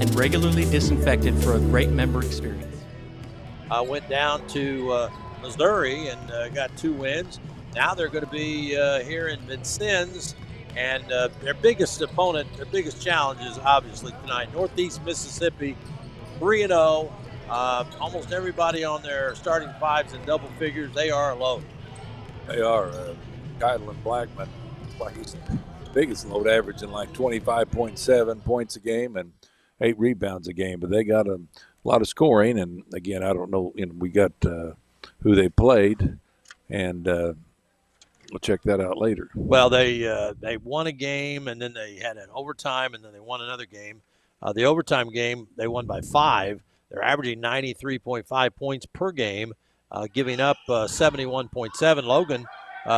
and regularly disinfected for a great member experience. I went down to Missouri and got 2 wins. Now they're going to be here in Vincennes, and their biggest opponent, their biggest challenge is obviously tonight. Northeast Mississippi, 3-0. Almost everybody on their starting fives in double figures. They are low. They are. Kylan Blackman, like he's the biggest load, averaging like 25.7 points a game and 8 rebounds a game. But they got a lot of scoring. And again, I don't know. We got who they played, and we'll check that out later. Well, they won a game, and then they had an overtime, and then they won another game. The overtime game, they won by 5. They're averaging 93.5 points per game, giving up 71.7. Logan,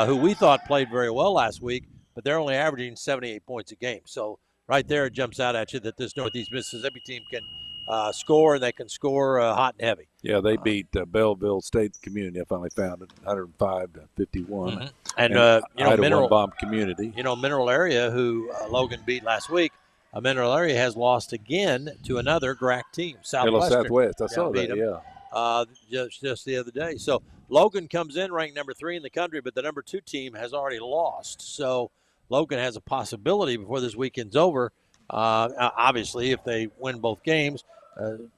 who we thought played very well last week, but they're only averaging 78 points a game. So right there it jumps out at you that this Northeast Mississippi team can score, and they can score hot and heavy. Yeah, they beat Belleville State Community. I finally found it, 105-51. Mm-hmm. And Mineral Bomb Community. Mineral Area, who Logan beat last week, Mineral Area has lost again to another GRAC team, Southwest. I saw that, just the other day. So Logan comes in ranked number 3 in the country, but the number 2 team has already lost. So Logan has a possibility before this weekend's over. Obviously, if they win both games,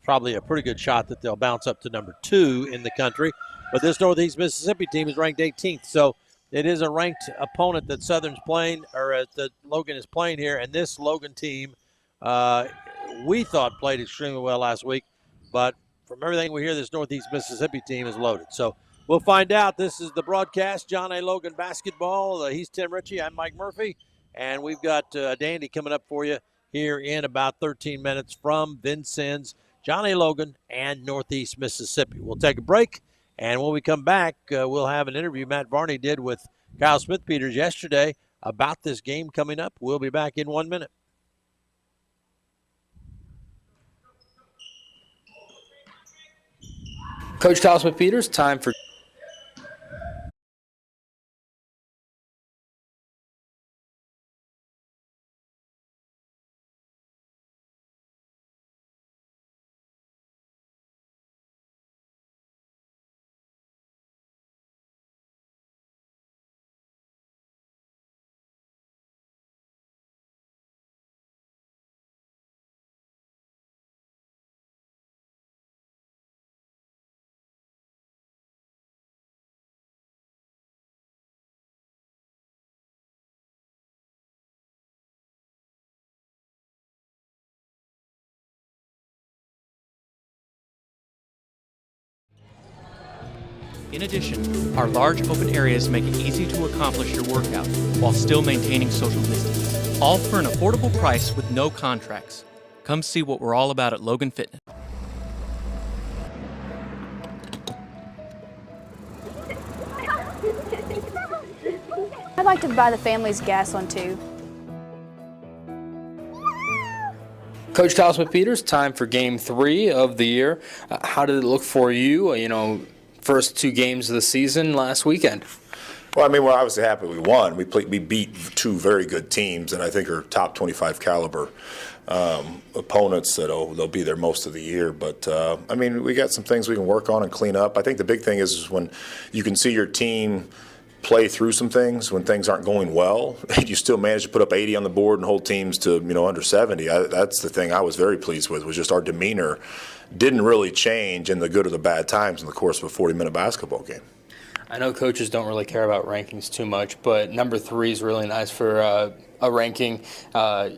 probably a pretty good shot that they'll bounce up to number 2 in the country. But this Northeast Mississippi team is ranked 18th. So it is a ranked opponent that Southern's playing, or that Logan is playing here. And this Logan team, we thought played extremely well last week. But from everything we hear, this Northeast Mississippi team is loaded. So we'll find out. This is the broadcast, John A. Logan Basketball. He's Tim Ritchie. I'm Mike Murphy. And we've got Dandy coming up for you here in about 13 minutes from Vincennes, John A. Logan, and Northeast Mississippi. We'll take a break. And when we come back, we'll have an interview Matt Varney did with Kyle Smith-Peters yesterday about this game coming up. We'll be back in 1 minute. Coach Kyle Smith-Peters, time for... In addition, our large open areas make it easy to accomplish your workout while still maintaining social distance. All for an affordable price with no contracts. Come see what we're all about at Logan Fitness. I'd like to buy the family's gas one too. Coach Kyle Smith-Peters, time for Game 3 of the year. How did it look for you? First 2 games of the season last weekend. Well, I mean, we're obviously happy we won. We beat 2 very good teams that I think are top 25 caliber opponents they'll be there most of the year. But, I mean, we got some things we can work on and clean up. I think the big thing is when you can see your team play through some things when things aren't going well, you still manage to put up 80 on the board and hold teams to, under 70. That's the thing I was very pleased with, was just our demeanor didn't really change in the good or the bad times in the course of a 40-minute basketball game. I know coaches don't really care about rankings too much, but number 3 is really nice for a ranking.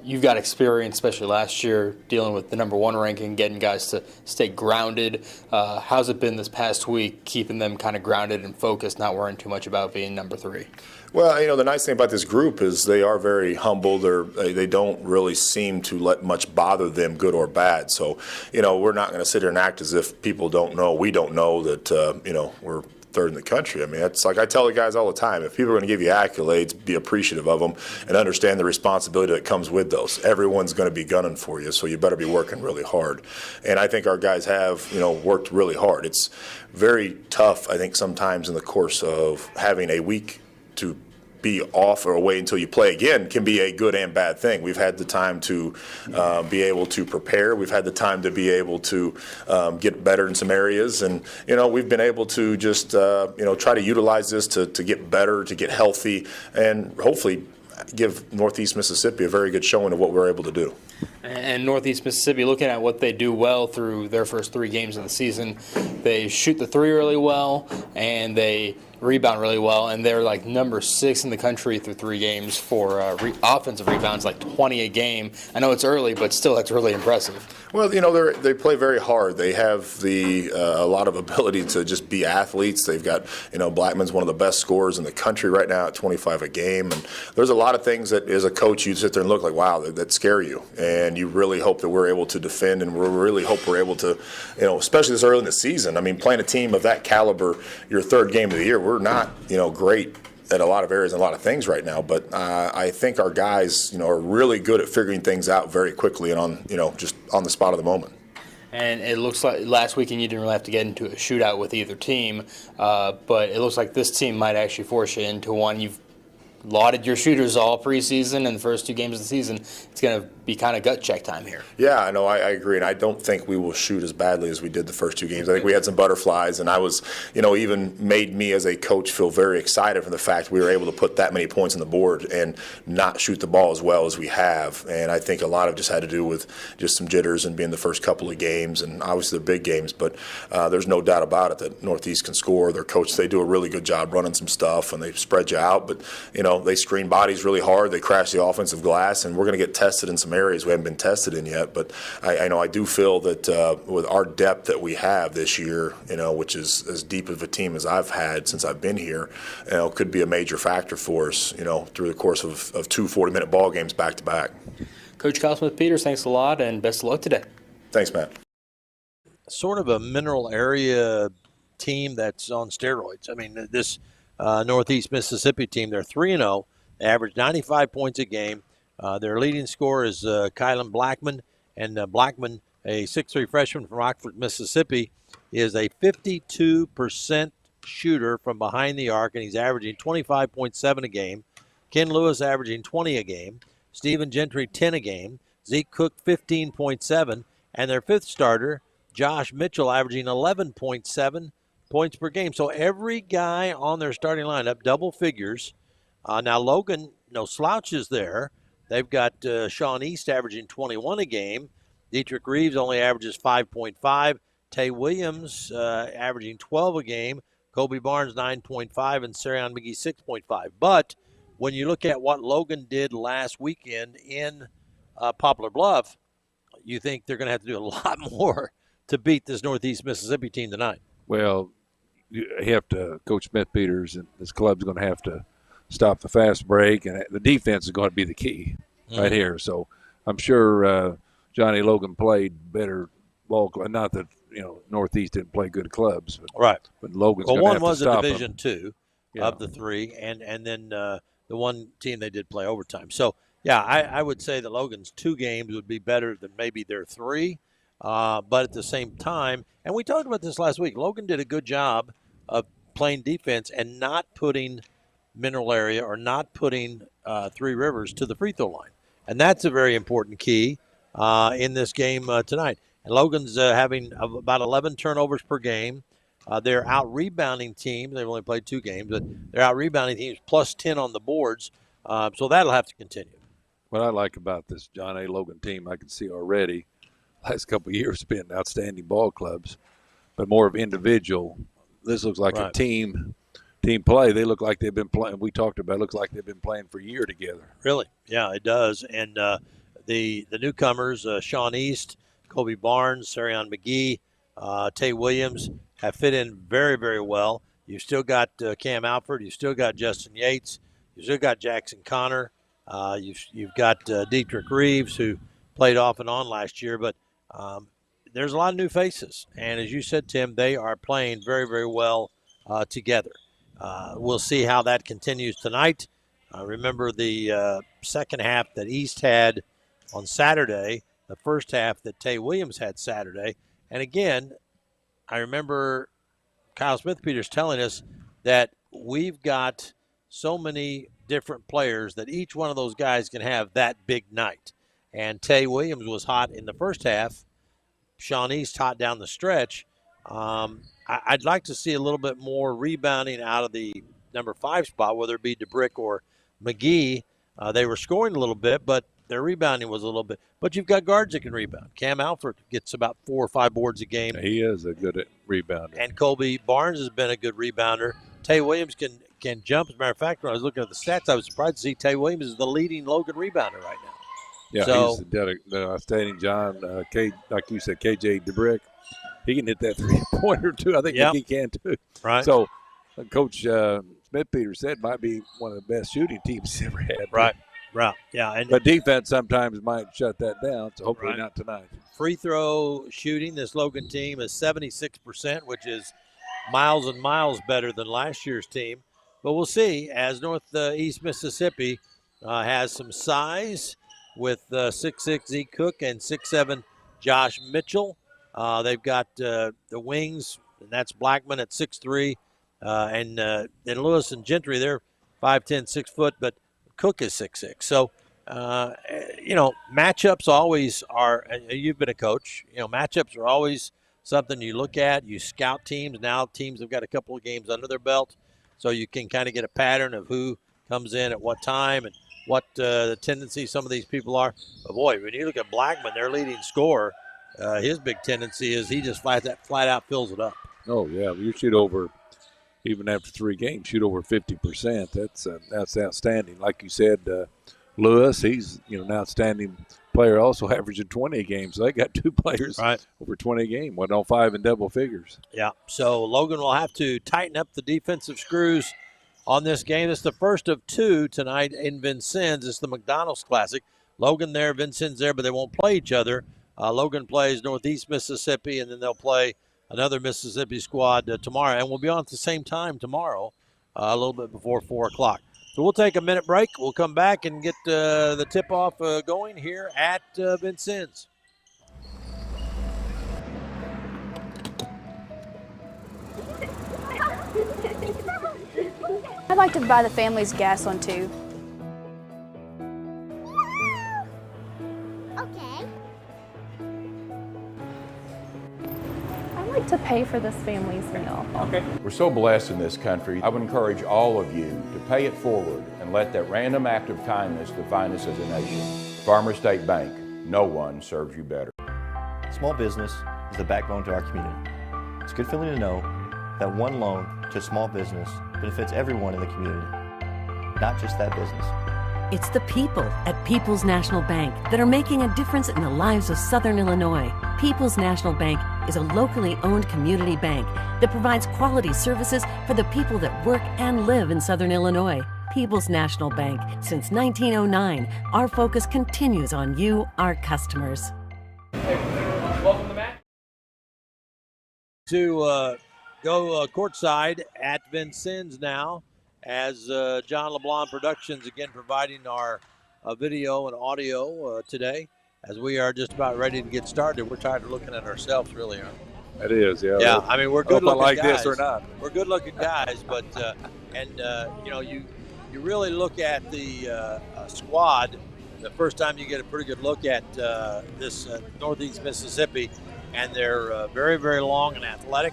You've got experience, especially last year, dealing with the number 1 ranking, getting guys to stay grounded. How's it been this past week, keeping them kind of grounded and focused, not worrying too much about being number 3? Well, the nice thing about this group is they are very humble. They don't really seem to let much bother them, good or bad. So, we're not going to sit here and act as if people don't know. We don't know that, we're third in the country. I mean, it's like I tell the guys all the time, if people are going to give you accolades, be appreciative of them and understand the responsibility that comes with those. Everyone's going to be gunning for you, so you better be working really hard. And I think our guys have, worked really hard. It's very tough, I think, sometimes in the course of having a week to be off or away until you play again can be a good and bad thing. We've had the time to be able to prepare. We've had the time to be able to get better in some areas. And, we've been able to just, try to utilize this to get better, to get healthy, and hopefully give Northeast Mississippi a very good showing of what we're able to do. And Northeast Mississippi, looking at what they do well through their first 3 games of the season, they shoot the three really well, and they rebound really well, and they're like number 6 in the country through 3 games for offensive rebounds, like 20 a game. I know it's early, but still, that's really impressive. Well, they play very hard. They have a lot of ability to just be athletes. They've got, Blackman's one of the best scorers in the country right now at 25 a game. And there's a lot of things that, as a coach, you sit there and look like, wow, that scare you. And you really hope that we're able to defend, and we really hope we're able to, especially this early in the season. I mean, playing a team of that caliber, your 3rd game of the year, we're not, great at a lot of areas and a lot of things right now, but I think our guys, are really good at figuring things out very quickly and on, just on the spot of the moment. And it looks like last weekend you didn't really have to get into a shootout with either team, but it looks like this team might actually force you into one. You've lauded your shooters all preseason, and the first 2 games of the season, it's going to be kind of gut check time here. Yeah, I know. I agree, and I don't think we will shoot as badly as we did the first 2 games. I think we had some butterflies, and I was, even made me as a coach feel very excited for the fact we were able to put that many points on the board and not shoot the ball as well as we have. And I think a lot of it just had to do with just some jitters and being the first couple of games, and obviously the big games. But there's no doubt about it that Northeast can score. Their coach, they do a really good job running some stuff, and they spread you out. But they screen bodies really hard. They crash the offensive glass, and we're going to get tested in some areas we haven't been tested in yet. But I know I do feel that with our depth that we have this year, which is as deep of a team as I've had since I've been here, could be a major factor for us, through the course of 2 40-minute ball games back to back. Coach Kyle Smith-Peters, thanks a lot, and best of luck today. Thanks, Matt. Sort of a mineral area team that's on steroids. I mean, this Northeast Mississippi team, they're 3-0. They average 95 points a game. Their leading scorer is Kylan Blackman, and Blackman, a 6'3" freshman from Rockford, Mississippi, is a 52% shooter from behind the arc, and he's averaging 25.7 a game. Ken Lewis averaging 20 a game. Stephen Gentry 10 a game. Zeke Cook 15.7, and their 5th starter, Josh Mitchell, averaging 11.7 points per game. So every guy on their starting lineup, double figures. Now Logan, no slouches there. They've got Sean East averaging 21 a game. Dietrich Reeves only averages 5.5. Tay Williams averaging 12 a game. Kobe Barnes 9.5, and Sarion McGee 6.5. But when you look at what Logan did last weekend in Poplar Bluff, you think they're going to have to do a lot more to beat this Northeast Mississippi team tonight. Well, you have to, Coach Smith-Peters and this club's going to have to stop the fast break, and the defense is going to be the key right here. So I'm sure Johnny Logan played better ball. Not that Northeast didn't play good clubs, but Logan's going to have to stop them. One was a Division II of the 3, and then the one team they did play overtime. So yeah, I would say that Logan's 2 games would be better than maybe their 3. But at the same time, and we talked about this last week, Logan did a good job of playing defense and not putting Mineral Area or not putting Three Rivers to the free throw line. And that's a very important key in this game tonight. And Logan's having about 11 turnovers per game. They're out-rebounding team. They've only played 2 games, but they're out-rebounding teams plus 10 on the boards. So that'll have to continue. What I like about this John A. Logan team, I can see already, last couple of years been outstanding ball clubs, but more of individual. This looks like a team play. They look like they've been playing. We talked about it looks like they've been playing for a year together. Really? Yeah, it does. And the newcomers, Sean East, Kobe Barnes, Sarion McGee, Tay Williams, have fit in very, very well. You've still got Cam Alford. You've still got Justin Yates. You've still got Jackson Connor. You've got Dietrich Reeves, who played off and on last year. But there's a lot of new faces. And as you said, Tim, they are playing very, very well together. We'll see how that continues tonight. Remember the second half that East had on Saturday, the first half that Tay Williams had Saturday. And again, I remember Kyle Smith-Peters telling us that we've got so many different players that each one of those guys can have that big night. And Tay Williams was hot in the first half. Sean East hot down the stretch. I'd like to see a little bit more rebounding out of the number 5 spot, whether it be DeBrick or McGee. They were scoring a little bit, but their rebounding was a little bit. But you've got guards that can rebound. Cam Alford gets about 4 or 5 boards a game. He is a good rebounder. And Colby Barnes has been a good rebounder. Tay Williams can jump. As a matter of fact, when I was looking at the stats, I was surprised to see Tay Williams is the leading Logan rebounder right now. Yeah, so, he's the outstanding John. Like you said, KJ DeBrick, he can hit that 3-pointer too. I think he can too. Right. So, Coach Smith-Peters said might be one of the best shooting teams he's ever had. Right. Yeah. But defense sometimes might shut that down. So hopefully not tonight. Free throw shooting, this Logan team is 76%, which is miles and miles better than last year's team. But we'll see as Northeast Mississippi has some size with 6'6" Zeke Cook and 6'7" Josh Mitchell. They've got the wings, and that's Blackman at 6'3", and then Lewis and Gentry, they're 5'10", 6 foot, but Cook is 6'6". So, matchups always are, you've been a coach, matchups are always something you look at. You scout teams. Now teams have got a couple of games under their belt, so you can kind of get a pattern of who comes in at what time and what the tendency some of these people are. But, boy, when you look at Blackman, their leading scorer, his big tendency is he just flat out fills it up. Oh, yeah. You shoot over, even after 3 games, shoot over 50%. That's outstanding. Like you said, Lewis, he's an outstanding player, also averaging 20 games. So they got 2 players over 20 a game, 1 on 5 in double figures. Yeah, so Logan will have to tighten up the defensive screws on this game. It's the first of 2 tonight in Vincennes. It's the McDonald's Classic. Logan there, Vincennes there, but they won't play each other. Logan plays Northeast Mississippi, and then they'll play another Mississippi squad tomorrow. And we'll be on at the same time tomorrow, a little bit before 4 o'clock. So we'll take a minute break. We'll come back and get the tip-off going here at Vincennes. I'd like to buy the family's gas one too. Okay. I'd like to pay for this family's meal. Okay. We're so blessed in this country. I would encourage all of you to pay it forward and let that random act of kindness define us as a nation. Farmer State Bank, no one serves you better. Small business is the backbone to our community. It's a good feeling to know that one loan to a small business benefits everyone in the community, not just that business. It's the people at People's National Bank that are making a difference in the lives of Southern Illinois. People's National Bank is a locally owned community bank that provides quality services for the people that work and live in Southern Illinois. People's National Bank. Since 1909, our focus continues on you, our customers. Welcome to Matt. To go courtside at Vincennes now, as John LeBlanc Productions again providing our video and audio today, as we are just about ready to get started. We're tired of looking at ourselves, really, aren't we? It is, yeah. Yeah, I mean, we're good-looking like guys. this or not. We're good-looking guys, but you really look at the squad. The first time you get a pretty good look at this Northeast Mississippi, and they're very, very long and athletic,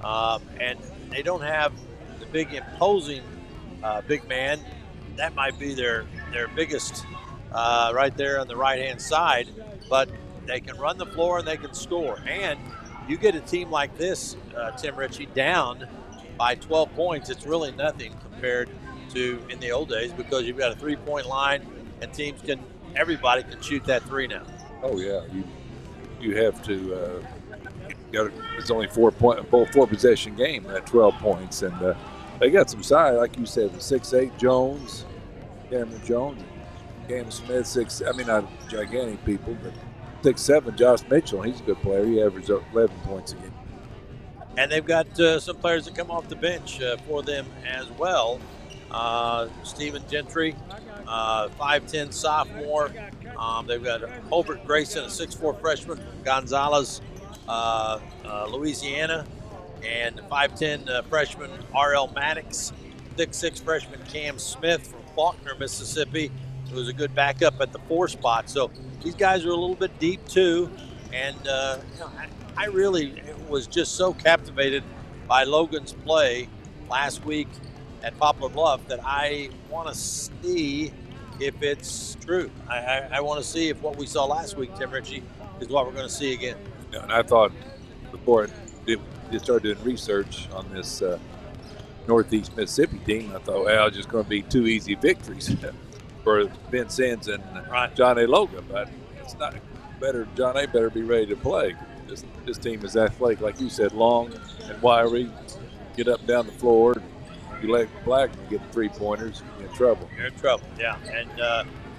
and they don't have the big imposing big man. That might be their biggest right there on the right-hand side, but they can run the floor and they can score. And you get a team like this, Tim Ritchie, down by 12 points, it's really nothing compared to in the old days, because you've got a 3-point line and everybody can shoot that 3 now. Oh yeah, you have to. It's only 4 possession game at 12 points, and they got some size, like you said. The 6'8" Jones, Cameron Jones, Cam Smith, 6. I mean, not gigantic people, but 6'7" Josh Mitchell. He's a good player. He averaged 11 points a game. And they've got some players that come off the bench for them as well. Stephen Gentry, 5'10" sophomore. They've got Hobart Grayson, a 6'4" freshman from Gonzales, Louisiana, and 5'10" freshman R.L. Maddox, 6'6" freshman Cam Smith from Faulkner, Mississippi, who's a good backup at the 4 spot. So these guys are a little bit deep too. And I really was just so captivated by Logan's play last week at Poplar Bluff that I want to see if it's true. I want to see if what we saw last week, Tim Ritchie, is what we're going to see again. Yeah, and I thought before I started doing research on this Northeast Mississippi team, I thought, well, it's just going to be 2 easy victories for Vincennes and John A. Logan, but it's not better. John A. better be ready to play. This team is athletic, like you said, long and wiry, get up and down the floor. You let Blackman get 3-pointers, you're in trouble. You're in trouble, yeah. And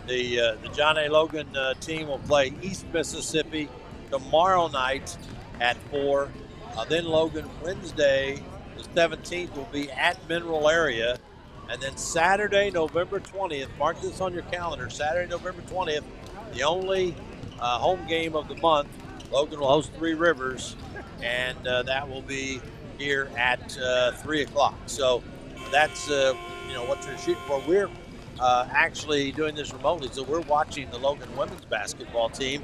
the John A. Logan team will play East Mississippi tomorrow night at 4. Then Logan, Wednesday, the 17th, will be at Mineral Area. And then Saturday, November 20th, mark this on your calendar, Saturday, November 20th, the only home game of the month, Logan will host Three Rivers, and that will be here at 3 o'clock. So that's what you're shooting for. We're actually doing this remotely, so we're watching the Logan women's basketball team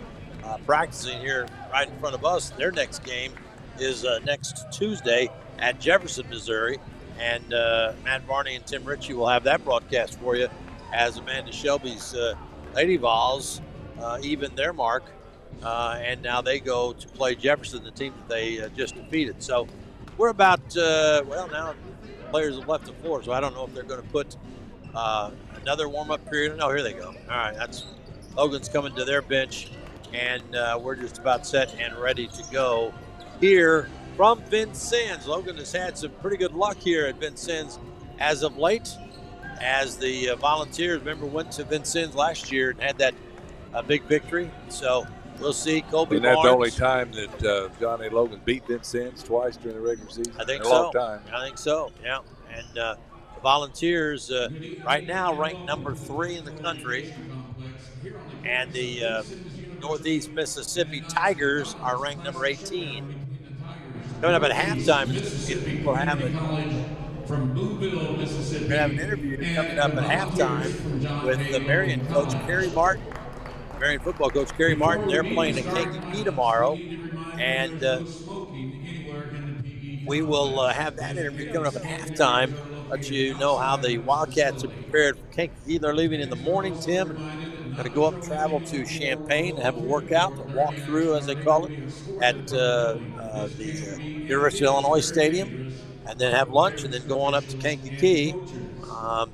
practicing here right in front of us. Their next game is next Tuesday at Jefferson, Missouri, and Matt Varney and Tim Ritchie will have that broadcast for you as Amanda Shelby's Lady Vols even their mark, and now they go to play Jefferson, the team that they just defeated. So we're about, now players have left the floor, so I don't know if they're going to put another warm-up period. No, here they go. All right, that's Logan's coming to their bench, and we're just about set and ready to go here from Vincennes. Logan has had some pretty good luck here at Vincennes as of late, as the Volunteers, remember, went to Vincennes last year and had that big victory. So we'll see. Colby And that's Barnes. the only time that John A. Logan beat Vincennes twice during the regular season? I think in a so. long time. I think so, yeah. And the Volunteers right now ranked number 3 in the country. And the Northeast Mississippi Tigers are ranked number 18. Coming up at halftime, we'll have an interview coming up at halftime with the Marion coach, Kerry Martin. Marion football coach, Kerry Martin. They're playing at Kankakee tomorrow. And we will have that interview coming up at halftime. Let you know how the Wildcats are prepared for Kankakee. They're leaving in the morning, Tim. Going to go up and travel to Champaign to have a workout, a walk through, as they call it, at the University of Illinois Stadium, and then have lunch, and then go on up to Kankakee. I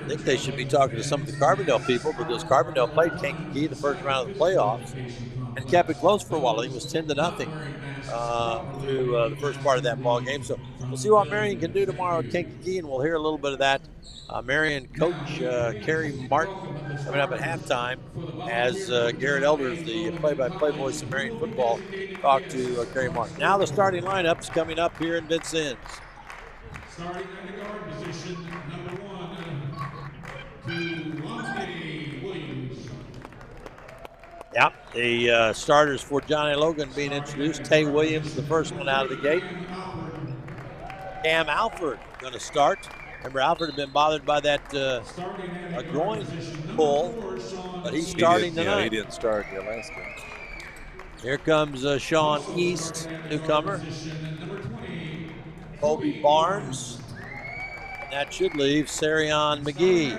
think they should be talking to some of the Carbondale people, because Carbondale played Kankakee the first round of the playoffs and kept it close for a while. I think it was 10-0 through the first part of that ball game. So we'll see what Marion can do tomorrow at Kankakee, and we'll hear a little bit of that. Marion coach Kerry Martin coming up at halftime as Garrett Elders, the play-by-play voice of Marion football, talked to Kerry Martin. Now the starting lineups coming up here in Vincennes. Starting at the guard position, number 1, Delonte Williams. Yeah, the starters for John A. Logan being introduced. Tay Williams, the first one out of the gate. Cam Alford going to start. Remember, Alford had been bothered by that groin pull, but he's starting tonight. Yeah, he didn't start the last game. Here comes Sean East, newcomer. Colby Barnes. And that should leave Sarion McGee.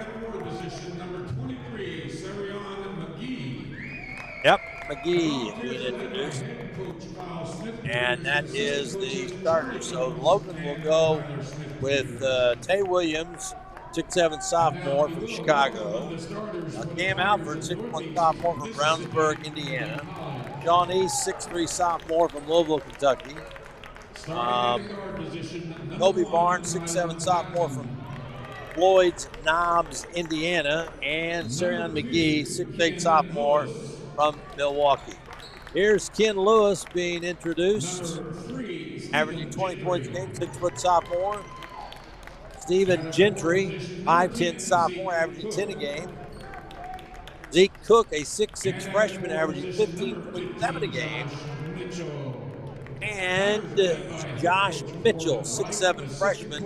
Yep, McGee being introduced. And that is the starter. So Logan will go with Tay Williams, 6'7" sophomore from Chicago. Cam Alford, 6'1" sophomore from Brownsburg, Indiana. Sean East, 6'3" sophomore from Louisville, Kentucky. Colby Barnes, 6'7" sophomore from Floyd's Knobs, Indiana. And Sarion McGee, 6'8" sophomore from Milwaukee. Here's Ken Lewis being introduced, averaging 20 points a game, 6' sophomore. Stephen Gentry, 5'10" sophomore, averaging 10 a game. Zeke Cook, a 6'6" freshman, averaging 15.7 a game. And And Josh Mitchell, 6'7" freshman,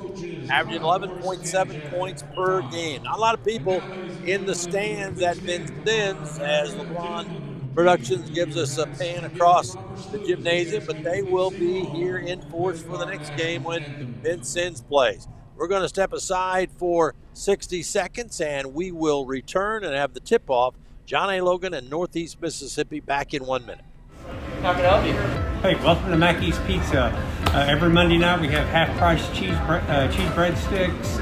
averaging 11.7 points per game. Not a lot of people in the stands at Vincennes as LeBron Productions gives us a pan across the gymnasium, but they will be here in force for the next game when Vincennes plays. We're going to step aside for 60 seconds, and we will return and have the tip-off. John A. Logan and Northeast Mississippi back in 1 minute. How can I help you? Hey, welcome to Mackey's Pizza. Every Monday night we have half-price cheese breadsticks.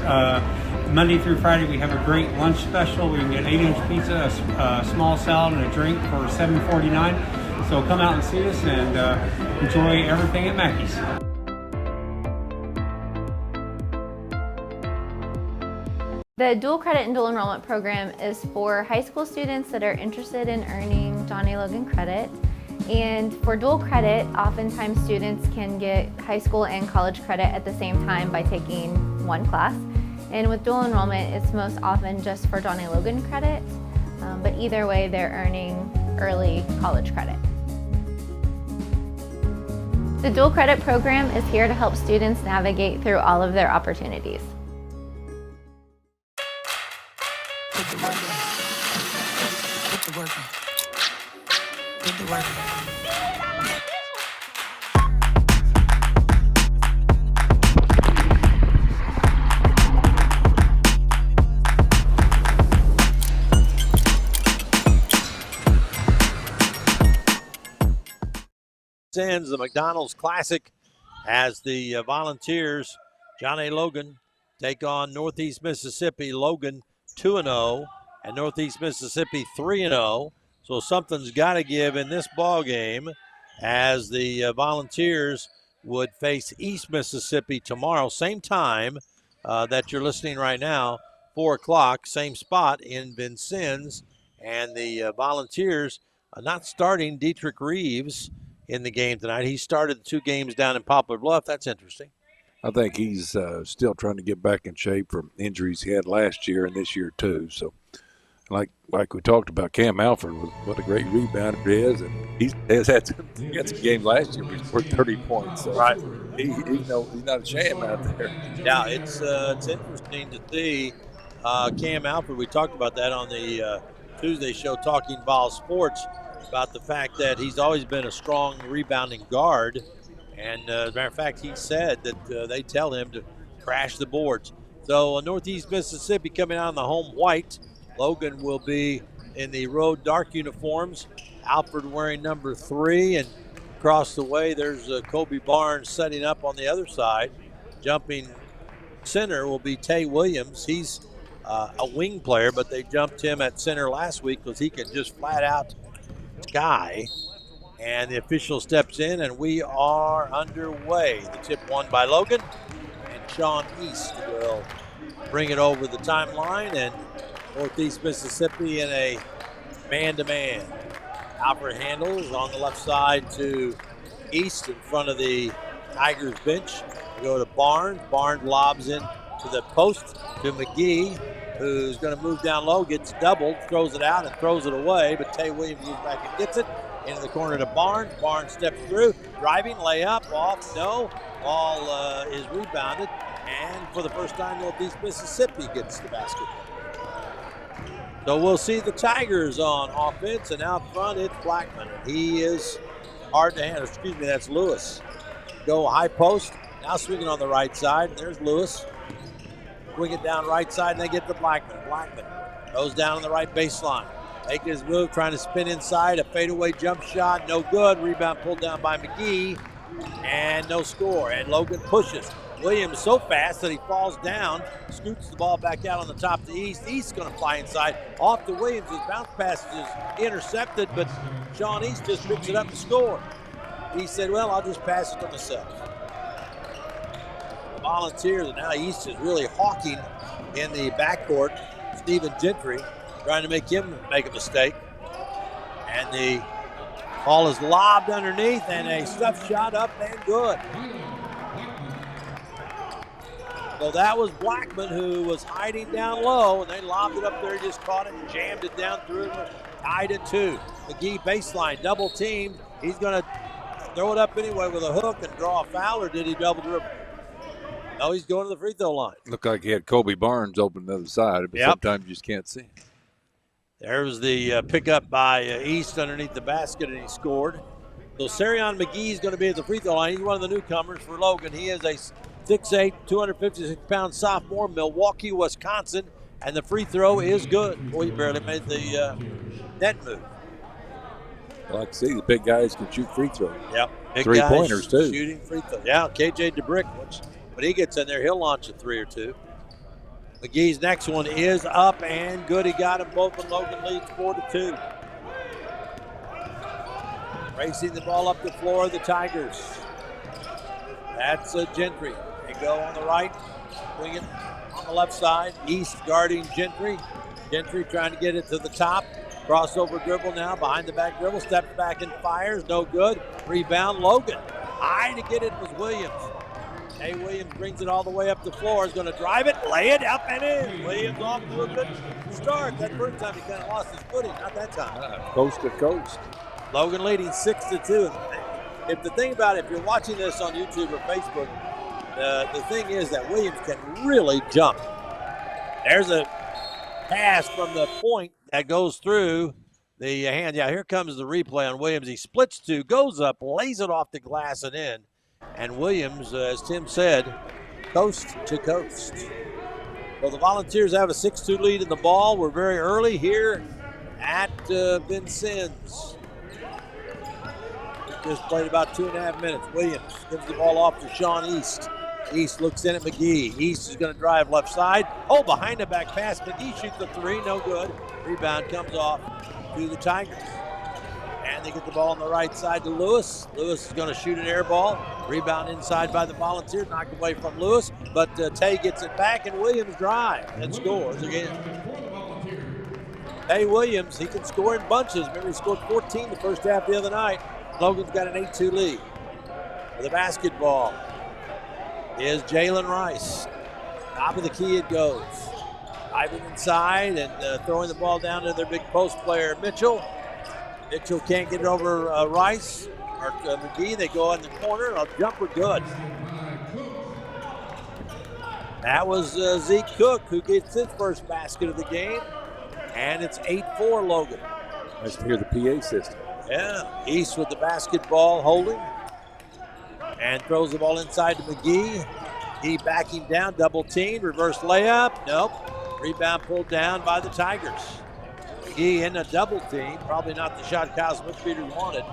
Monday through Friday we have a great lunch special. We can get 8-inch pizza, a small salad, and a drink for $7.49. So come out and see us and enjoy everything at Mackey's. The dual credit and dual enrollment program is for high school students that are interested in earning John A. Logan credit. And for dual credit, oftentimes students can get high school and college credit at the same time by taking one class. And with dual enrollment, it's most often just for John A. Logan credit, but either way, they're earning early college credit. The dual credit program is here to help students navigate through all of their opportunities. Put the work in. Put the work in. Put the work in. Ends the McDonald's Classic as the Volunteers, John A. Logan, take on Northeast Mississippi. Logan 2-0 and Northeast Mississippi 3-0. So something's got to give in this ball game as the Volunteers would face East Mississippi tomorrow, same time that you're listening right now, 4 o'clock, same spot in Vincennes. And the Volunteers not starting Dietrich Reeves in the game tonight. He started the 2 games down in Poplar Bluff. That's interesting. I think he's still trying to get back in shape from injuries he had last year and this year too. So, like we talked about, Cam Alford, what a great rebounder he is, and he had some games last year where he scored 30 points. So right, he's not a sham out there. Yeah, it's interesting to see Cam Alford. We talked about that on the Tuesday show, Talking Vol Sports, about the fact that he's always been a strong rebounding guard. And as a matter of fact, he said that they tell him to crash the boards. So Northeast Mississippi coming out in the home white. Logan will be in the road dark uniforms. Alford wearing number 3. And across the way, there's Kobe Barnes setting up on the other side. Jumping center will be Tay Williams. He's a wing player, but they jumped him at center last week because he can just flat out sky. And the official steps in, and we are underway. The tip won by Logan, and Sean East will bring it over the timeline, and Northeast Mississippi in a man-to-man. Alfred handles on the left side to East in front of the Tigers bench. We go to Barnes. Barnes lobs in to the post to McGee, who's going to move down low, gets doubled, throws it out and throws it away, but Tay Williams moves back and gets it. Into the corner to Barnes. Barnes steps through, driving, layup, off, no. Ball is rebounded, and for the first time, Northeast Mississippi gets the basket. So we'll see the Tigers on offense, and out front, it's Blackman. He is hard to handle. Excuse me, that's Lewis. Go high post, now swinging on the right side, and there's Lewis. Swing it down right side, and they get to Blackman. Blackman goes down on the right baseline. Making his move, trying to spin inside, a fadeaway jump shot, no good. Rebound pulled down by McGee, and no score. And Logan pushes. Williams so fast that he falls down, scoots the ball back out on the top to East. East's going to fly inside. Off to Williams. His bounce pass is intercepted, but Sean East just picks it up and score. He said, well, I'll just pass it to myself. The Volunteers, and now East is really hawking in the backcourt. Stephen Gentry trying to make him make a mistake. And the ball is lobbed underneath, and a stuff shot up and good. So that was Blackman, who was hiding down low, and they lobbed it up there, just caught it and jammed it down through it, tied it 2. McGee baseline, double teamed. He's going to throw it up anyway with a hook and draw a foul, or did he double dribble? No, he's going to the free throw line. Looked like he had Kobe Barnes open the other side, but sometimes you just can't see. There's the pickup by East underneath the basket, and he scored. So Sarion McGee is going to be at the free throw line. He's one of the newcomers for Logan. He is a 6'8", 256-pound sophomore, Milwaukee, Wisconsin, and the free throw is good. Boy, he barely made the net move. I like to see the big guys can shoot free throws. Yep, big three-pointers guys too. Shooting free throws. Yeah, KJ DeBrick, when he gets in there, he'll launch a 3 or 2. McGee's next one is up and good. He got them both, and Logan leads 4-2. Racing the ball up the floor, the Tigers. That's Gentry. They go on the right, wing it on the left side. East guarding Gentry. Gentry trying to get it to the top. Crossover dribble now, behind the back dribble. Steps back and fires, no good. Rebound, Logan. High to get it was Williams. Hey, Williams brings it all the way up the floor. Is going to drive it, lay it up and in. Williams off to a good start. That first time he kind of lost his footing. Not that time. Coast to coast. Logan leading 6-2. If the thing about it, if you're watching this on YouTube or Facebook, the thing is that Williams can really jump. There's a pass from the point that goes through the hand. Yeah, here comes the replay on Williams. He splits 2, goes up, lays it off the glass and in. And Williams, as Tim said, coast to coast. Well, the Volunteers have a 6-2 lead in the ball. We're very early here at Vincennes. We just played about 2.5 minutes. Williams gives the ball off to Sean East. East looks in at McGee. East is going to drive left side. Oh, behind the back pass. McGee shoots a 3, no good. Rebound comes off to the Tigers. And they get the ball on the right side to Lewis. Lewis is going to shoot an air ball. Rebound inside by the Volunteers, knocked away from Lewis. But Tay gets it back, and Williams drives and scores again. Tay Williams, he can score in bunches. Remember, he scored 14 the first half the other night. Logan's got an 8-2 lead. For the basketball is Jalen Rice. Top of the key it goes. Driving inside and throwing the ball down to their big post player, Mitchell. Mitchell can't get it over Rice or McGee. They go in the corner. A jumper good. That was Zeke Cook who gets his first basket of the game. And it's 8-4 Logan. Nice to hear the PA system. Yeah, East with the basketball holding. And throws the ball inside to McGee. He backing down, double team, reverse layup. Nope. Rebound pulled down by the Tigers. McGee in a double team, probably not the shot Kyle Smith-Peters wanted.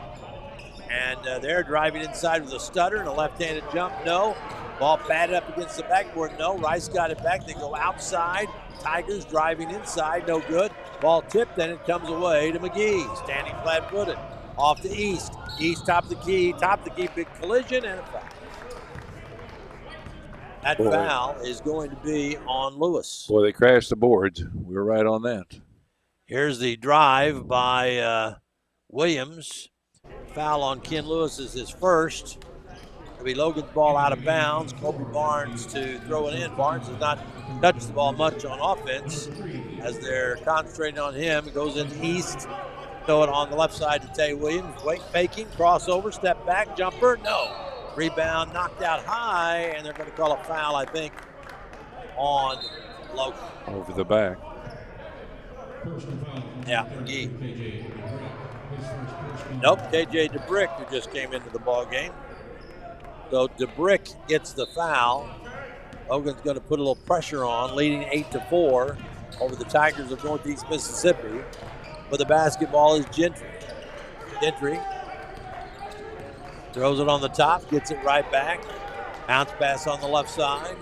And they're driving inside with a stutter and a left-handed jump, no. Ball batted up against the backboard, no. Rice got it back, they go outside. Tigers driving inside, no good. Ball tipped, and it comes away to McGee. Standing flat-footed, off to East. East top of the key, big collision, and a foul. That foul is going to be on Lewis. Boy, they crashed the boards. We were right on that. Here's the drive by Williams. Foul on Ken Lewis is his first. It'll be Logan's ball out of bounds. Kobe Barnes to throw it in. Barnes has not touched the ball much on offense as they're concentrating on him. It goes into East. Throw it on the left side to Tay Williams. Wait, faking, crossover, step back, jumper, no. Rebound knocked out high, and they're going to call a foul, I think, on Logan. Over the back. Yeah, McGee. Nope, KJ DeBrick, who just came into the ball game. So DeBrick gets the foul. Logan's going to put a little pressure on, leading 8-4 over the Tigers of Northeast Mississippi. But the basketball is Gentry. Gentry throws it on the top, gets it right back. Bounce pass on the left side.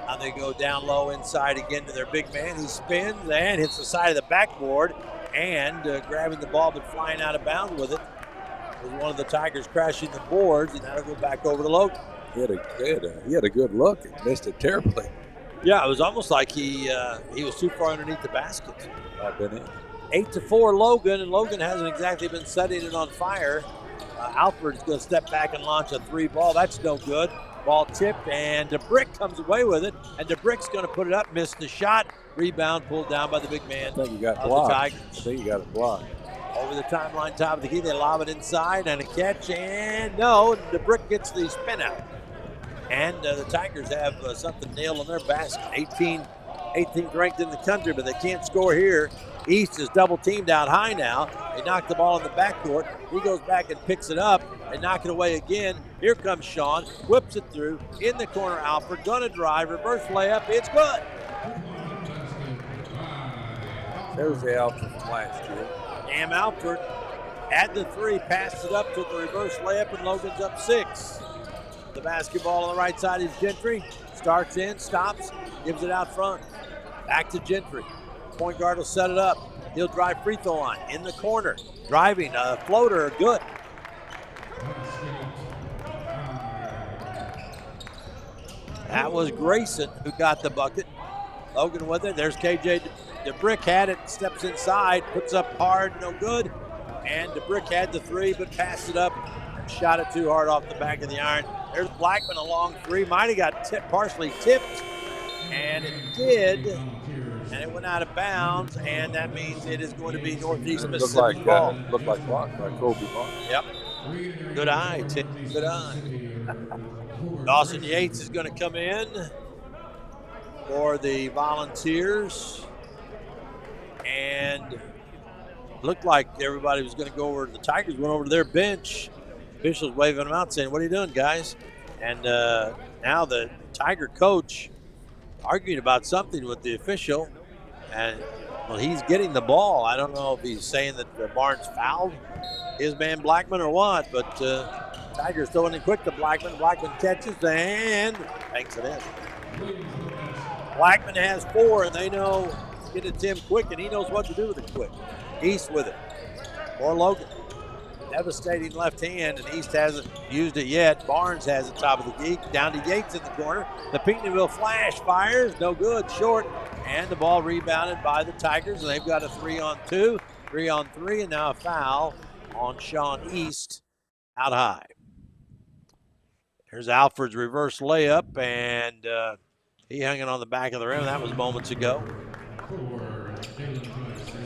Now they go down low inside again to their big man. He spins and hits the side of the backboard and grabbing the ball but flying out of bounds with it. Was one of the Tigers crashing the boards, and that'll go back over to Logan. He had a good look and missed it terribly. Yeah, it was almost like he was too far underneath the basket. I've been in. 8-4 Logan, and Logan hasn't exactly been setting it on fire. Alfred's going to step back and launch a 3 ball. That's no good. Ball tipped, and DeBrick comes away with it, and DeBrick's going to put it up, missed the shot. Rebound pulled down by the big man. I think he got of blocked. the Tigers. I think he got it blocked. Over the timeline, top of the key, they lob it inside, and a catch, and no, DeBrick gets the spin out. And the Tigers have something nailed on their basket. 18th ranked in the country, but they can't score here. East is double teamed out high now. They knock the ball in the backcourt. He goes back and picks it up. They knock it away again. Here comes Sean, whips it through. In the corner, Alford, gonna drive, reverse layup, it's good. There's the Alford from last year. Cam Alford at the three, passed it up to the reverse layup, and Logan's up 6. The basketball on the right side is Gentry. Starts in, stops, gives it out front. Back to Gentry. Point guard will set it up. He'll drive free throw line in the corner. Driving, a floater, good. That was Grayson who got the bucket. Logan with it. There's KJ DeBrick had it, steps inside, puts up hard, no good. And DeBrick had the three, but passed it up and shot it too hard off the back of the iron. There's Blackman, a long three. Might have got partially tipped, and it did. And it went out of bounds, and that means it is going to be Northeast Mississippi ball. Looked like blocked by Kobe Martin. Yep. Good eye, Tim. Good eye. Dawson Yates is going to come in for the Volunteers. And looked like everybody was going to go over. The Tigers went over to their bench. Officials waving them out saying, what are you doing, guys? And now the Tiger coach arguing about something with the official. And, well, he's getting the ball. I don't know if he's saying that Barnes fouled his man Blackman or what, but Tigers throwing it quick to Blackman. Blackman catches and banks it in. Blackman has 4, and they know get it to him quick, and he knows what to do with it quick. East with it. Or Logan. Devastating left hand, and East hasn't used it yet. Barnes has it top of the key. Down to Yates in the corner. The Pinckneyville Flash fires. No good. Short. And the ball rebounded by the Tigers, and they've got a 3-on-2, 3-on-3, and now a foul on Sean East out high. There's Alford's reverse layup, and he hung it on the back of the rim. That was moments ago.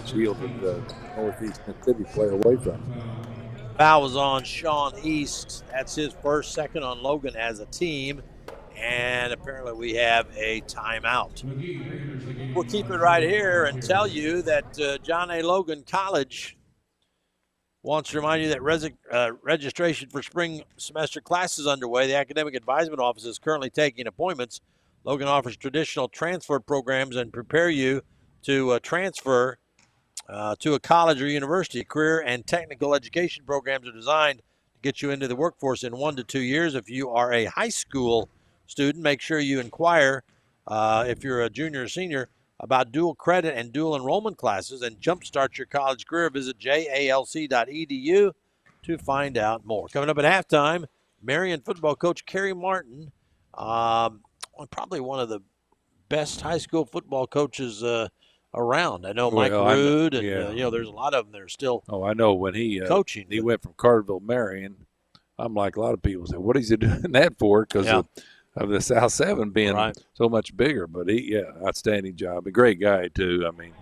Shielded the Northeast Mississippi player away from him. Foul was on Sean East. That's his first, second on Logan as a team. And apparently we have a timeout. We'll keep it right here and tell you that John A. Logan College wants to remind you that registration for spring semester classes underway. The Academic Advisement Office is currently taking appointments. Logan offers traditional transfer programs and prepare you to transfer to a college or university. Career and technical education programs are designed to get you into the workforce in 1 to 2 years. If you are a high school student, make sure you inquire if you're a junior or senior about dual credit and dual enrollment classes and jumpstart your college career. Visit jalc.edu to find out more. Coming up at halftime, Marion football coach Kerry Martin, probably one of the best high school football coaches around. I know Mike Rude, and there's a lot of them that are still. Oh, I know when he coaching. He went from Carterville, Marion. I'm like a lot of people say, "What is he doing that for?" Because of the South 7 being so much bigger. But outstanding job. A great guy too. I mean,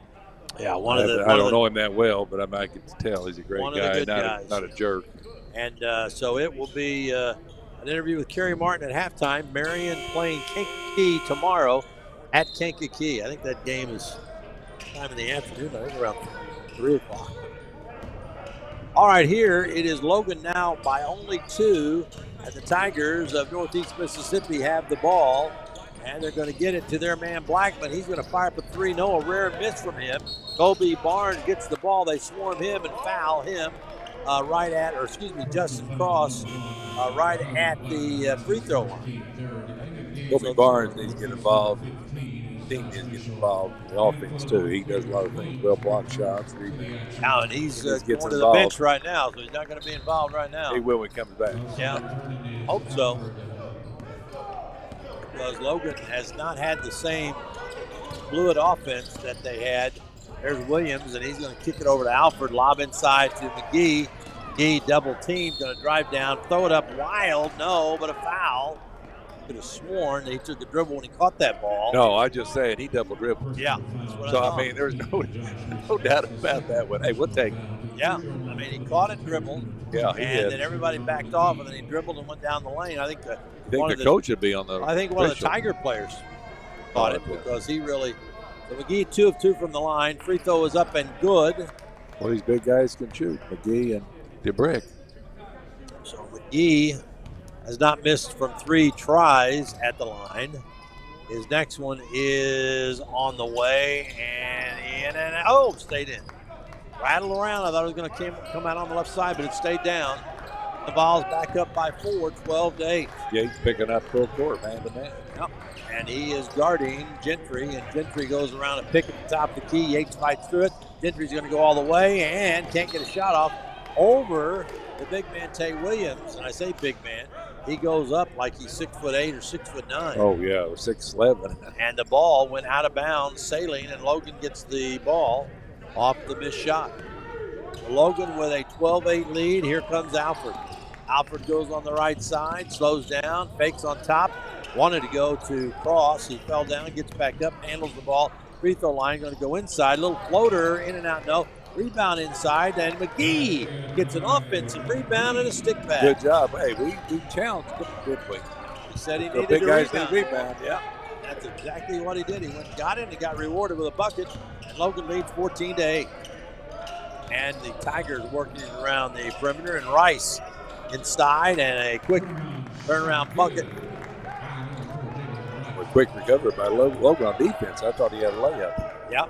I don't know him that well, but I can tell he's a great guy, not a jerk. And so it will be an interview with Kerry Martin at halftime. Marion playing Kankakee tomorrow at Kankakee. I think that game is time in the afternoon. I think around 3 o'clock. All right, here it is Logan now by only 2, and the Tigers of Northeast Mississippi have the ball, and they're going to get it to their man Blackman. He's going to fire up a 3. No, a rare miss from him. Kobe Barnes gets the ball. They swarm him and foul him Justin Cross right at the free throw line. Kobe Barnes needs to get involved. Team needs to get involved in the offense too. He does a lot of things, well blocked shots. Now, and he's going to the bench right now, so he's not going to be involved right now. He will when he comes back. Yeah, hope so. Because Logan has not had the same fluid offense that they had. There's Williams, and he's going to kick it over to Alford. Lob inside to McGee. McGee double team, going to drive down, throw it up wild. No, but a foul. could have sworn that he took a dribble when he caught that ball. No, I just said he double dribbled. Yeah. That's what So, I I mean, there's no doubt about that one. Hey, we'll take it. Yeah. I mean, he caught it, dribbled. Yeah, he and did. then everybody backed off, and then he dribbled and went down the lane. I think You think the coach would be on the I think one of the official. Tiger players caught it yeah. because he really. So McGee 2 of 2 from the line. Free throw is up and good. Well, these big guys can shoot. McGee and DeBrick. So McGee has not missed from 3 tries at the line. His next one is on the way and in and stayed in. Rattled around. I thought it was going to come out on the left side, but it stayed down. The ball's back up by 4, 12-8. Yates picking up full court, man to man. Yep. And he is guarding Gentry, and Gentry goes around and pick at the top of the key. Yates fights through it. Gentry's going to go all the way and can't get a shot off over the big man, Tay Williams. And I say big man, he goes up like he's 6'8" or 6'9". Oh, yeah, 6'11". And the ball went out of bounds, sailing, and Logan gets the ball off the missed shot. Logan with a 12-8 lead. Here comes Alfred. Alfred goes on the right side, slows down, fakes on top. Wanted to go to cross. He fell down, gets back up, handles the ball. Free throw line, going to go inside. Little floater, in and out, no. Rebound inside, and McGee gets an offensive rebound and a stick back. Good job. Hey, we challenged him, didn't we? He said he The needed big a guys rebound. need rebound. Yeah, that's exactly what he did. He went and got it, and he got rewarded with a bucket. And Logan leads 14-8. And the Tigers working around the perimeter, and Rice inside, and a quick turnaround bucket. A quick recovery by Logan on defense. I thought he had a layup. Yep.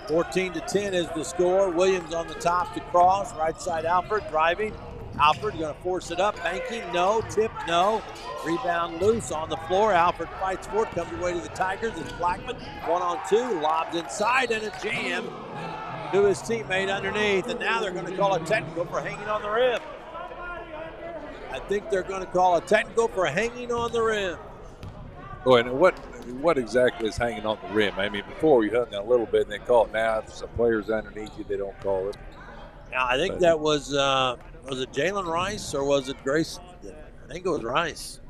14-10 is the score. Williams on the top to cross. Right side Alfred driving. Alfred going to force it up. Banking, no. Tip, no. Rebound loose on the floor. Alfred fights for it. Comes away to the Tigers. It's Blackman. 1-on-2. Lobs inside and a jam to his teammate underneath. And now they're going to call a technical for hanging on the rim. I think they're going to call a technical for hanging on the rim. Oh, and what exactly is hanging on the rim? I mean, before you hung down a little bit and they call it now. If some players underneath you, they don't call it. Now, I think that was it Jalen Rice or was it Grayson? I think it was Rice.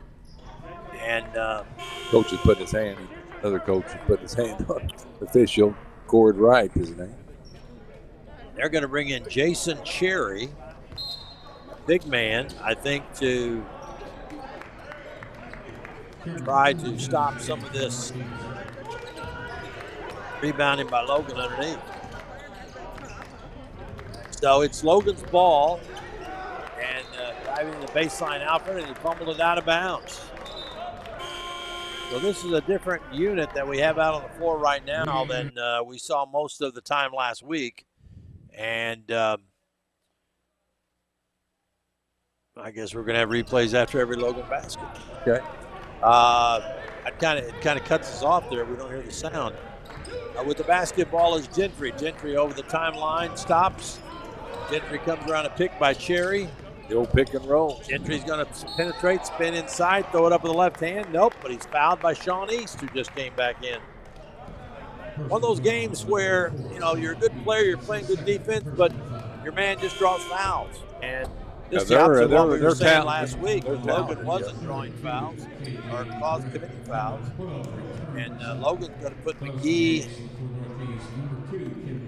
And coach is putting his hand, another coach is putting his hand on the official. Cord Wright is his name. They're going to bring in Jason Cherry, big man, I think, to try to stop some of this rebounding by Logan underneath. So it's Logan's ball, and driving the baseline Alfred, and he fumbled it out of bounds. So this is a different unit that we have out on the floor right now than we saw most of the time last week. And I guess we're going to have replays after every Logan basket. Okay. It kind of cuts us off there. We don't hear the sound. With the basketball is Gentry. Gentry over the timeline, stops. Gentry comes around a pick by Cherry. The old pick and roll. Gentry's going to penetrate, spin inside, throw it up with the left hand. Nope, but he's fouled by Sean East, who just came back in. One of those games where, you know, you're a good player, you're playing good defense, but your man just draws fouls. And this is the opposite of what we were saying last week. Logan wasn't drawing fouls or committing fouls. And Logan's going to put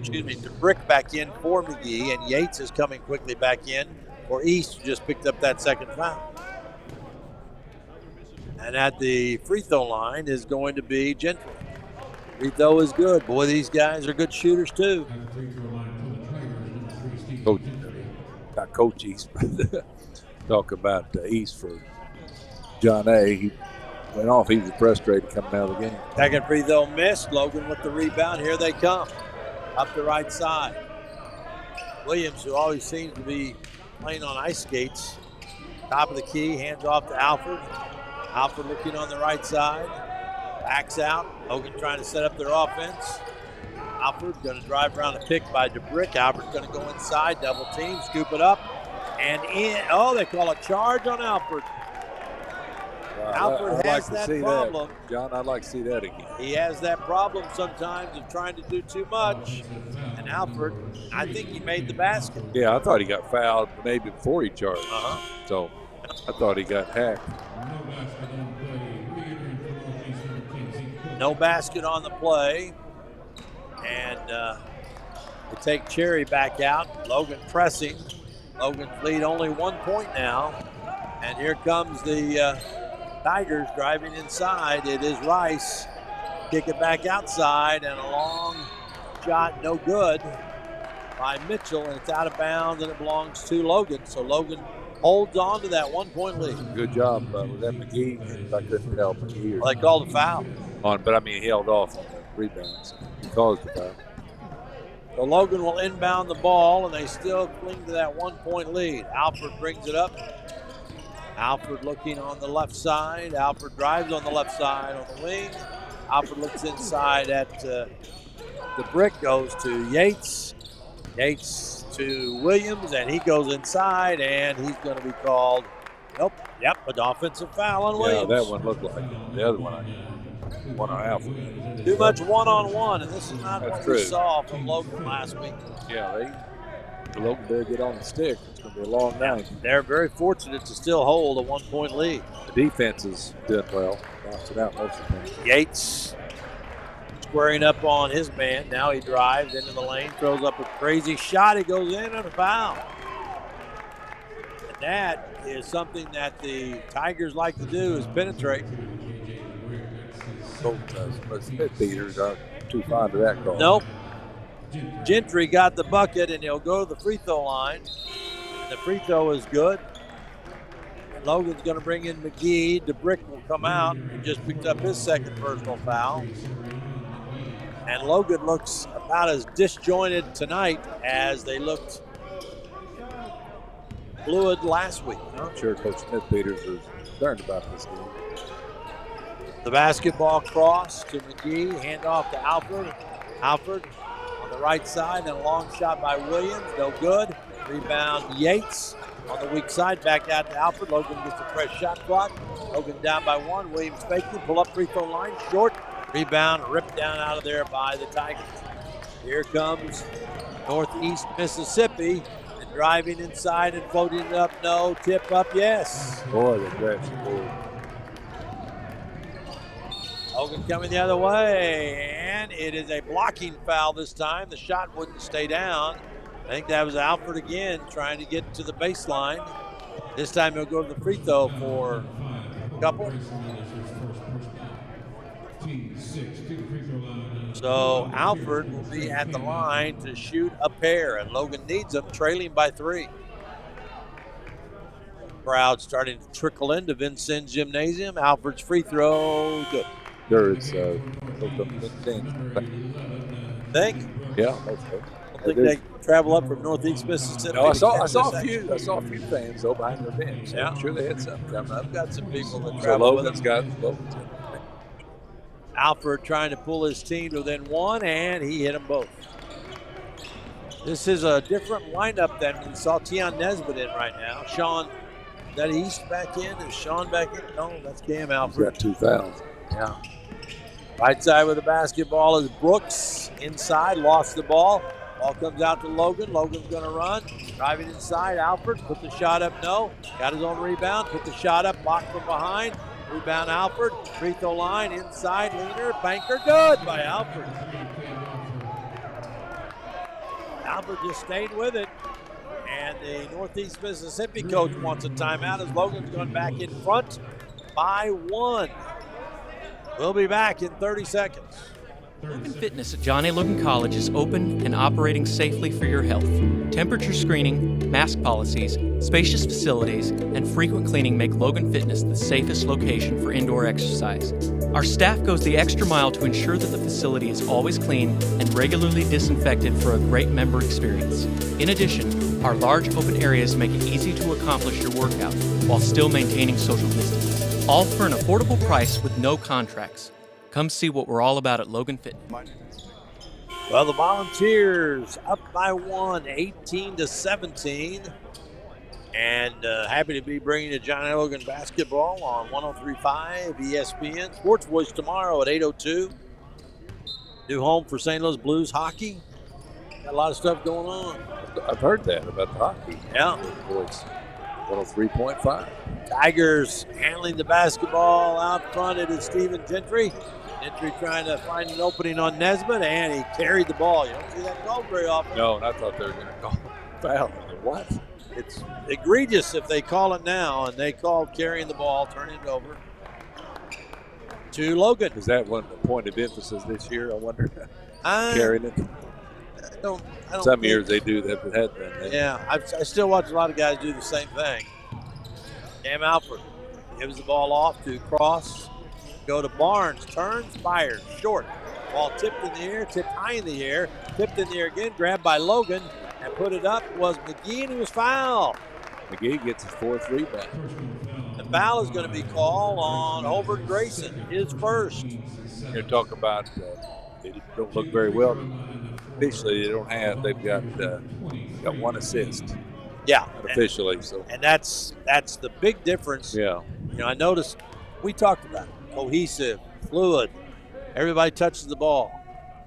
DeBrick back in for McGee, and Yates is coming quickly back in for East, who just picked up that second foul. And at the free throw line is going to be Gentry. Free throw is good. Boy, these guys are good shooters too. Coach, not Coach East, but talk about East for John A. He went off. He was frustrated coming out of the game. Second free throw missed. Logan with the rebound. Here they come. Up the right side. Williams, who always seems to be playing on ice skates. Top of the key, hands off to Alfred. Alfred looking on the right side. Backs out. Logan trying to set up their offense. Alfred going to drive around a pick by DeBrick. Alfred's going to go inside, double team, scoop it up, and in. Oh, they call a charge on Alfred. Alfred has that problem. John, I'd like to see that again. He has that problem sometimes of trying to do too much. And Alfred, I think he made the basket. Yeah, I thought he got fouled maybe before he charged. So I thought he got hacked. No basket on the play. And they take Cherry back out. Logan pressing. Logan's lead only 1 point now. And here comes the Tigers driving inside. It is Rice. Kick it back outside, and a long shot, no good by Mitchell, and it's out of bounds, and it belongs to Logan. So Logan holds on to that 1 point lead. Good job. Was that McGee? I couldn't tell McGee. Well, they called a foul. But I mean, he held off on the rebounds. He caused the foul. So Logan will inbound the ball, and they still cling to that 1 point lead. Alford brings it up. Alford looking on the left side. Alford drives on the left side on the wing. Alford looks inside at the brick, goes to Yates. Yates to Williams, and he goes inside, and he's going to be called. Nope. Yep, an offensive foul on Williams. Yeah, that one looked like the other one on Alford. Too much one-on-one, and this is not That's what true. we saw from Logan last week. Yeah, Logan better get on the stick. It's going to be a long night. They're very fortunate to still hold a 1 point lead. The defense is doing well. Bouncing out most of the time. Yates squaring up on his man. Now he drives into the lane, throws up a crazy shot. He goes in on a foul. And that is something that the Tigers like to do, is penetrate. Both Smith beaters aren't too fond of that call. Nope. Gentry got the bucket, and he'll go to the free throw line. And the free throw is good. And Logan's going to bring in McGee. DeBrick will come out. He just picked up his second personal foul. And Logan looks about as disjointed tonight as they looked fluid last week. I'm sure Coach Smith Peters is concerned about this game. The basketball cross to McGee. Handoff to Alford. Alford on the right side, and a long shot by Williams. No good. Rebound Yates on the weak side. Back out to Alford. Logan gets a fresh shot clock. Logan down by one. Williams faking. Pull up free throw line. Short. Rebound ripped down out of there by the Tigers. Here comes Northeast Mississippi. And driving inside and floating it up. No. Tip up. Yes. Boy, they grabbed some ball. Logan coming the other way, and it is a blocking foul this time. The shot wouldn't stay down. I think that was Alford again trying to get to the baseline. This time he'll go to the free throw for a couple. So Alford will be at the line to shoot a pair, and Logan needs them, trailing by 3. Crowd starting to trickle into Vincennes Gymnasium. Alford's free throw, good. There is Think? Yeah, I think they travel up from Northeast Mississippi. No, I saw a few fans though behind their bench. Yeah. I'm sure they had something coming up. I've got some people that So travel with Logan's them. got Logan's. Alford trying to pull his team to within one, and he hit them both. This is a different lineup than we saw Tion Nesbitt in right now. Sean, is that East back in? Is Sean back in? No, that's Cam Alford. Got 2 fouls. Yeah. Right side with the basketball is Brooks. Inside, lost the ball. Ball comes out to Logan. Logan's going to run. Driving inside, Alford. Put the shot up, no. Got his own rebound. Put the shot up, blocked from behind. Rebound, Alford. Free throw line, inside, leaner. Banker, good by Alford. Alford just stayed with it. And the Northeast Mississippi coach wants a timeout as Logan's going back in front by 1. We'll be back in 30 seconds. Logan Fitness at John A. Logan College is open and operating safely for your health. Temperature screening, mask policies, spacious facilities, and frequent cleaning make Logan Fitness the safest location for indoor exercise. Our staff goes the extra mile to ensure that the facility is always clean and regularly disinfected for a great member experience. In addition, our large open areas make it easy to accomplish your workout while still maintaining social distance. All for an affordable price with no contracts. Come see what we're all about at Logan Fitness. Well, the Volunteers up by 1, 18-17. And happy to be bringing you John A. Logan basketball on 103.5 ESPN. Sports Voice tomorrow at 8:02. New home for St. Louis Blues hockey. Got a lot of stuff going on. I've heard that about the hockey. Yeah. Boys, 103.5. Tigers handling the basketball out front. It is Stephen Gentry. Gentry trying to find an opening on Nesbitt, and he carried the ball. You don't see that called very often. No, and I thought they were going to call foul. What? It's egregious if they call it now, and they called carrying the ball, turning it over to Logan. Is that one point of emphasis this year? I wonder. I Carrying it. I don't Some years they do that, but had been. Yeah, I still watch a lot of guys do the same thing. Cam Alford gives the ball off to Cross. Go to Barnes, turns, fires, short. Ball tipped in the air, tipped high in the air, tipped in the air again, grabbed by Logan, and put it up was McGee, and he was fouled. McGee gets his 4th rebound. The foul is going to be called on Holbert Grayson, his first. You're talking about they don't look very well. Officially, they don't have. They've got 1 assist. Yeah, officially. So, and that's the big difference. Yeah, you know, I noticed we talked about it. Cohesive, fluid. Everybody touches the ball.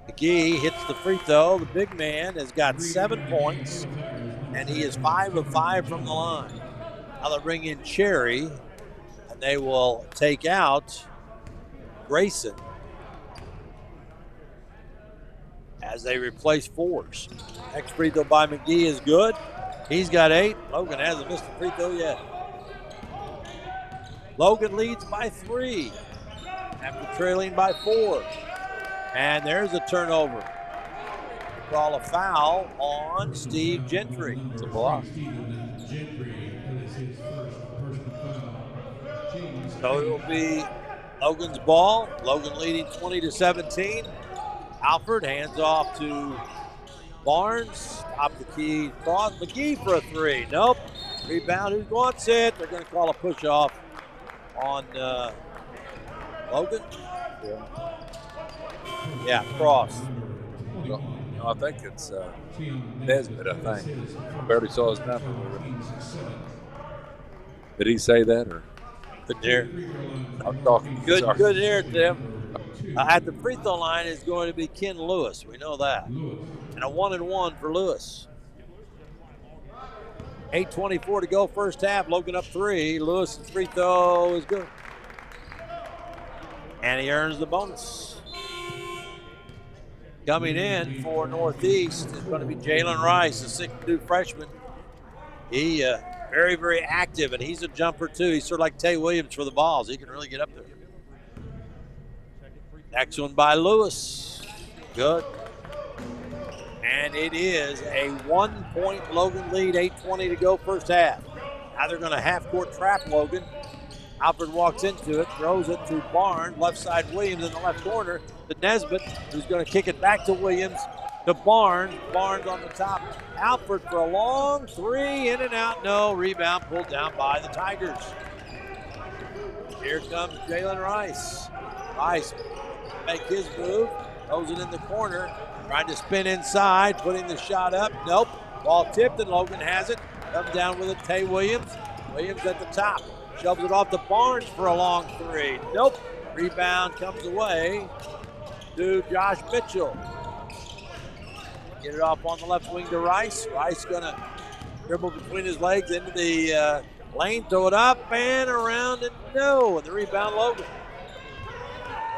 McGee hits the free throw. The big man has got 7 points, and he is 5 of 5 from the line. Now they'll bring in Cherry, and they will take out Grayson as they replace Fours. Next free throw by McGee is good. He's got 8. Logan hasn't missed a free throw yet. Logan leads by 3 after trailing by 4. And there's a turnover. They call a foul on Steve Gentry. It's a block. So it will be Logan's ball. Logan leading 20-17. Alford hands off to Barnes. Top the key. Cross. McGee for a 3. Nope. Rebound. Who wants it? They're going to call a push off on Logan. Yeah, Cross. No, I think it's Nesbitt, I think. I barely saw his number. Did he say that? Or? Couldn't hear. I'm talking. Good hear, Tim. At the free throw line is going to be Ken Lewis. We know that. And a 1-and-1 for Lewis. 8:24 to go, first half. Logan up 3. Lewis' free throw is good. And he earns the bonus. Coming in for Northeast is going to be Jalen Rice, a 6'2" freshman. He very, very active, and he's a jumper too. He's sort of like Tay Williams for the balls. He can really get up there. Next one by Lewis. Good. And it is a 1-point Logan lead, 8:20 to go, first half. Now they're going to half-court trap Logan. Alford walks into it, throws it to Barnes, left side Williams in the left corner to Nesbitt, who's going to kick it back to Williams, to Barnes. Barnes on the top. Alford for a long 3, in and out, no. Rebound pulled down by the Tigers. Here comes Jalen Rice. Rice make his move, throws it in the corner, trying to spin inside, putting the shot up. Nope. Ball tipped, and Logan has it. Comes down with it, Tay Williams. Williams at the top. Shoves it off to Barnes for a long 3. Nope. Rebound comes away to Josh Mitchell. Get it off on the left wing to Rice. Rice going to dribble between his legs into the lane, throw it up and around, and no. And the rebound, Logan.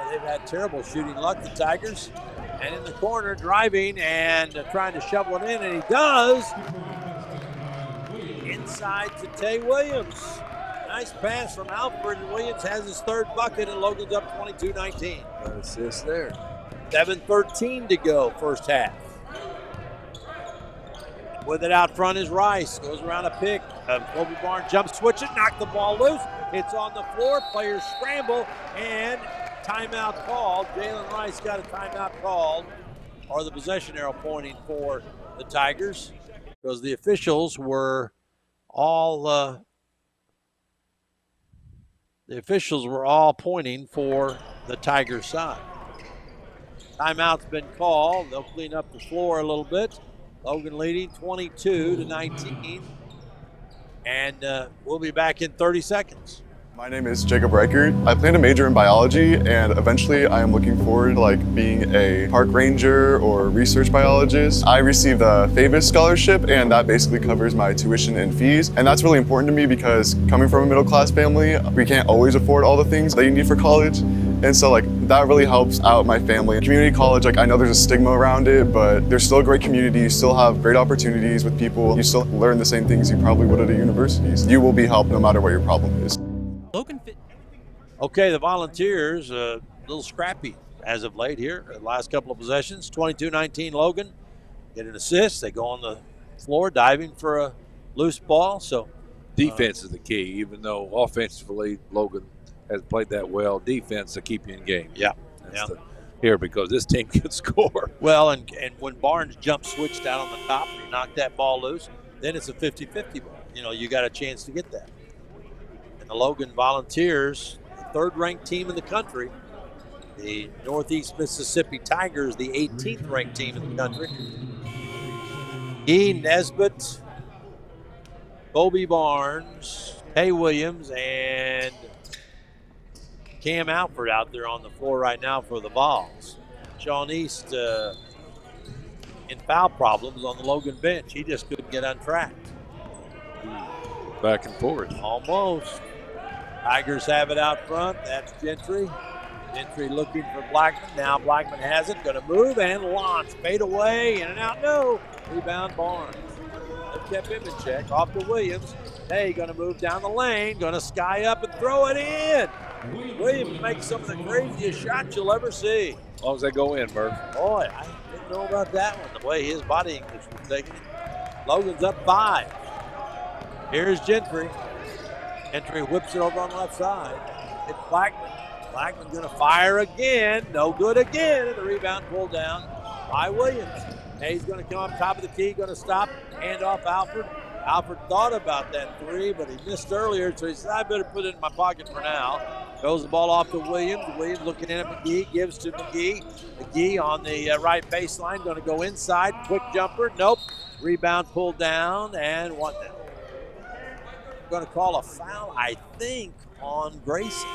Well, they've had terrible shooting luck, the Tigers. And in the corner, driving and trying to shovel it in, and he does. Inside to Tay Williams. Nice pass from Alford, and Williams has his 3rd bucket, and Logan's up 22-19. An assist there. 7:13 to go, first half. With it out front is Rice. Goes around a pick. Kobe Barnes jump switch it, knock the ball loose. It's on the floor. Players scramble, and timeout called. Jalen Rice got a timeout called, or the possession arrow pointing for the Tigers, because the officials were all pointing for the Tigers side. Timeout's been called. They'll clean up the floor a little bit. Logan leading 22-19. And we'll be back in 30 seconds. My name is Jacob Reichert. I plan to major in biology, and eventually I am looking forward to being a park ranger or research biologist. I received a FAVIS scholarship, and that basically covers my tuition and fees. And that's really important to me because coming from a middle class family, we can't always afford all the things that you need for college. And so that really helps out my family. Community college, like I know there's a stigma around it, but there's still a great community. You still have great opportunities with people. You still learn the same things you probably would at a university. You will be helped no matter what your problem is. Logan fit. Okay, the Volunteers, a little scrappy as of late here. The last couple of possessions, 22-19 Logan. Get an assist. They go on the floor diving for a loose ball. So defense is the key. Even though offensively Logan has played that well, defense to keep you in game. Yeah. That's here because this team can score. Well, and when Barnes jump switched out on the top and he knocked that ball loose, then it's a 50-50 ball. You know, you got a chance to get that. And the Logan Volunteers, the third-ranked team in the country. The Northeast Mississippi Tigers, the 18th ranked team in the country. E. Nesbitt, Kobe Barnes, Tay Williams, and Cam Alford out there on the floor right now for the Vols. Sean East in foul problems on the Logan bench. He just couldn't get untracked. Back and forth. Almost. Tigers have it out front. That's Gentry. Gentry looking for Blackman. Now Blackman has it. Going to move and launch. Fade away. In and out. No. Rebound Barnes. They kept him in check. Off to Williams. Hey, going to move down the lane. Going to sky up and throw it in. Williams makes some of the craziest shots you'll ever see. As long as they go in, Murph. Boy, I didn't know about that one. The way his body English was taking it. Logan's up 5. Here's Gentry. Gentry whips it over on the left side. It's Blackman. Blackman's going to fire again. No good again. And the rebound pulled down by Williams. Hayes going to come up top of the key. Going to stop. Hand off Alford. Alford thought about that three, but he missed earlier, so he said, I better put it in my pocket for now. Throws the ball off to Williams. Williams looking in at McGee. Gives to McGee. McGee on the right baseline. Going to go inside. Quick jumper. Nope. Rebound pulled down. And one down. Going to call a foul, I think, on Grayson.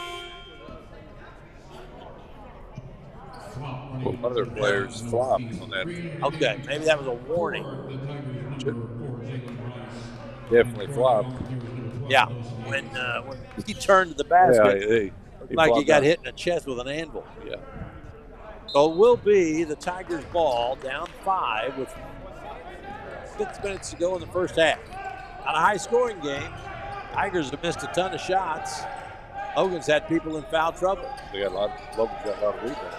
Well, one of their players flopped on that. Okay, maybe that was a warning. Definitely flopped. Yeah, when he turned to the basket, he like he got out. hit in the chest with an anvil. Yeah. So it will be the Tigers' ball, down 5 with 6 minutes to go in the first half. Not a high-scoring game. Tigers have missed a ton of shots. Logan's had people in foul trouble. Logan's got a lot of rebounds.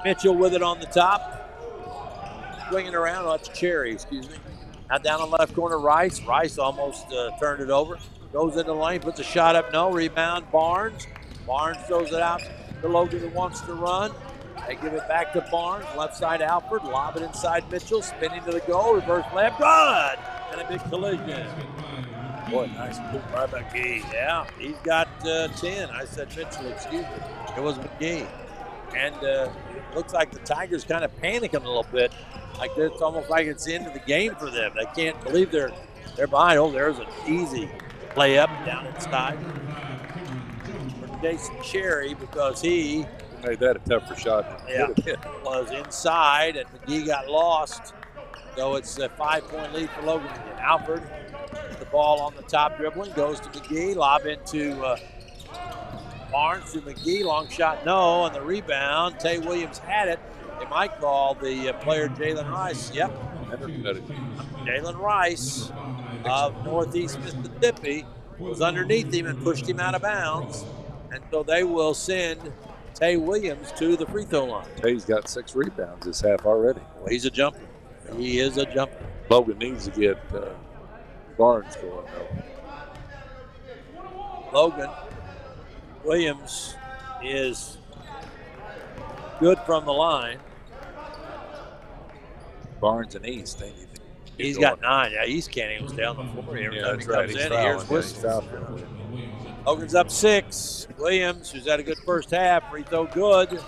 Mitchell with it on the top. Swinging around. Oh, it's Cherry, excuse me. Now down on the left corner, Rice. Rice almost turned it over. Goes into the lane, puts a shot up. No. Rebound, Barnes. Barnes throws it out to Logan who wants to run. They give it back to Barnes. Left side, Alford. Lob it inside Mitchell. Spinning to the goal. Reverse layup. Good! And a big collision. Boy, nice move by McGee. Yeah, he's got 10. I said Mitchell, excuse me. It was McGee. And looks like the Tigers kind of panicking a little bit. Like it's almost like it's the end of the game for them. They can't believe they're behind. Oh, there's an easy layup down inside for Jason Cherry because he made that a tougher shot. Yeah, was inside and McGee got lost. So it's a 5-point lead for Logan again. Alford, the ball on the top dribbling, goes to McGee, lob into Barnes to McGee, long shot, no, and the rebound. Tay Williams had it. They might call the player Jalen Rice. Yep. Jalen Rice of Northeast Mississippi was underneath him and pushed him out of bounds. And so they will send Tay Williams to the free throw line. Tay's got 6 rebounds this half already. Well, he's a jumper. He is a jumper. Logan needs to get Barnes going, though. Logan Williams is good from the line. Barnes and East. He's got 9. Yeah, East can't even stay on the floor. Every time he comes in, he hears whistles. Logan's up 6. Williams, who's had a good first half, free throw good.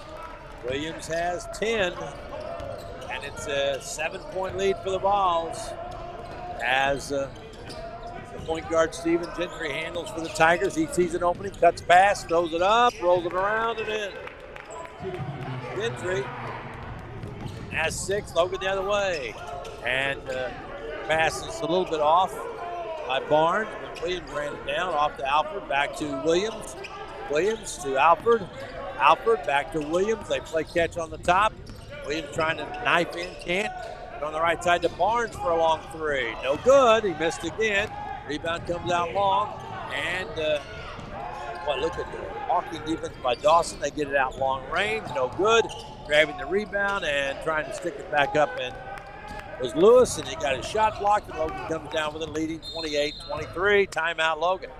Williams has 10. And it's a 7-point lead for the Vols as the point guard Steven Gentry handles for the Tigers. He sees an opening, cuts pass, throws it up, rolls it around and in. Gentry has 6, Logan the other way. And pass is a little bit off by Barnes, but Williams ran it down off to Alford, back to Williams. Williams to Alford. Alford back to Williams. They play catch on the top. Williams trying to knife in, can't. On the right side to Barnes for a long three. No good. He missed again. Rebound comes out long. And look at the walking defense by Dawson. They get it out long range. No good. Grabbing the rebound and trying to stick it back up. And was Lewis, and he got his shot blocked. And Logan comes down with it, leading 28-23. Timeout, Logan.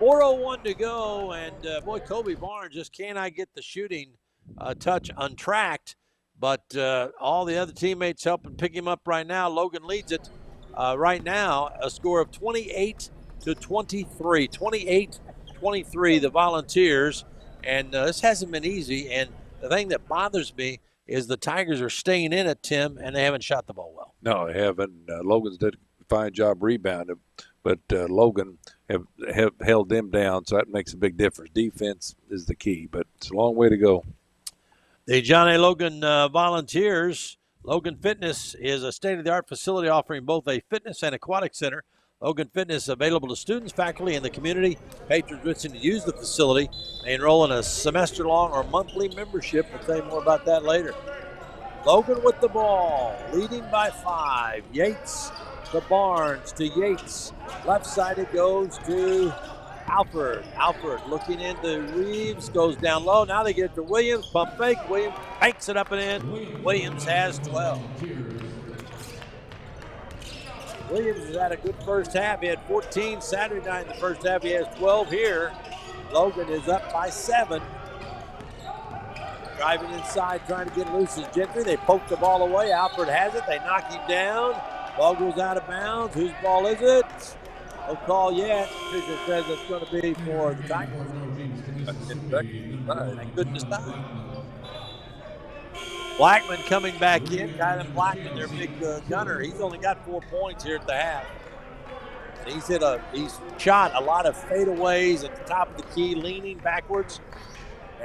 4:01 to go. And boy, Kobe Barnes just cannot get the shooting touch untracked. But all the other teammates helping pick him up right now. Logan leads it right now, a score of 28-23. 28-23, the Volunteers. And this hasn't been easy. And the thing that bothers me is the Tigers are staying in it, Tim, and they haven't shot the ball well. No, they haven't. Logan's did a fine job rebounding, but Logan have held them down, so that makes a big difference. Defense is the key, but it's a long way to go. The John A. Logan Volunteers. Logan Fitness is a state-of-the-art facility offering both a fitness and aquatic center. Logan Fitness is available to students, faculty, and the community. Patrons wishing to use the facility may enroll in a semester-long or monthly membership. We'll tell you more about that later. Logan with the ball, leading by 5. Yates to Barnes to Yates. Left side it goes to Alford. Alford looking into Reeves, goes down low. Now they get it to Williams. Pump fake. Williams banks it up and in. Williams has 12. Williams has had a good first half. He had 14 Saturday night in the first half. He has 12 here. Logan is up by 7. Driving inside, trying to get loose is Gentry. They poke the ball away. Alford has it. They knock him down. Ball goes out of bounds. Whose ball is it? No call yet. Official says it's going to be for the Tigers. They couldn't decide. Blackman coming back in. Kylan Blackman, their big gunner. He's only got 4 points here at the half. And he's shot a lot of fadeaways at the top of the key, leaning backwards.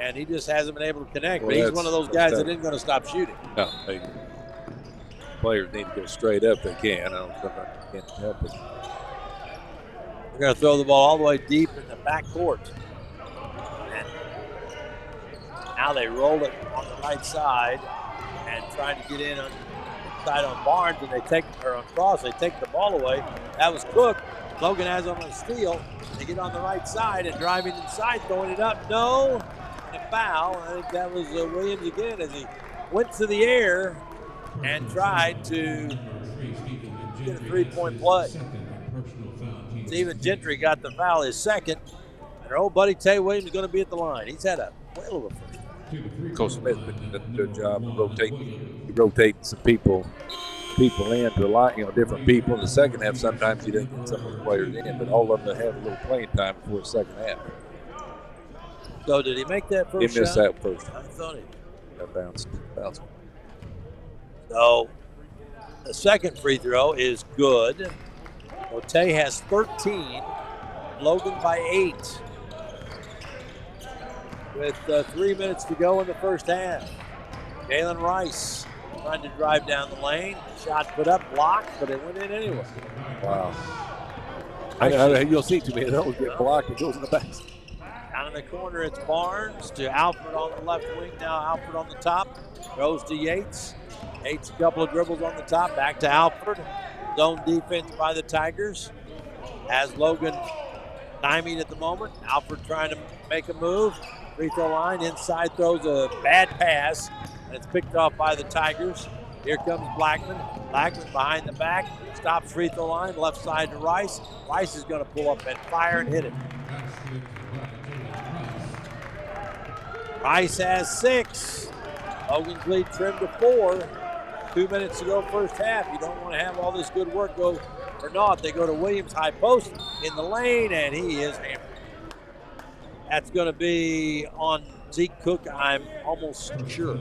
And he just hasn't been able to connect. But he's one of those guys that isn't going to stop shooting. No, players need to go straight up. They can. I don't think they can help it. They're going to throw the ball all the way deep in the backcourt. And now they roll it on the right side and trying to get in on inside on Barnes, and they take on Cross. They take the ball away. That was Cook. Logan has on a steal. They get on the right side and driving inside, throwing it up. No. And a foul. I think that was Williams again as he went to the air and tried to get a three-point play. Stephen Gentry got the foul, his second. And our old buddy Tay Williams is going to be at the line. He's had a whale of a first time. Coach Smith did a good job of rotating some people in to a lot, different people. In the second half, sometimes he didn't get some of the players in, but all of them had a little playing time before the second half. So did he make that first shot? He missed that first. I thought he did. That bounced. So the second free throw is good. Otay has 13. Logan by 8. With 3 minutes to go in the first half. Jalen Rice trying to drive down the lane. Shot put up, blocked, but it went in anyway. Wow. You'll see to me, it'll get blocked. It goes in the back. Down in the corner, it's Barnes to Alford on the left wing. Now Alford on the top. Goes to Yates. Yates a couple of dribbles on the top. Back to Alford. Zone defense by the Tigers. Has Logan stymied at the moment. Alford trying to make a move. Free throw line. Inside throws a bad pass. And it's picked off by the Tigers. Here comes Blackman. Blackman behind the back. Stops free throw line. Left side to Rice. Rice is going to pull up and fire and hit it. Rice has 6. Logan's lead trimmed to 4. 2 minutes to go first half. You don't want to have all this good work go for naught. They go to Williams, high post in the lane, and he is hammered. That's going to be on Zeke Cook, I'm almost sure.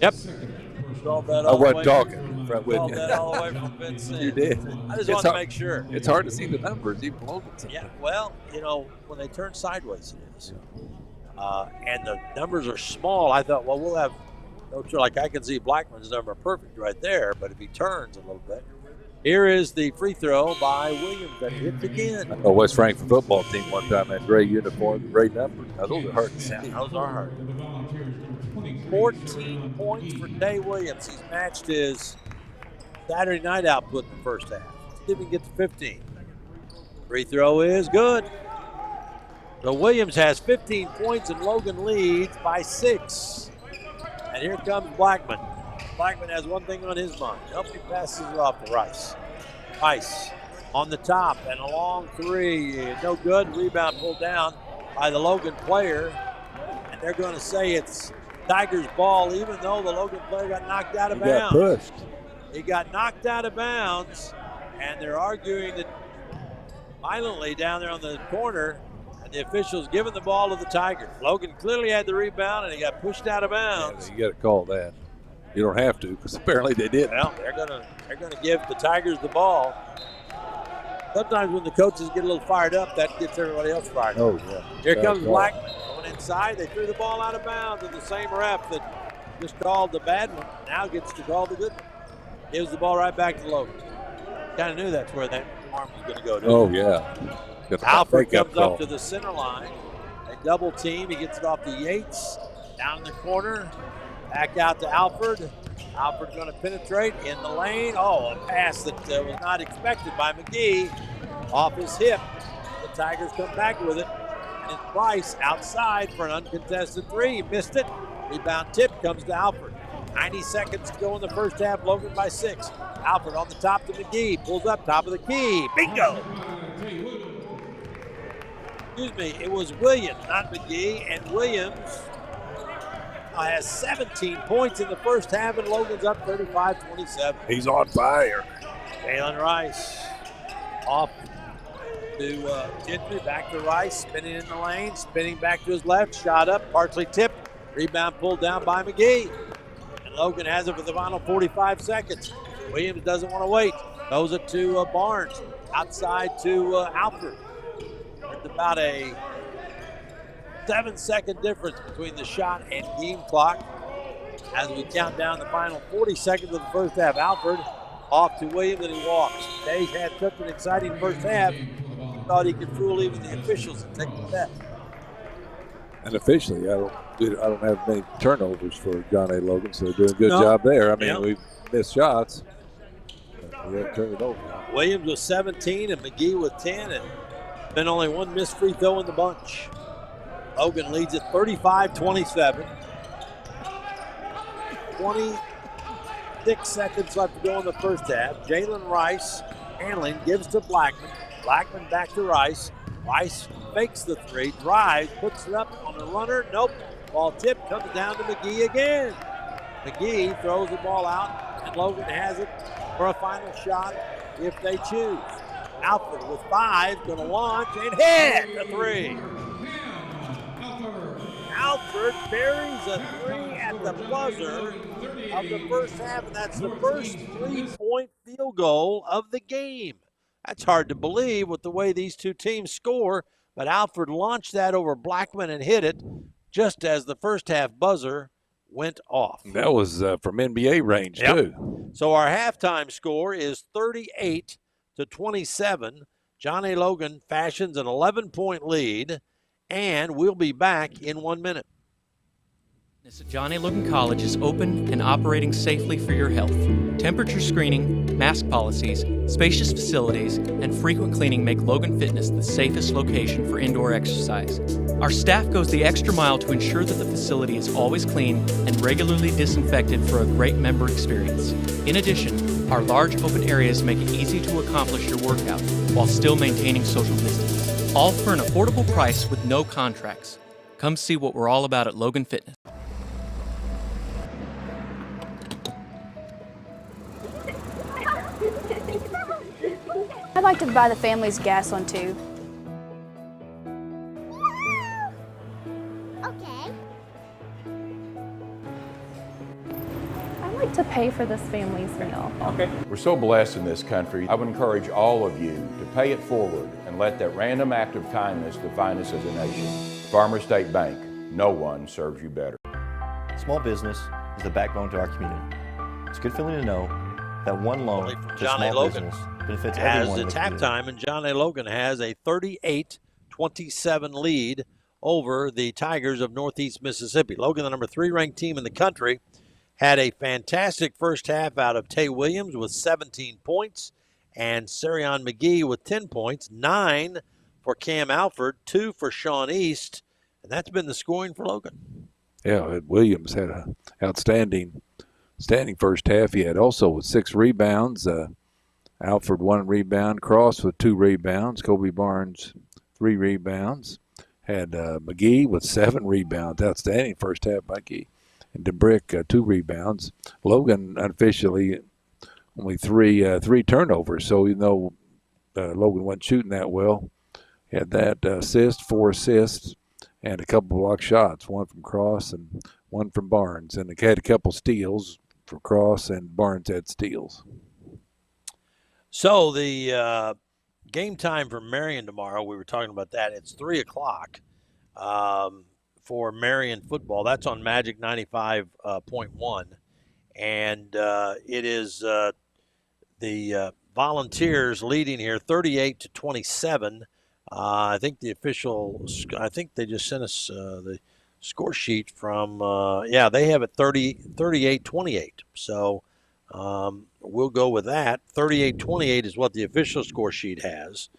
Yep. Called that all I wasn't talking. Called that all the way from Vincent. You did. I just wanted to make sure. It's hard to see the numbers, even Logan. Yeah, well, when they turn sideways, it is. And the numbers are small. I thought, well, we'll have no trouble. Like I can see Blackman's number perfect right there, but if he turns a little bit, Here is the free throw by Williams that hits again. A West Frankfort football team one time had gray uniforms, gray numbers. Now, those are hard to see. Those are hard. 14 points for Tay Williams. He's matched his Saturday night output in the first half. Let's see if he can get to 15. Free throw is good. So Williams has 15 points and Logan leads by 6. And here comes Blackman. Blackman has one thing on his mind. Nope, he passes it off to Rice. Rice on the top and a long three. No good. Rebound pulled down by the Logan player. And they're going to say it's Tigers' ball, even though the Logan player got knocked out of bounds. Got pushed. He got knocked out of bounds, and they're arguing that violently down there on the corner, and the officials giving the ball to the Tigers. Logan clearly had the rebound, and he got pushed out of bounds. Yeah, you got to call that. You don't have to, because apparently they did. Well, they're gonna give the Tigers the ball. Sometimes when the coaches get a little fired up, that gets everybody else fired up. Oh yeah. Here comes Blackman going inside. They threw the ball out of bounds, and the same ref that just called the bad one now gets to call the good one. Gives the ball right back to Logan. Kind of knew that's where that arm was going to go to. Oh yeah. Alfred comes up to the center line. They double team. He gets it off to Yates. Down in the corner. Back out to Alfred. Alfred going to penetrate in the lane. Oh, a pass that was not expected by McGee. Off his hip. The Tigers come back with it. And it's Price outside for an uncontested three. He missed it. Rebound tip comes to Alfred. 90 seconds to go in the first half. Logan by 6. Alfred on the top to McGee. Pulls up top of the key. Bingo! Excuse me, it was Williams, not McGee. And Williams has 17 points in the first half, and Logan's up 35-27. He's on fire. Jalen Rice off to Gentry, back to Rice, spinning in the lane, spinning back to his left, shot up, partially tipped, rebound pulled down by McGee. And Logan has it for the final 45 seconds. Williams doesn't want to wait. Throws it to Barnes, outside to Alfred. It's about a 7-second difference between the shot and game clock as we count down the final 40 seconds of the first half. Alfred off to Williams, and he walks. Day had such an exciting first half, he thought he could fool even the officials and take the bet. And officially, I don't have many turnovers for John A. Logan, so they're doing a good job there. I mean, we missed shots. We haven't turned it over. Williams with 17 and McGee with 10, and been only one missed free throw in the bunch. Logan leads at 35-27. 26 seconds left to go in the first half. Jalen Rice handling, gives to Blackman. Blackman back to Rice. Rice fakes the three, drives, puts it up on the runner. Nope. Ball tip comes down to McGee again. McGee throws the ball out, and Logan has it for a final shot if they choose. Alfred with 5, going to launch and hit a three. Alfred buries a three at the buzzer of the first half, and that's the first 3-point field goal of the game. That's hard to believe with the way these two teams score, but Alfred launched that over Blackman and hit it just as the first half buzzer went off. That was from NBA range, too. So our halftime score is 38-27. John A. Logan fashions an 11-point lead, and we'll be back in 1 minute. John A. Logan College is open and operating safely for your health. Temperature screening, mask policies, spacious facilities, and frequent cleaning make Logan Fitness the safest location for indoor exercise. Our staff goes the extra mile to ensure that the facility is always clean and regularly disinfected for a great member experience. In addition, our large open areas make it easy to accomplish your workout while still maintaining social distance. All for an affordable price with no contracts. Come see what we're all about at Logan Fitness. I'd like to buy the family's gas one too. Okay. I'd like to pay for this family's meal. Okay. We're so blessed in this country. I would encourage all of you to pay it forward and let that random act of kindness define us as a nation. Farmers State Bank, no one serves you better. Small business is the backbone to our community. It's a good feeling to know that one loan from to John A. small Logan business benefits as everyone in it's the community. halftime, and John A. Logan has a 38-27 lead over the Tigers of Northeast Mississippi. Logan, the number 3 ranked team in the country, had a fantastic first half out of Tay Williams with 17 points and Sarion McGee with 10 points, 9 for Cam Alford, 2 for Sean East, and that's been the scoring for Logan. Yeah, Williams had an outstanding first half. He had also with 6 rebounds. Alford 1 rebound, Cross with 2 rebounds, Kobe Barnes 3 rebounds. Had McGee with 7 rebounds. Outstanding first half by McGee. And DeBrick 2 rebounds. Logan unofficially only 3 turnovers. So even though Logan wasn't shooting that well, he had that assist, 4 assists, and a couple block shots. 1 from Cross and 1 from Barnes. And they had a couple steals for Cross, and Barnes had steals. So the game time for Marion tomorrow, we were talking about that. It's 3 o'clock for Marion football. That's on Magic 95.1. And it is the Volunteers leading here 38-27. I think they just sent us the score sheet from, they have it 38-28. So we'll go with that. 38-28 is what the official score sheet has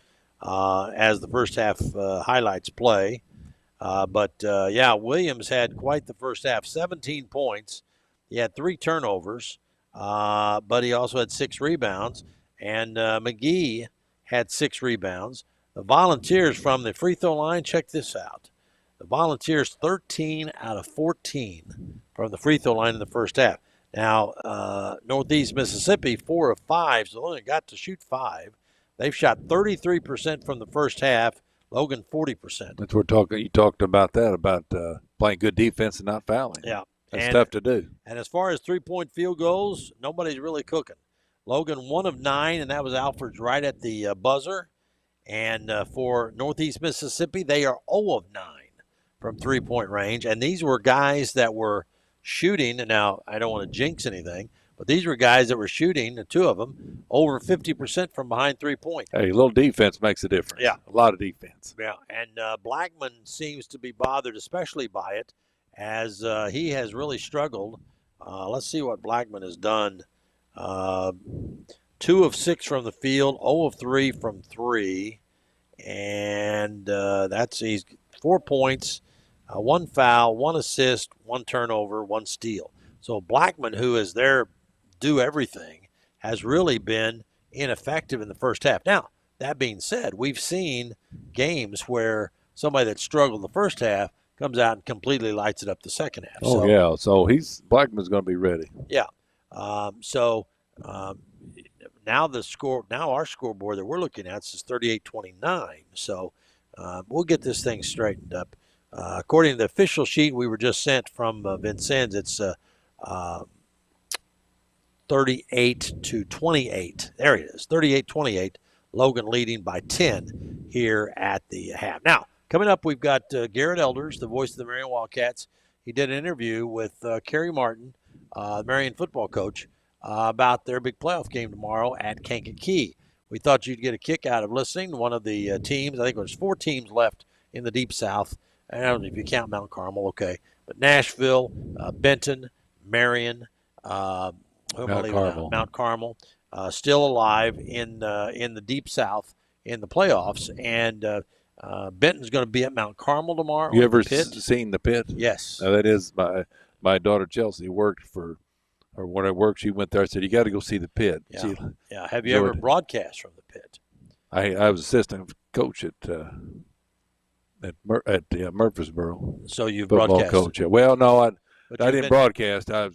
as the first half highlights play. Williams had quite the first half, 17 points. He had 3 turnovers, but he also had 6 rebounds. And McGee had 6 rebounds. The Volunteers from the free throw line, check this out. The Volunteers 13 out of 14 from the free throw line in the first half. Now, Northeast Mississippi, 4 of 5, so they only got to shoot 5. They've shot 33% from the first half. Logan, 40%. That's what you talked about that, about playing good defense and not fouling. Yeah. That's tough to do. And as far as three-point field goals, nobody's really cooking. Logan, 1 of 9, and that was Alford's right at the buzzer. And for Northeast Mississippi, they are 0 of 9 from three-point range. And these were guys that were shooting, and now I don't want to jinx anything, but these were guys that were shooting, the 2 of them, over 50% from behind 3-point. Hey, a little defense makes a difference. Yeah. A lot of defense. Yeah, and Blackman seems to be bothered especially by it as he has really struggled. Let's see what Blackman has done. 2 of 6 from the field, 0 of 3 from 3, and he's 4 points, 1 foul, 1 assist, 1 turnover, 1 steal. So Blackman, who is there do everything, has really been ineffective in the first half. Now, that being said, we've seen games where somebody that struggled the first half comes out and completely lights it up the second half. So Blackman's going to be ready. Yeah. Now our scoreboard that we're looking at is 38-29. So we'll get this thing straightened up. According to the official sheet we were just sent from Vincennes, it's 38-28. There it is, 38-28. Logan leading by 10 here at the half. Now, coming up, we've got Garrett Elders, the voice of the Marion Wildcats. He did an interview with Kerry Martin, Marion football coach, about their big playoff game tomorrow at Kankakee. We thought you'd get a kick out of listening to one of the teams. I think there's 4 teams left in the Deep South. I don't know if you count Mount Carmel, okay. But Nashville, Benton, Marion, Mount Carmel, still alive in the Deep South in the playoffs. And Benton's going to be at Mount Carmel tomorrow. You ever seen the pit? Yes. That is my daughter Chelsea worked for, or when I worked, she went there. I said, you got to go see the pit. Yeah. Have you ever broadcast from the pit? I was assistant coach at Murfreesboro. So you've football broadcast. Coach. Yeah. Well, no, I didn't broadcast. I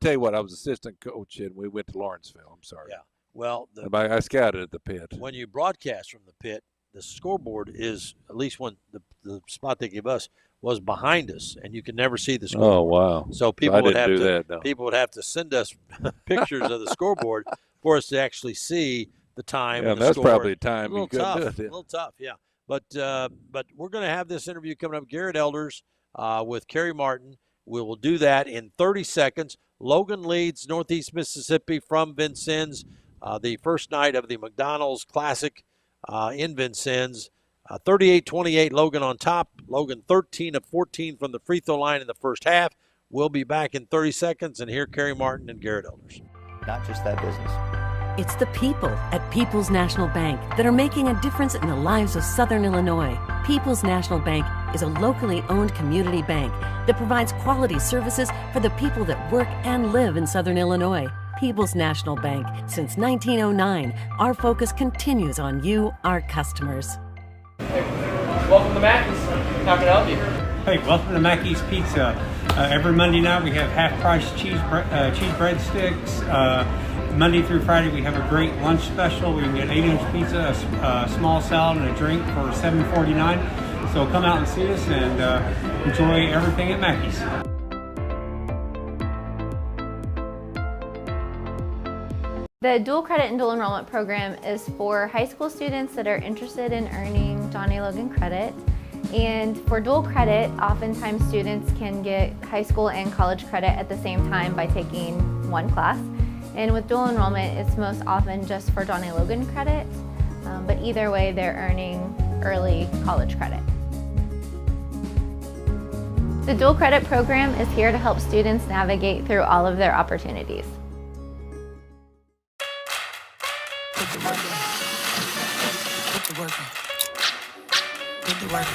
tell you what, I was assistant coach, and we went to Lawrenceville. I'm sorry. Yeah. Well, I scouted at the pit. When you broadcast from the pit, the scoreboard is, at least when the spot they give us was behind us, and you can never see the scoreboard. Oh, wow. So people would have to send us pictures of the scoreboard for us to actually see the time. Yeah, and the that's score. probably a time you couldn't do A it. little tough, yeah. But we're going to have this interview coming up. Garrett Elders with Kerry Martin. We will do that in 30 seconds. Logan leads Northeast Mississippi from Vincennes. The first night of the McDonald's Classic in Vincennes. 38-28, Logan on top. Logan 13 of 14 from the free throw line in the first half. We'll be back in 30 seconds, and here Kerry Martin and Garrett Elders. Not just that business. It's the people at People's National Bank that are making a difference in the lives of Southern Illinois. People's National Bank is a locally owned community bank that provides quality services for the people that work and live in Southern Illinois. People's National Bank. Since 1909, our focus continues on you, our customers. Hey, welcome to Mackey's. How can I help you? Hey, welcome to Mackey's Pizza. Every Monday night we have half-price cheese breadsticks. Monday through Friday we have a great lunch special. We can get 8-inch pizza, a small salad, and a drink for $7.49. So come out and see us and enjoy everything at Mackey's. The dual credit and dual enrollment program is for high school students that are interested in earning Johnny Logan credit. And for dual credit, oftentimes students can get high school and college credit at the same time by taking one class. And with dual enrollment, it's most often just for Johnny Logan credit, but either way, they're earning early college credit. The dual credit program is here to help students navigate through all of their opportunities. Put the work in. Put the work in. Put the work in.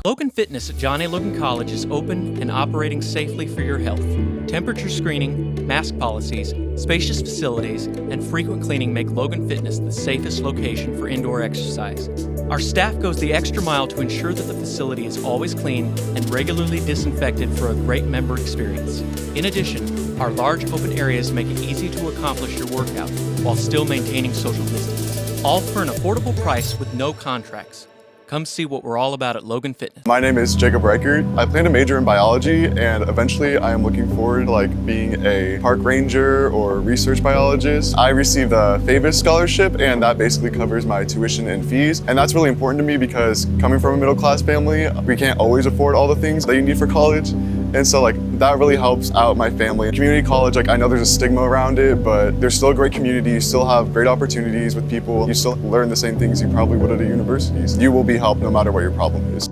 Logan Fitness at Johnny Logan College is open and operating safely for your health. Temperature screening, mask policies, spacious facilities, and frequent cleaning make Logan Fitness the safest location for indoor exercise. Our staff goes the extra mile to ensure that the facility is always clean and regularly disinfected for a great member experience. In addition, our large open areas make it easy to accomplish your workout while still maintaining social distance. All for an affordable price with no contracts. Come see what we're all about at Logan Fitness. My name is Jacob Reichert. I plan to major in biology, and eventually I am looking forward to being a park ranger or research biologist. I received a FAVIS scholarship, and that basically covers my tuition and fees. And that's really important to me because coming from a middle class family, we can't always afford all the things that you need for college. And so that really helps out my family. Community college, I know there's a stigma around it, but there's still a great community. You still have great opportunities with people. You still learn the same things you probably would at a university. You will be helped no matter what your problem is.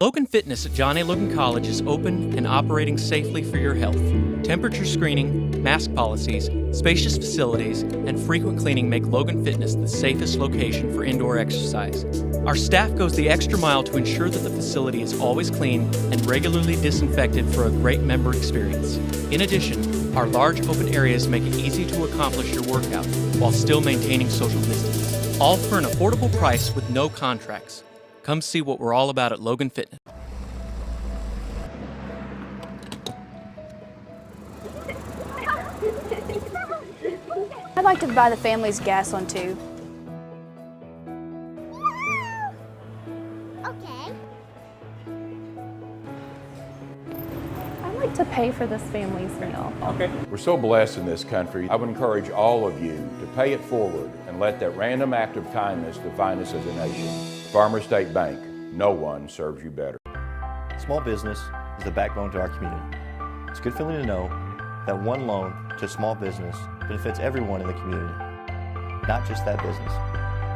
Logan Fitness at Johnny Logan College is open and operating safely for your health. Temperature screening, mask policies, spacious facilities, and frequent cleaning make Logan Fitness the safest location for indoor exercise. Our staff goes the extra mile to ensure that the facility is always clean and regularly disinfected for a great member experience. In addition, our large open areas make it easy to accomplish your workout while still maintaining social distance. All for an affordable price with no contracts. Come see what we're all about at Logan Fitness. I'd like to buy the family's gas on 2. Okay. I'd like to pay for this family's meal. Okay. We're so blessed in this country. I would encourage all of you to pay it forward and let that random act of kindness define us as a nation. Farmers State Bank, no one serves you better. Small business is the backbone to our community. It's a good feeling to know that one loan to a small business benefits everyone in the community, not just that business.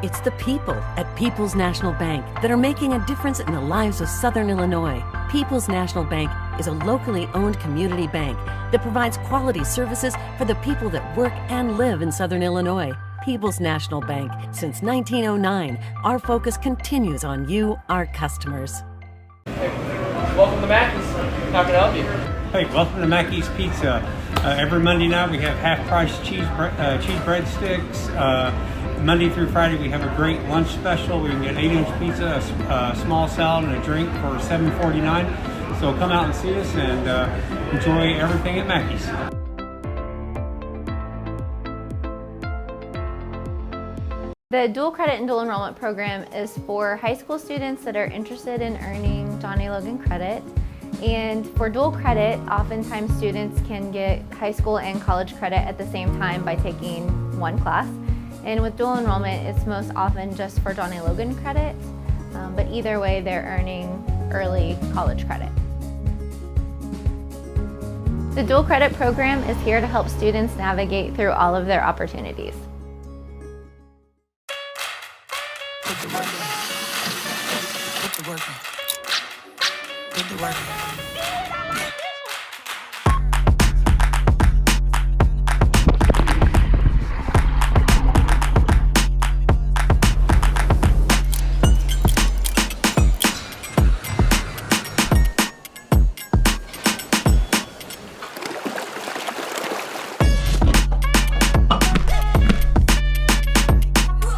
It's the people at People's National Bank that are making a difference in the lives of Southern Illinois. People's National Bank is a locally owned community bank that provides quality services for the people that work and live in Southern Illinois. People's National Bank. Since 1909, our focus continues on you, our customers. Hey, welcome to Mackey's. How can I help you? Hey, welcome to Mackey's Pizza. Every Monday night we have half-price cheese breadsticks. Monday through Friday we have a great lunch special. We can get 8-inch pizza, a small salad, and a drink for $7.49. So come out and see us and enjoy everything at Mackey's. The dual credit and dual enrollment program is for high school students that are interested in earning Johnny Logan credit. And for dual credit, oftentimes students can get high school and college credit at the same time by taking one class. And with dual enrollment, it's most often just for Johnny Logan credit, but either way, they're earning early college credit. The dual credit program is here to help students navigate through all of their opportunities. Put the work in. Put the work in. Put the work in.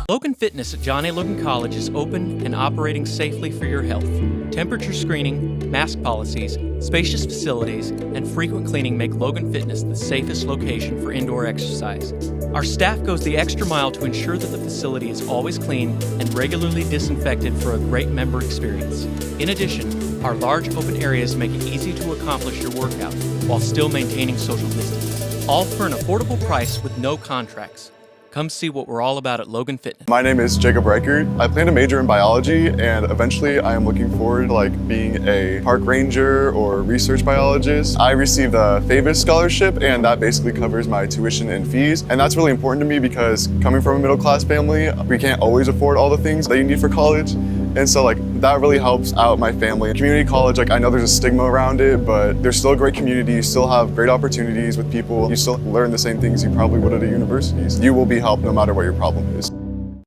Logan Fitness at Johnny Logan College is open and operating safely for your health. Temperature screening, mask policies, spacious facilities, and frequent cleaning make Logan Fitness the safest location for indoor exercise. Our staff goes the extra mile to ensure that the facility is always clean and regularly disinfected for a great member experience. In addition, our large open areas make it easy to accomplish your workout while still maintaining social distance. All for an affordable price with no contracts. Come see what we're all about at Logan Fitness. My name is Jacob Reichert. I plan to major in biology, and eventually I am looking forward to being a park ranger or research biologist. I received the FAVIS scholarship, and that basically covers my tuition and fees. And that's really important to me because coming from a middle class family, we can't always afford all the things that you need for college. And so that really helps out my family. Community college, I know there's a stigma around it, but there's still a great community. You still have great opportunities with people. You still learn the same things you probably would at a university. You will be helped no matter what your problem is.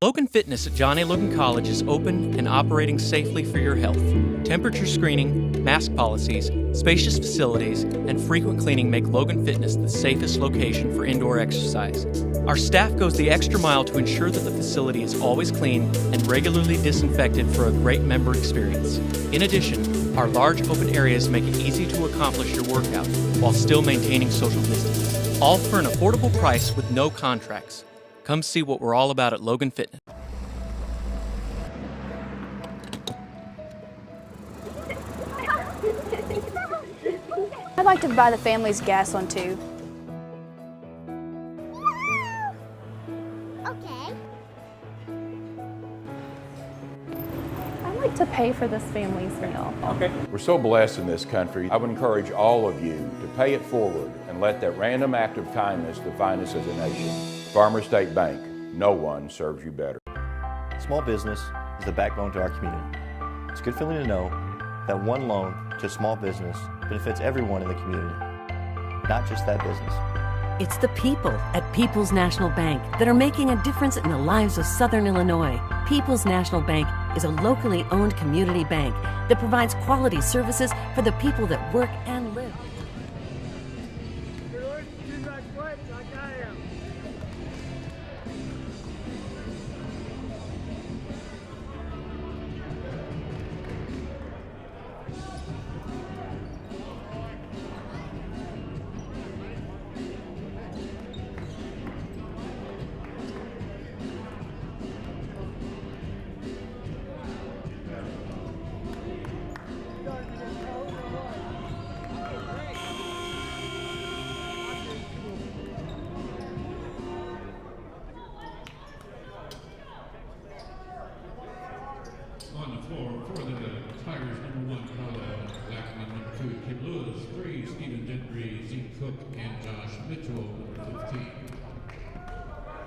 Logan Fitness at Johnny Logan College is open and operating safely for your health. Temperature screening, mask policies, spacious facilities, and frequent cleaning make Logan Fitness the safest location for indoor exercise. Our staff goes the extra mile to ensure that the facility is always clean and regularly disinfected for a great member experience. In addition, our large open areas make it easy to accomplish your workout while still maintaining social distance. All for an affordable price with no contracts. Come see what we're all about at Logan Fitness. I'd like to buy the family's gas on 2. Okay. I'd like to pay for this family's meal. Okay. We're so blessed in this country. I would encourage all of you to pay it forward and let that random act of kindness define us as a nation. Farmers State Bank, no one serves you better. Small business is the backbone to our community. It's a good feeling to know that one loan to a small business benefits everyone in the community, not just that business. It's the people at People's National Bank that are making a difference in the lives of Southern Illinois. People's National Bank is a locally owned community bank that provides quality services for the people that work and live. On the floor for the Tigers, number 1, Carla Blackman, number 2, Kim Lewis, 3, Stephen Gentry, Zeke Cook, and Josh Mitchell, number 15.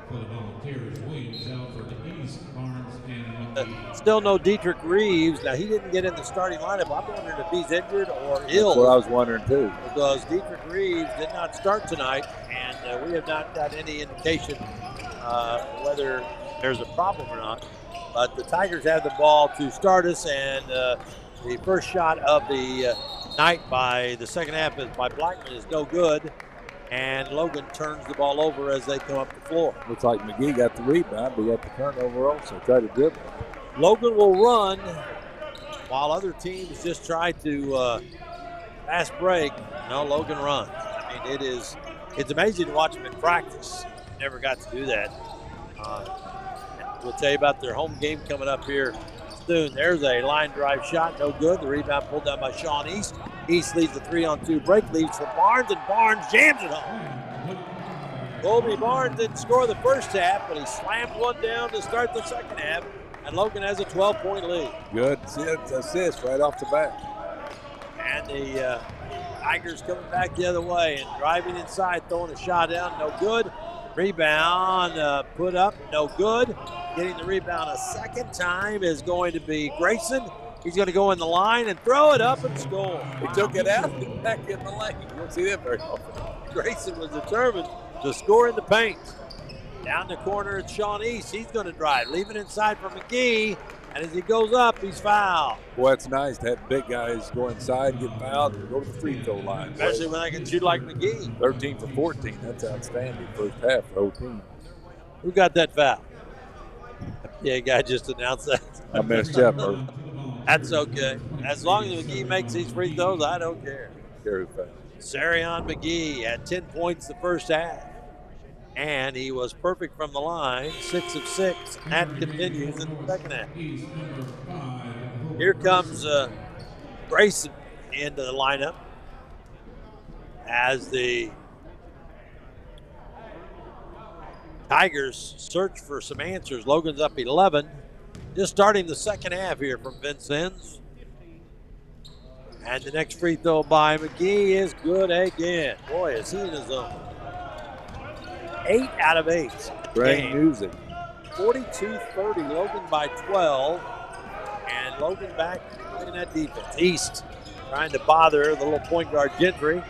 For the Volunteers, Williams, Alford, East, Barnes, and McGee. Still no Dietrich Reeves. Now, he didn't get in the starting lineup. I'm wondering if he's injured or ill. That's what I was wondering, too. Because Dietrich Reeves did not start tonight, and we have not got any indication whether there's a problem or not. But the Tigers have the ball to start us, and the first shot of the night by the second half by Blackman is no good, and Logan turns the ball over as they come up the floor. Looks like McGee got the rebound, but he got the turnover also. Try to dribble. Logan will run while other teams just try to fast break. No, Logan runs. I mean, it's amazing to watch him in practice. Never got to do that. We'll tell you about their home game coming up here soon. There's a line drive shot, no good. The rebound pulled down by Sean East. East leads the 3-on-2 break, leads for Barnes, and Barnes jams it home. Colby Barnes didn't score the first half, but he slammed one down to start the second half, and Logan has a 12-point lead. Good assist right off the bat. And the Tigers coming back the other way and driving inside, throwing a shot down, no good. Rebound put up, no good. Getting the rebound a second time is going to be Grayson. He's going to go in the line and throw it up and score. He took it out and back in the lane. You don't see that very often. Grayson was determined to score in the paint. Down the corner, it's Sean East. He's going to drive, leave it inside for McGee. And as he goes up, he's fouled. Boy, it's nice to have big guys go inside, get fouled, and go to the free throw line. Especially when they can shoot like McGee. 13 for 14. That's outstanding first half for the whole team. Who got that foul? Yeah, guy just announced that. I messed up. That's okay. As long as McGee makes these free throws, I don't care. Care who fouled. Sarion McGee had 10 points the first half. And he was perfect from the line, 6 of 6. And that continues in the second half. Here comes Grayson into the lineup as the Tigers search for some answers. Logan's up 11. Just starting the second half here from Vincennes. And the next free throw by McGee is good again. Boy, is he in his zone. 8 out of 8. Great music. 42-30, Logan by 12. And Logan back in that defense. East trying to bother the little point guard Gentry.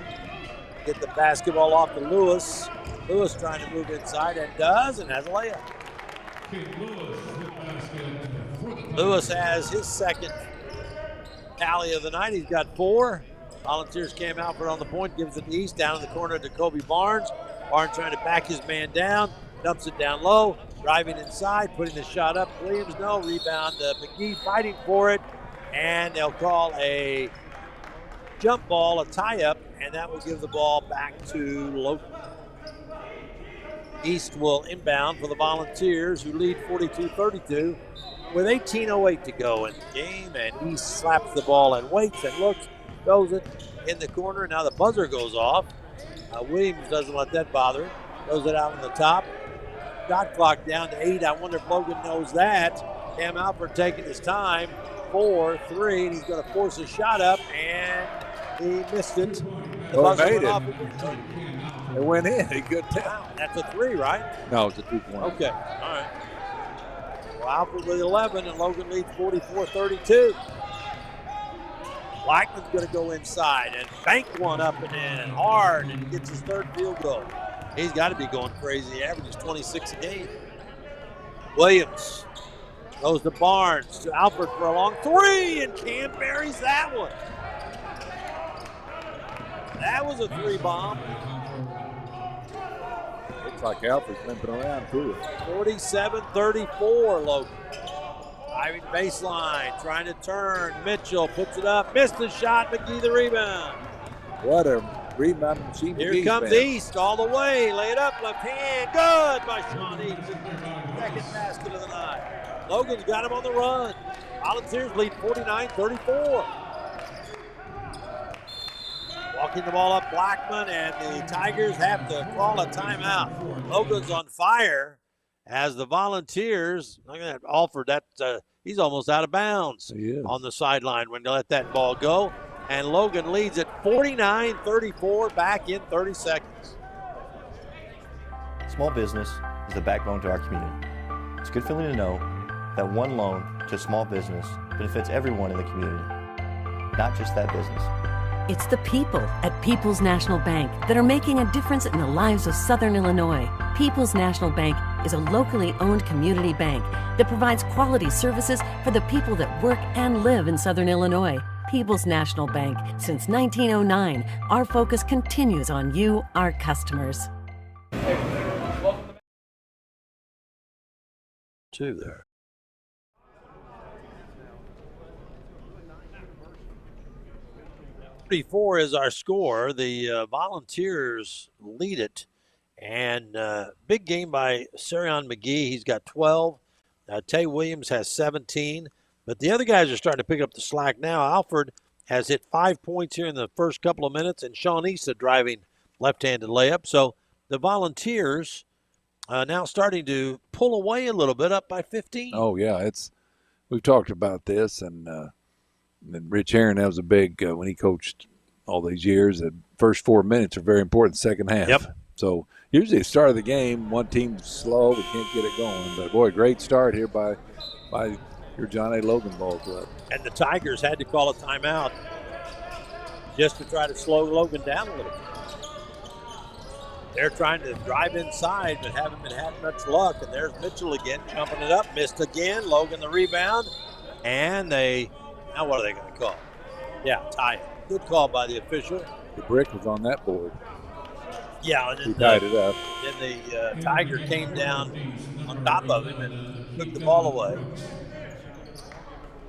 Get the basketball off to Lewis. Lewis trying to move inside and does, and has a layup. Lewis has his second tally of the night. He's got 4. Volunteers came out for on the point, gives it to East, down in the corner to Kobe Barnes. Barnes trying to back his man down, dumps it down low, driving inside, putting the shot up. Williams, no rebound. McGee fighting for it, and they'll call a jump ball, a tie-up, and that will give the ball back to Logan. East will inbound for the Volunteers, who lead 42-32 with 18:08 to go in the game, and East slaps the ball and waits and looks, throws it in the corner. Now the buzzer goes off. Williams doesn't let that bother him. Throws it out on the top. Shot clock down to 8. I wonder if Logan knows that. Cam Alford taking his time. 4-3, and he's going to force a shot up, and he missed it. The buzzer made went it. off. It went in. He good tell. That's a 3, right? No, it's a 2-point. Okay, all right. Well, Alford with 11, and Logan leads 44-32. Blackman's going to go inside and bank one up and in hard, and he gets his third field goal. He's got to be going crazy. He averages 26 a game. Williams goes to Barnes, to Alford for a long 3, and Cam buries that one. That was a 3 bomb. Looks like Alfred's limping around too. 47-34, Logan. Driving baseline, trying to turn. Mitchell puts it up, missed the shot. McGee the rebound. What a rebound machine. Here comes East all the way. Lay it up, left hand. Good by Sean East. Second basket of the night. Logan's got him on the run. Volunteers lead 49-34. Walking the ball up, Blackman, and the Tigers have to call a timeout. Logan's on fire. As the Volunteers, look at that, Alford, he's almost out of bounds on the sideline when they let that ball go. And Logan leads at 49-34 back in 30 seconds. Small business is the backbone to our community. It's a good feeling to know that one loan to a small business benefits everyone in the community, not just that business. It's the people at People's National Bank that are making a difference in the lives of Southern Illinois. People's National Bank is a locally owned community bank that provides quality services for the people that work and live in Southern Illinois. People's National Bank. Since 1909, our focus continues on you, our customers. 2 there. .34 is our score. The Volunteers lead it. And big game by Sarion McGee. He's got 12. Tay Williams has 17. But the other guys are starting to pick up the slack now. Alford has hit 5 points here in the first couple of minutes, and Sean East a driving left-handed layup. So the Volunteers now starting to pull away a little bit, up by 15. Oh, yeah. We've talked about this, and Rich Herron, that was a big, when he coached all these years, the first 4 minutes are very important, second half. Yep. So usually at the start of the game, one team's slow, we can't get it going. But, boy, great start here by your John A. Logan ball club. And the Tigers had to call a timeout just to try to slow Logan down a little bit. They're trying to drive inside, but haven't had much luck. And there's Mitchell again, jumping it up, missed again. Logan the rebound. And now what are they going to call? Yeah, tie it. Good call by the official. The brick was on that board. Yeah, and he tied it up. Then the Tiger came down on top of him and took the ball away.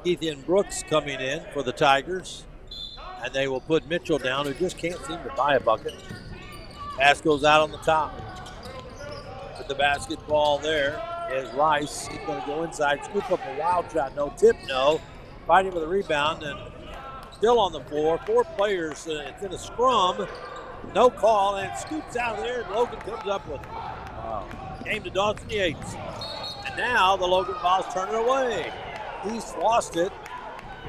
Ethan Brooks coming in for the Tigers. And they will put Mitchell down, who just can't seem to buy a bucket. Pass goes out on the top. With the basketball there is Rice. He's going to go inside, scoop up a wild shot. No tip, no. Fighting for the rebound and still on the floor. 4 players. It's in a scrum. No call, and scoops out of there, and Logan comes up with it. Wow. Game to Dawson Yates. And now the Logan Vols turn it away. East lost it,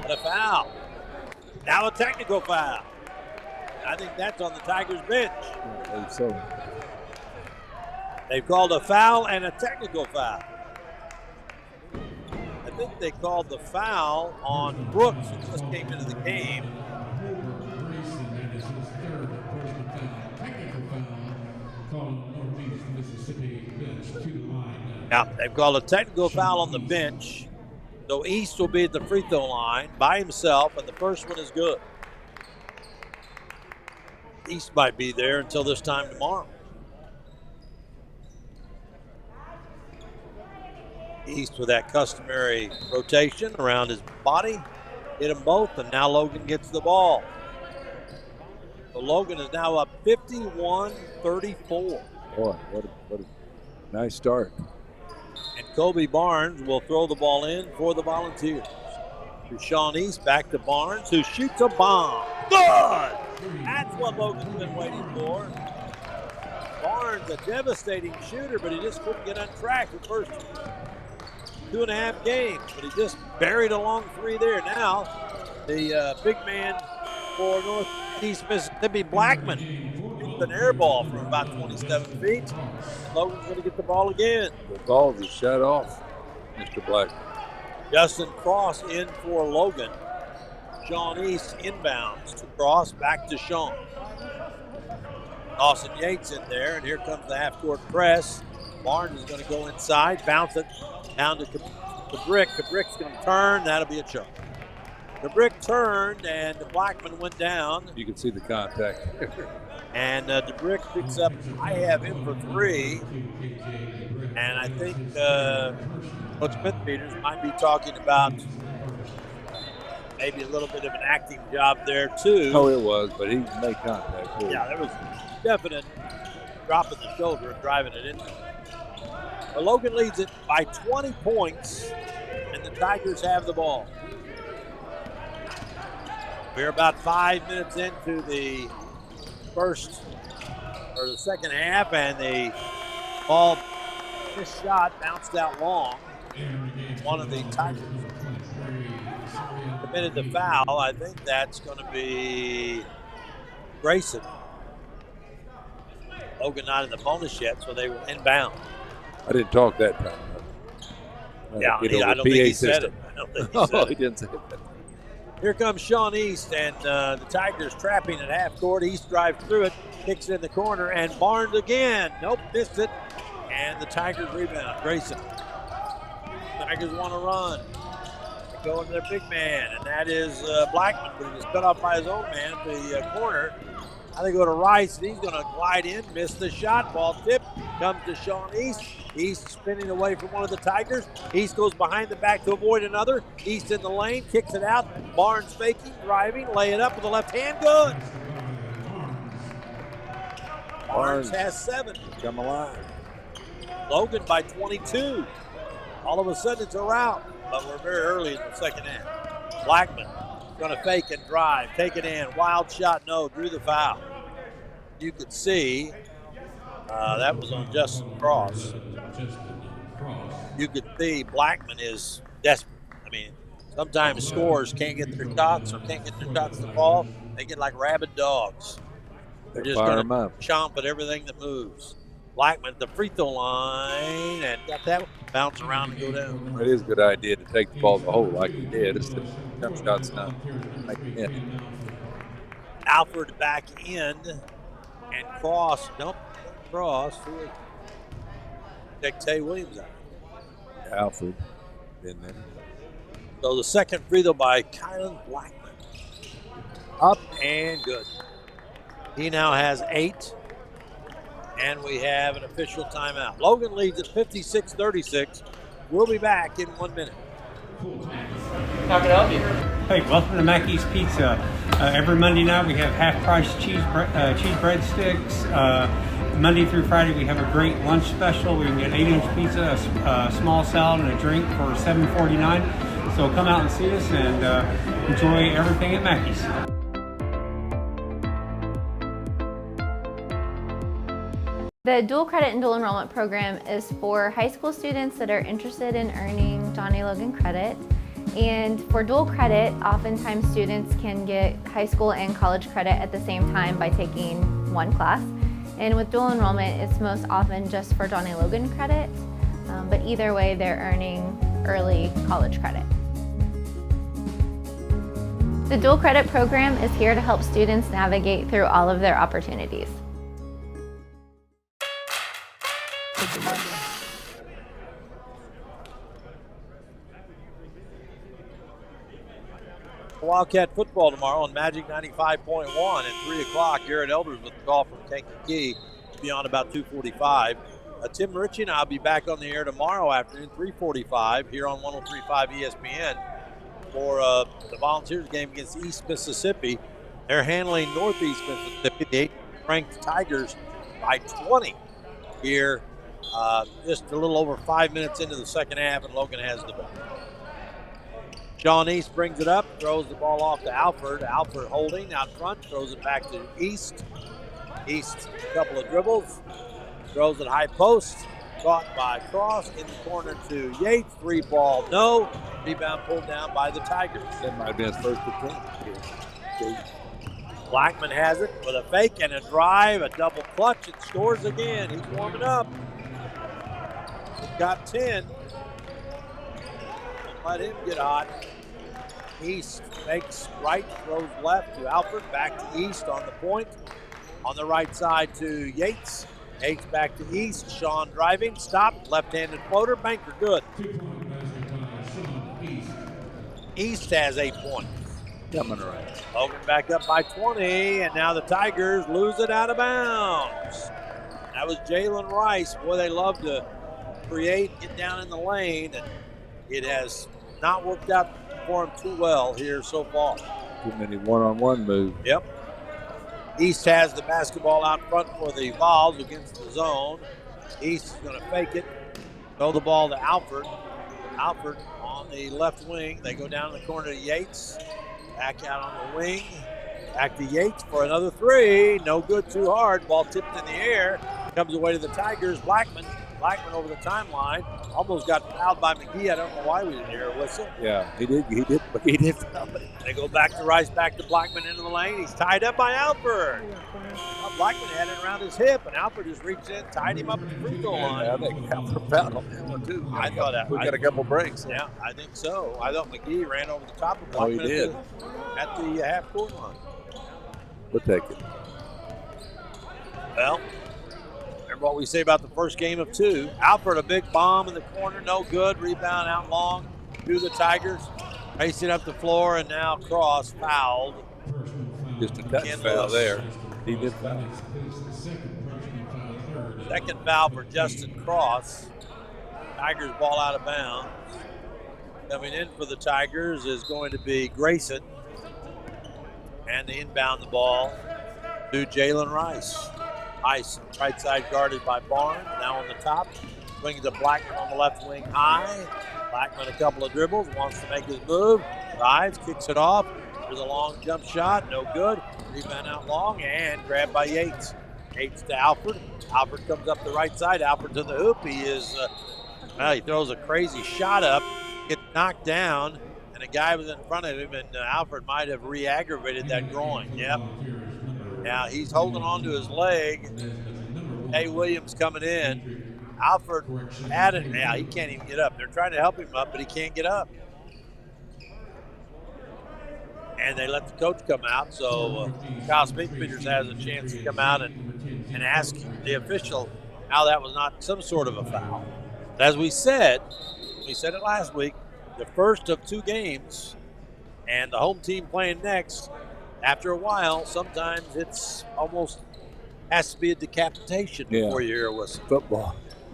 but a foul. Now a technical foul. I think that's on the Tigers bench. I believe so. They've called a foul and a technical foul. I think they called the foul on Brooks, who just came into the game. Now, they've called a technical foul on the bench. So East will be at the free throw line by himself, and the first one is good. East might be there until this time tomorrow. East with that customary rotation around his body. Hit them both, and now Logan gets the ball. So Logan is now up 51-34. Boy, what a nice start. And Kobe Barnes will throw the ball in for the Volunteers. To Sean East, back to Barnes, who shoots a bomb. Good! That's what Logan's been waiting for. Barnes, a devastating shooter, but he just couldn't get on track the first 2.5 games. But he just buried a long 3 there. Now, the big man for Northeast Mississippi, Blackman, hits an air ball from about 27 feet. Logan's going to get the ball again. The ball is shut off, Mr. Blackman. Justin Cross in for Logan. Sean East inbounds to Cross, back to Sean. Dawson Yates in there, and here comes the half-court press. Barnes is going to go inside, bounce it down to Cabrick. Cabrick's going to turn. That'll be a choke. Cabrick turned, and Blackman went down. You can see the contact. And DeBrick picks up, I have him for 3. And I think Coach Smith-Peters might be talking about maybe a little bit of an acting job there, too. Oh, it was, but he made contact. Too. Yeah, there was definite dropping the shoulder and driving it in. But Logan leads it by 20 points, and the Tigers have the ball. We're about 5 minutes into the second half, and the ball, this shot bounced out long. One of the Tigers committed the foul. I think that's going to be Grayson. Logan not in the bonus yet, so they will inbound. I didn't talk that time. Yeah, I don't think he said it. Oh, he didn't say that. Here comes Sean East, and the Tigers trapping at half court. East drives through it, kicks it in the corner, and Barnes again. Nope, missed it. And the Tigers rebound. Grayson. Tigers want to run. They go into their big man, and that is Blackman, but he was cut off by his own man at the corner. Now they go to Rice, and he's going to glide in, miss the shot. Ball tip comes to Sean East. East spinning away from one of the Tigers. East goes behind the back to avoid another. East in the lane, kicks it out. Barnes faking, driving, lay it up with the left hand. Good. Barnes has 7. Come alive. Logan by 22. All of a sudden it's a rout, but we're very early in the second half. Blackman going to fake and drive, take it in, wild shot, no, drew the foul. You could see that was on Justin Cross. You could see Blackman is desperate. I mean, sometimes scorers can't get their shots or can't get their shots to fall. They get like rabid dogs. They're just going to chomp at everything that moves. Blackman at the free throw line and got that bounce around and go down. It is a good idea to take the ball to the hole like he did. It's the jump shot's not making it. Alford back in and Cross. Nope, Cross. Take Tay Williams out. Alford in there. So the second free throw by Kylan Blackman. Up and good. He now has 8. And we have an official timeout. Logan leads at 56-36. We'll be back in 1 minute. How can I help you? Hey, welcome to Mackey's Pizza. Every Monday night we have half-price cheese breadsticks. Monday through Friday we have a great lunch special. We can get 8-inch pizza, a small salad, and a drink for $7.49. So come out and see us and enjoy everything at Mackey's. The dual credit and dual enrollment program is for high school students that are interested in earning Johnny Logan credit. And for dual credit, oftentimes students can get high school and college credit at the same time by taking one class. And with dual enrollment, it's most often just for Johnny Logan credit, but either way, they're earning early college credit. The dual credit program is here to help students navigate through all of their opportunities. Wildcat football tomorrow on Magic 95.1 at 3 o'clock. Garrett Elders with the call from Kankakee to be on about 2:45. Tim Ritchie and I'll be back on the air tomorrow afternoon, 3:45, here on 103.5 ESPN for the Volunteers game against East Mississippi. They're handling Northeast Mississippi, the 8th-ranked Tigers, by 20 here. Just a little over 5 minutes into the second half, and Logan has the ball. Sean East brings it up, throws the ball off to Alford. Alford holding out front, throws it back to East. East, a couple of dribbles, throws it high post, caught by Cross in the corner to Yates. 3-ball, no. Rebound pulled down by the Tigers. That might have been his first attempt. Blackman has it with a fake and a drive, a double clutch, and scores again. He's warming up. He's got 10. Don't let him get hot. East makes right, throws left to Alford, back to East on the point. On the right side to Yates. Yates back to East. Sean driving, stopped, left-handed floater, banker, good. East has 8 points. Coming around. Logan back up by 20, and now the Tigers lose it out of bounds. That was Jalen Rice. Boy, they love to create, get down in the lane, and it has not worked out for him too well here so far. Too many one-on-one moves. Yep. East has the basketball out front for the Vols against the zone. East is going to fake it, throw the ball to Alford. Alford on the left wing. They go down in the corner to Yates. Back out on the wing. Back to Yates for another 3. No good, too hard. Ball tipped in the air. Comes away to the Tigers. Blackman over the timeline. Almost got fouled by McGee. I don't know why we didn't hear a whistle. Yeah, he did foul it. They go back to Rice, back to Blackman into the lane. He's tied up by Alford. Well, Blackman had it around his hip, and Alford just reached in, tied him up at the free throw line. Yeah, I think Alford fouled on that one, too. We got a couple breaks. Yeah, I think so. I thought McGee ran over the top of Blackman he did. At the half-court line. We'll take it. Well, remember what we say about the first game of 2. Alford, a big bomb in the corner, no good. Rebound out long to the Tigers. Racing up the floor, and now Cross fouled. Just a touch foul there. He did foul. Second foul for Justin Cross. Tigers ball out of bounds. Coming in for the Tigers is going to be Grayson. And they inbound the ball to Jalen Rice. Rice, right side guarded by Barnes. Now on the top. Swings to Blackman on the left wing high. Blackman a couple of dribbles, wants to make his move. Drives, kicks it off. There's a long jump shot, no good. Rebound out long and grabbed by Yates. Yates to Alford. Alford comes up the right side. Alford to the hoop. He is, he throws a crazy shot up, gets knocked down, and a guy was in front of him, and Alford might have re-aggravated that groin. Yep. Now he's holding on to his leg. Tay Williams coming in. Alford had it. Yeah, he can't even get up. They're trying to help him up, but he can't get up. And they let the coach come out, so Kyle Smith-Peters has a chance to come out and ask the official how that was not some sort of a foul. But as we said it last week, the first of 2 games, and the home team playing next, after a while, sometimes it's almost has to be a decapitation before you hear a whistle.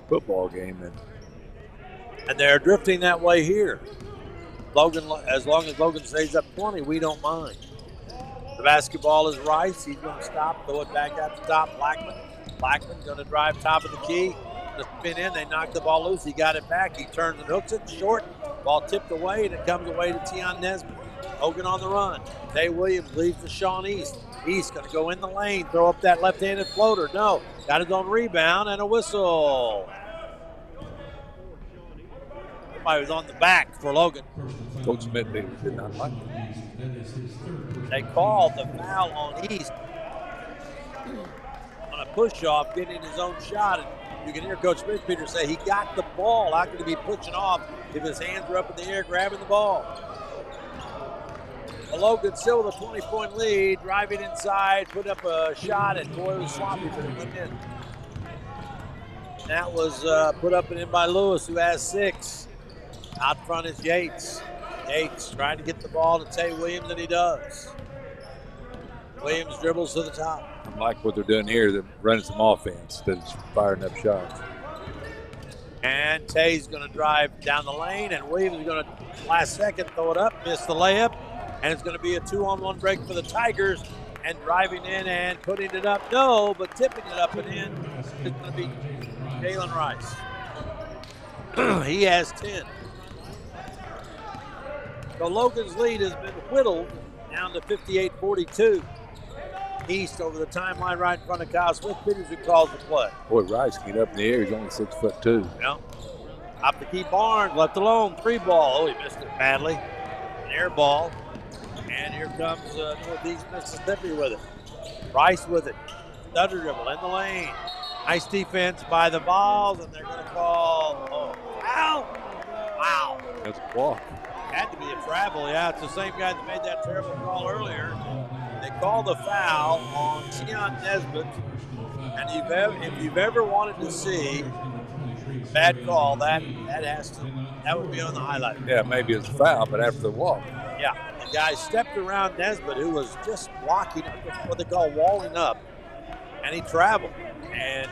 Football game. And they're drifting that way here. Logan, as long as Logan stays up 20, we don't mind. The basketball is Rice. He's going to stop, throw it back at the top. Blackman going to drive top of the key. The spin in, they knock the ball loose. He got it back. He turns and hooks it short. Ball tipped away, and it comes away to Tion Nesbitt. Logan on the run. Tay Williams leaves to Sean East. East going to go in the lane, throw up that left-handed floater. No, got his own rebound and a whistle. Somebody was on the back for Logan. Coach Smith did not like it. They called the foul on East on a push-off, getting his own shot. And you can hear Coach Smith-Peters say he got the ball. How could he be pushing off if his hands were up in the air grabbing the ball? Logan still with a 20-point lead, driving inside, put up a shot, and boy, it was sloppy, but it went in. That was put up and in by Lewis, who has 6. Out front is Yates. Yates trying to get the ball to Tay Williams, and he does. Williams dribbles to the top. I like what they're doing here. They're running some offense instead of firing up shots. And Tay's going to drive down the lane, and Williams is going to, last second, throw it up, miss the layup. And it's going to be a 2-on-1 break for the Tigers. And driving in and putting it up, no, but tipping it up and in is going to be Jalen Rice. He has 10. So Logan's lead has been whittled down to 58-42. East over the timeline right in front of Kyle Smith-Peters, who calls the play. Boy, Rice can get up in the air. He's only 6'2". Yeah. Up to keep Barnes, left alone, 3 ball. Oh, he missed it badly. An air ball. And here comes Northeast Mississippi with it. Rice with it. Stutter dribble in the lane. Nice defense by the Vols, and they're going to call foul. Wow. That's a walk. Had to be a travel. Yeah, it's the same guy that made that terrible call earlier. They call the foul on Tion Nesbitt. And if you've ever wanted to see bad call, that would be on the highlight. Yeah, maybe it's a foul, but after the walk. Yeah, the guy stepped around Nesbitt, who was just blocking, what they call walling up, and he traveled. And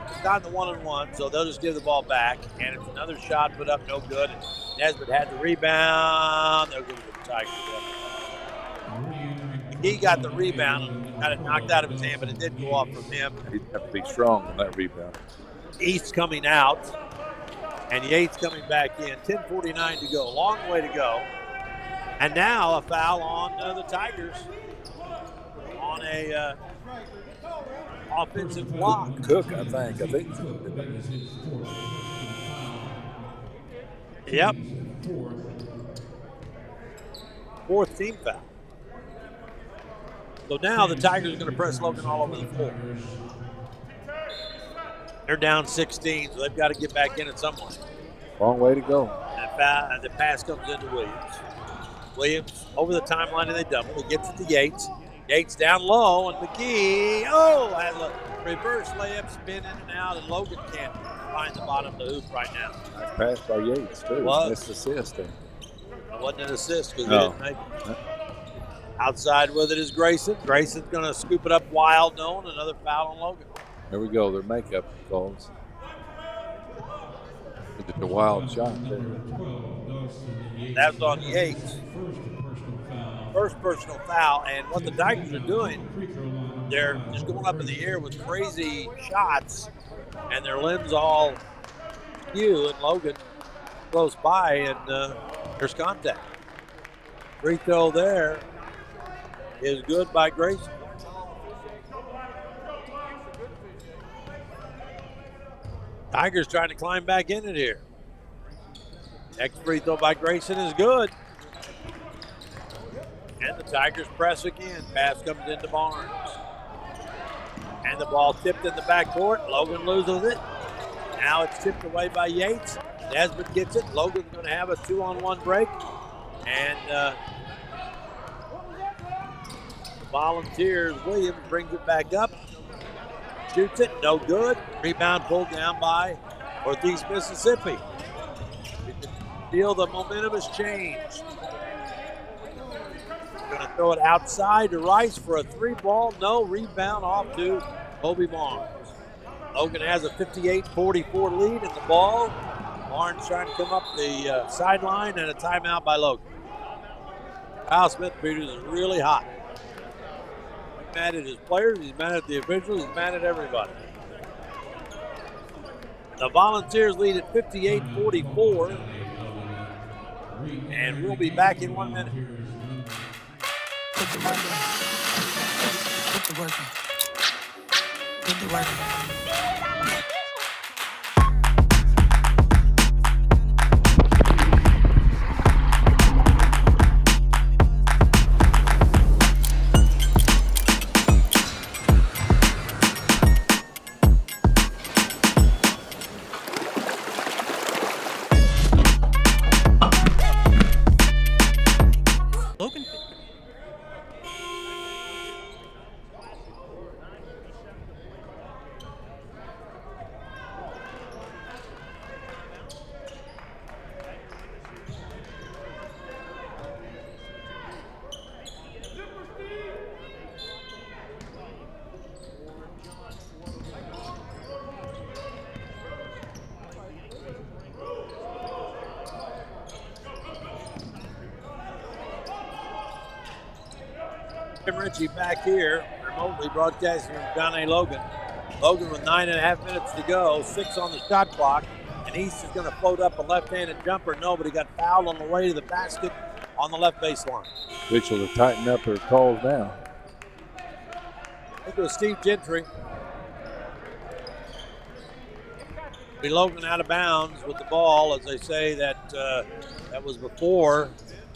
it's not in the 1-on-1, so they'll just give the ball back. And it's another shot put up, no good. And Nesbitt had the rebound. They'll give it to the Tigers. He got the rebound and got it knocked out of his hand, but it did go off from him. He'd have to be strong on that rebound. East coming out, and Yates coming back in. 10:49 to go. Long way to go. And now a foul on the Tigers on a offensive block. Cook, I think. Yep. 4th team foul. So now the Tigers are going to press Logan all over the floor. They're down 16, so they've got to get back in at some point. Long way to go. And the pass comes into Williams. Williams over the timeline, and they double. He gets it to Yates. Yates down low, and McGee, has a reverse layup, spin in and out, and Logan can't find the bottom of the hoop right now. Nice pass by Yates, too. Missed assist there. It wasn't an assist because he didn't make it. Outside with it is Grayson. Grayson's going to scoop it up wild, knowing another foul on Logan. There we go, their makeup calls. It's a wild shot there. That's on Yates. First personal foul, and what the Tigers are doing, they're just going up in the air with crazy shots, and their limbs all miscue, and Logan close by, and there's contact. Free throw there is good by Grayson. Tigers trying to climb back in it here. Next free throw by Grayson is good. And the Tigers press again. Pass comes into Barnes. And the ball tipped in the backcourt. Logan loses it. Now it's tipped away by Yates. Nesbitt gets it. Logan's going to have a 2-on-1 break. And the Volunteers, Williams brings it back up. Shoots it, no good. Rebound pulled down by Northeast Mississippi. You can feel the momentum has changed. Going to throw it outside to Rice for a 3-ball. No, rebound off to Kobe Barnes. Logan has a 58-44 lead in the ball. Barnes trying to come up the sideline, and a timeout by Logan. Kyle Smith Peters is really hot. He's mad at his players, he's mad at the officials, he's mad at everybody. The Volunteers lead at 58-44. And we'll be back in 1 minute. Put the work in. Put the work in. Put the work in. Logan. Tim Ritchie back here, remotely broadcasting from John A. Logan. Logan with 9.5 minutes to go, 6 on the shot clock, and East is going to float up a left-handed jumper. No, but he got fouled on the way to the basket on the left baseline. Officials are tightening up their calls now. I think it was Steve Gentry. Be Logan out of bounds with the ball, as they say that that was before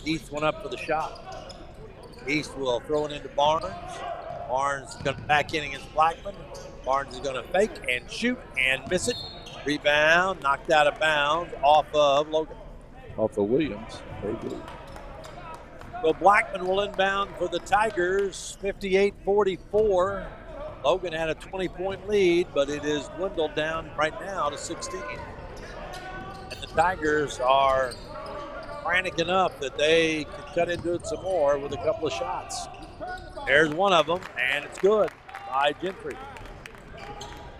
East went up for the shot. East will throw it into Barnes. Barnes is going to back in against Blackman. Barnes is going to fake and shoot and miss it. Rebound, knocked out of bounds off of Logan. Off of Williams. Very good. So Blackman will inbound for the Tigers, 58-44. Logan had a 20-point lead, but it is dwindled down right now to 16. And the Tigers are frantic enough that they can cut into it some more with a couple of shots. There's one of them, and it's good by Gentry.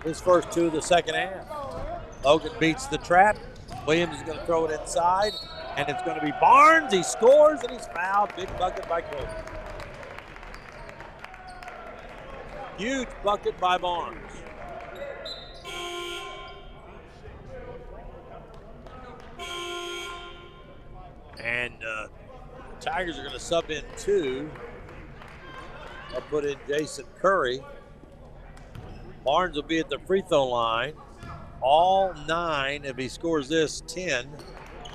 His first 2 of the second half. Logan beats the trap. Williams is going to throw it inside, and it's going to be Barnes. He scores, and he's fouled. Big bucket by Kobe. Huge bucket by Barnes. And the Tigers are going to sub in 2. They'll put in Jason Curry. Barnes will be at the free throw line. All 9, if he scores this, 10,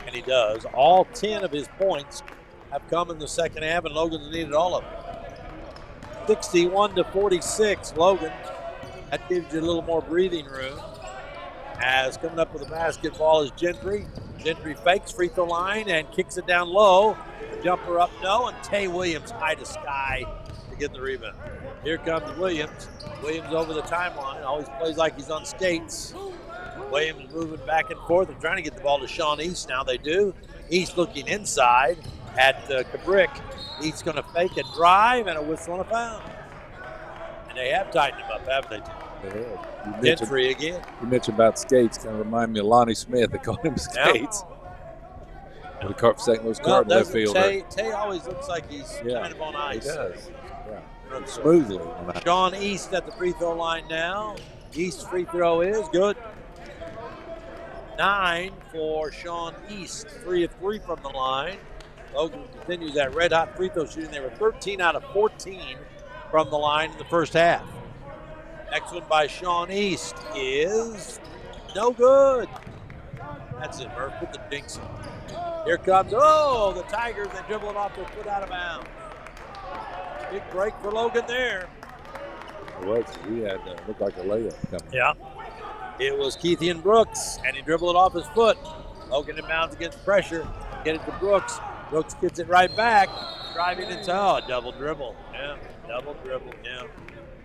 and he does. All 10 of his points have come in the second half, and Logan's needed all of them. 61-46, Logan. That gives you a little more breathing room. As coming up with the basketball is Gentry. Gentry fakes free throw line and kicks it down low. The jumper up, no, and Tay Williams high to sky to get the rebound. Here comes Williams. Williams over the timeline. Always plays like he's on skates. Williams moving back and forth. They're trying to get the ball to Sean East. Now they do. East looking inside at Kubrick. East's going to fake and drive, and a whistle and a foul. And they have tightened him up, haven't they? Gentry again. You mentioned about skates. Kind of remind me of Lonnie Smith. They called him skates. Yep. The St. Louis Cardinal left fielder. Tay always looks like he's kind of on ice. He does. Runs smoothly. Sean East at the free throw line now. East free throw is good. 9 for Sean East, 3 of 3 from the line. Logan continues that red-hot free throw shooting. They were 13 out of 14 from the line in the first half. Next one by Sean East is no good. That's it, Murph with the jinx. Here comes, the Tigers. They dribble it off their foot out of bounds. Big break for Logan there. It was. He had looked like a layup coming. Yeah. It was Keithian Brooks, and he dribbled it off his foot. Logan inbounds against pressure. Get it to Brooks. Brooks gets it right back. Driving into, double dribble. Yeah, double dribble. Yeah.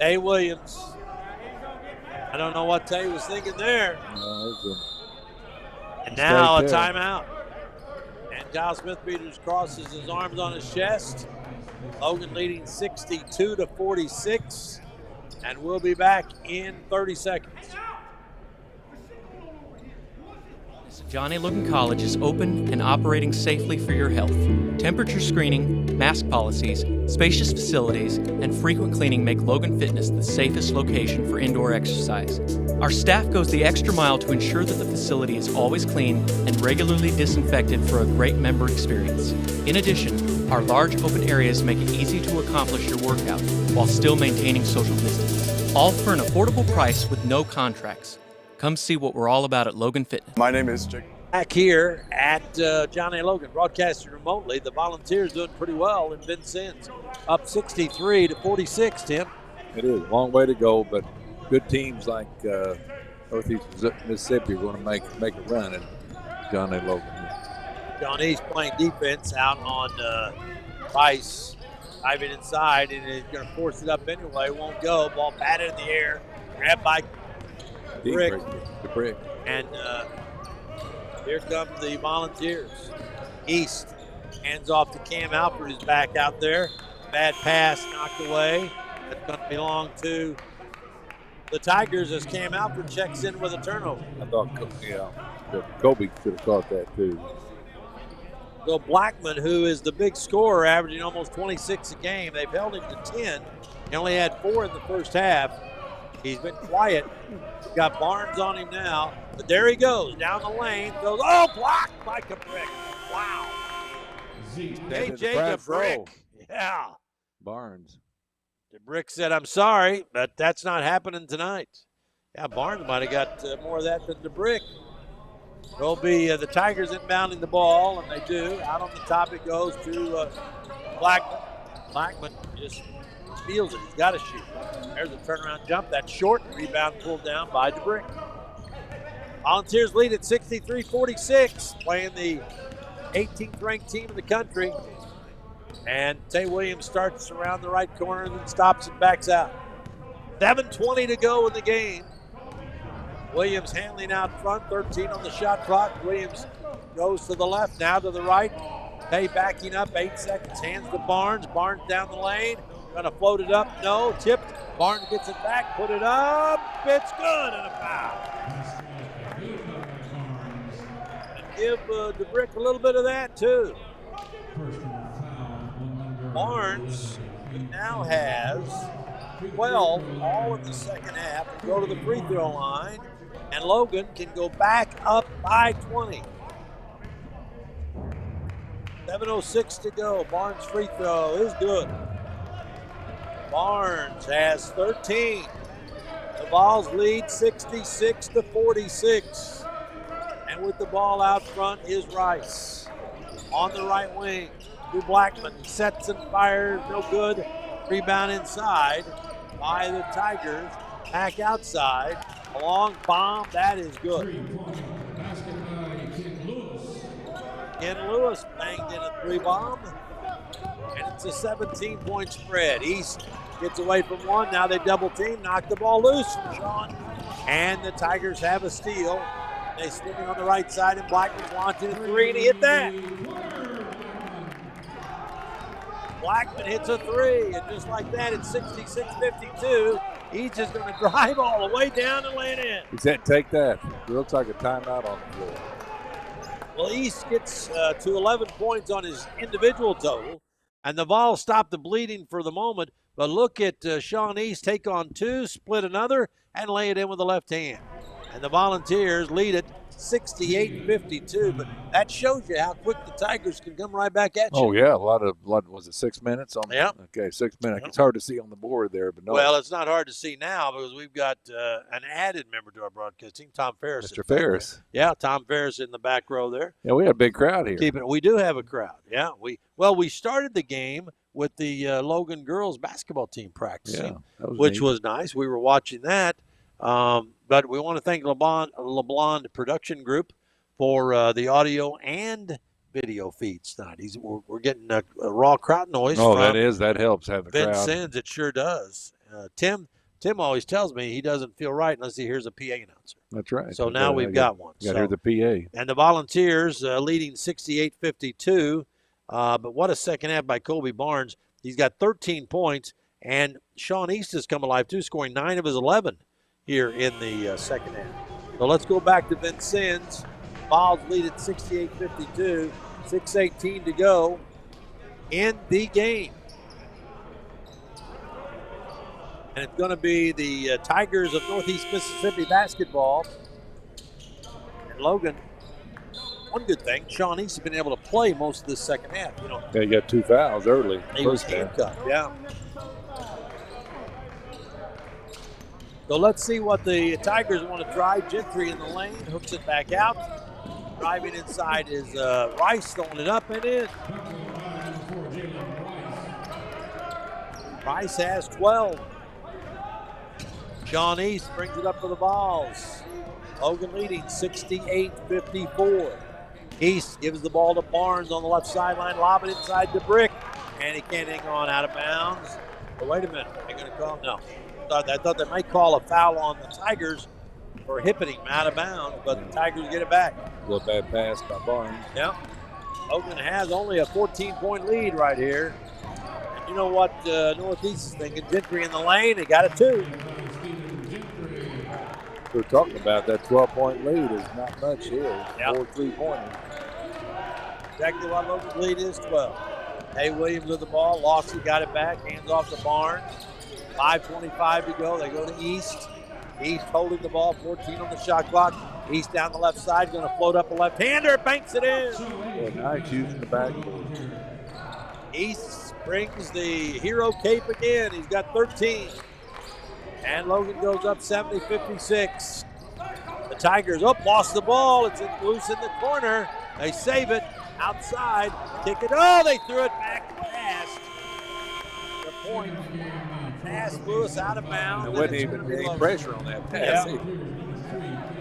Tay Williams. I don't know what Tay was thinking there. And now a timeout. And Kyle Smith-Peters crosses his arms on his chest. Logan leading 62-46. And we'll be back in 30 seconds. John A. Logan College is open and operating safely for your health. Temperature screening, mask policies, spacious facilities, and frequent cleaning make Logan Fitness the safest location for indoor exercise. Our staff goes the extra mile to ensure that the facility is always clean and regularly disinfected for a great member experience. In addition, our large open areas make it easy to accomplish your workout while still maintaining social distance. All for an affordable price with no contracts. Come see what we're all about at Logan Fitness. My name is Jake. Back here at John A. Logan, broadcasting remotely. The Volunteers doing pretty well in Vincennes. Up 63-46, Tim. It is a long way to go, but good teams like Northeast Mississippi are going to make a run in John A. Logan. John East playing defense out on Rice. Diving inside, and he's going to force it up anyway. Won't go. Ball batted in the air. Grabbed by Brick. The Brick. And here come the Volunteers. East hands off to Cam Alford, who's back out there. Bad pass knocked away. That's going to belong to the Tigers as Cam Alford checks in with a turnover. I thought, Kobe should have caught that too. So Blackman, who is the big scorer, averaging almost 26 a game, they've held him to 10. He only had 4 in the first half. He's been quiet. Got Barnes on him now. But there he goes, down the lane. Goes, blocked by Cabrick. Wow. AJ DeBrick. Yeah. Barnes. DeBrick said, I'm sorry, but that's not happening tonight. Yeah, Barnes might have got more of that than DeBrick. Will be the Tigers inbounding the ball, and they do. Out on the top it goes to Blackman. Blackman just feels it. He's got to shoot. There's a turnaround jump. That's short. Rebound pulled down by DeBrick. Volunteers lead at 63-46, playing the 18th ranked team in the country. And Tay Williams starts around the right corner and then stops and backs out. 7:20 to go in the game. Williams handling out front, 13 on the shot clock. Williams goes to the left, now to the right. Tay backing up, 8 seconds, hands to Barnes. Barnes down the lane, gonna float it up, no, tipped. Barnes gets it back, put it up, it's good, and a foul. And give DeBrick a little bit of that too. Barnes now has 12 all in the second half and go to the free throw line, and Logan can go back up by 20. 7:06 to go. Barnes' free throw is good. Barnes has 13. The Vols lead 66-46. And with the ball out front is Rice. On the right wing to Blackman. Sets and fires, no good. Rebound inside by the Tigers. Back outside. A long bomb, that is good. Ken Lewis banged in a 3 bomb. And it's a 17-point spread. East gets away from one. Now they double team, knock the ball loose from Sean. And the Tigers have a steal. They slipping on the right side, and Blackman's launching a 3, and he hit that. Blackman hits a 3, and just like that, it's 66-52. He's just going to drive all the way down and lay it in. He said, take that. It looks like a timeout on the floor. Well, East gets to 11 points on his individual total, and the Vols stop the bleeding for the moment. But look at Sean East take on 2, split another, and lay it in with the left hand. And the Volunteers lead it 68-52, but that shows you how quick the Tigers can come right back at you. Oh, yeah, a lot, was it 6 minutes? Yeah. Okay, 6 minutes. It's hard to see on the board there, but no. Well, it's not hard to see now because we've got an added member to our broadcast team, Tom Ferris. Mr. Ferris. Yeah, Tom Ferris in the back row there. Yeah, we had a big crowd here. We do have a crowd. Yeah, we started the game with the Logan girls basketball team practicing, which was nice. We were watching that. But we want to thank LeBlond Production Group for the audio and video feeds tonight. We're getting a raw crowd noise. Oh, from that helps have the crowd. Vince Sins, it sure does. Tim always tells me he doesn't feel right unless he hears a PA announcer. That's right. So now we've got one. Got to hear the PA. And the Volunteers leading 68-52. But what a second half by Colby Barnes. He's got 13 points, and Sean East has come alive too, scoring 9 of his 11 here in the second half. So let's go back to Vince Sins. Vols lead at 68-52, 6:18 to go in the game. And it's going to be the Tigers of Northeast Mississippi basketball. And Logan, one good thing, Sean East has been able to play most of this second half. He got 2 fouls early. He was handcuffed, yeah. So let's see what the Tigers want to try. Gentry in the lane, hooks it back out. Driving inside is Rice, throwing it up and in. Rice has 12. Sean East brings it up for the Vols. Logan leading 68-54. East gives the ball to Barnes on the left sideline, lob it inside to Brick, and he can't hang on, out of bounds. But wait a minute, are they going to call? No. I thought they might call a foul on the Tigers for hipping him out of bounds, but the Tigers get it back. A little bad pass by Barnes. Yeah. Logan has only a 14-point lead right here. And you know what Northeast is thinking? Gentry in the lane, they got it too. We're talking about that 12-point lead is not much here. Yep. 4 3-pointers. Exactly what Logan's lead is, 12. Hay Williams with the ball. Lawson got it back. Hands off to Barnes. 5:25 to go. They go to East. East holding the ball. 14 on the shot clock. East down the left side. Going to float up a left-hander. Banks it in. Yeah, nice using the backboard. East brings the hero cape again. He's got 13. And Logan goes up 70-56. The Tigers lost the ball. It's loose in the corner. They save it outside. Kick it. Oh, they threw it back past the point. Pass Lewis out of bounds. There wasn't even any pressure on that pass. Yeah.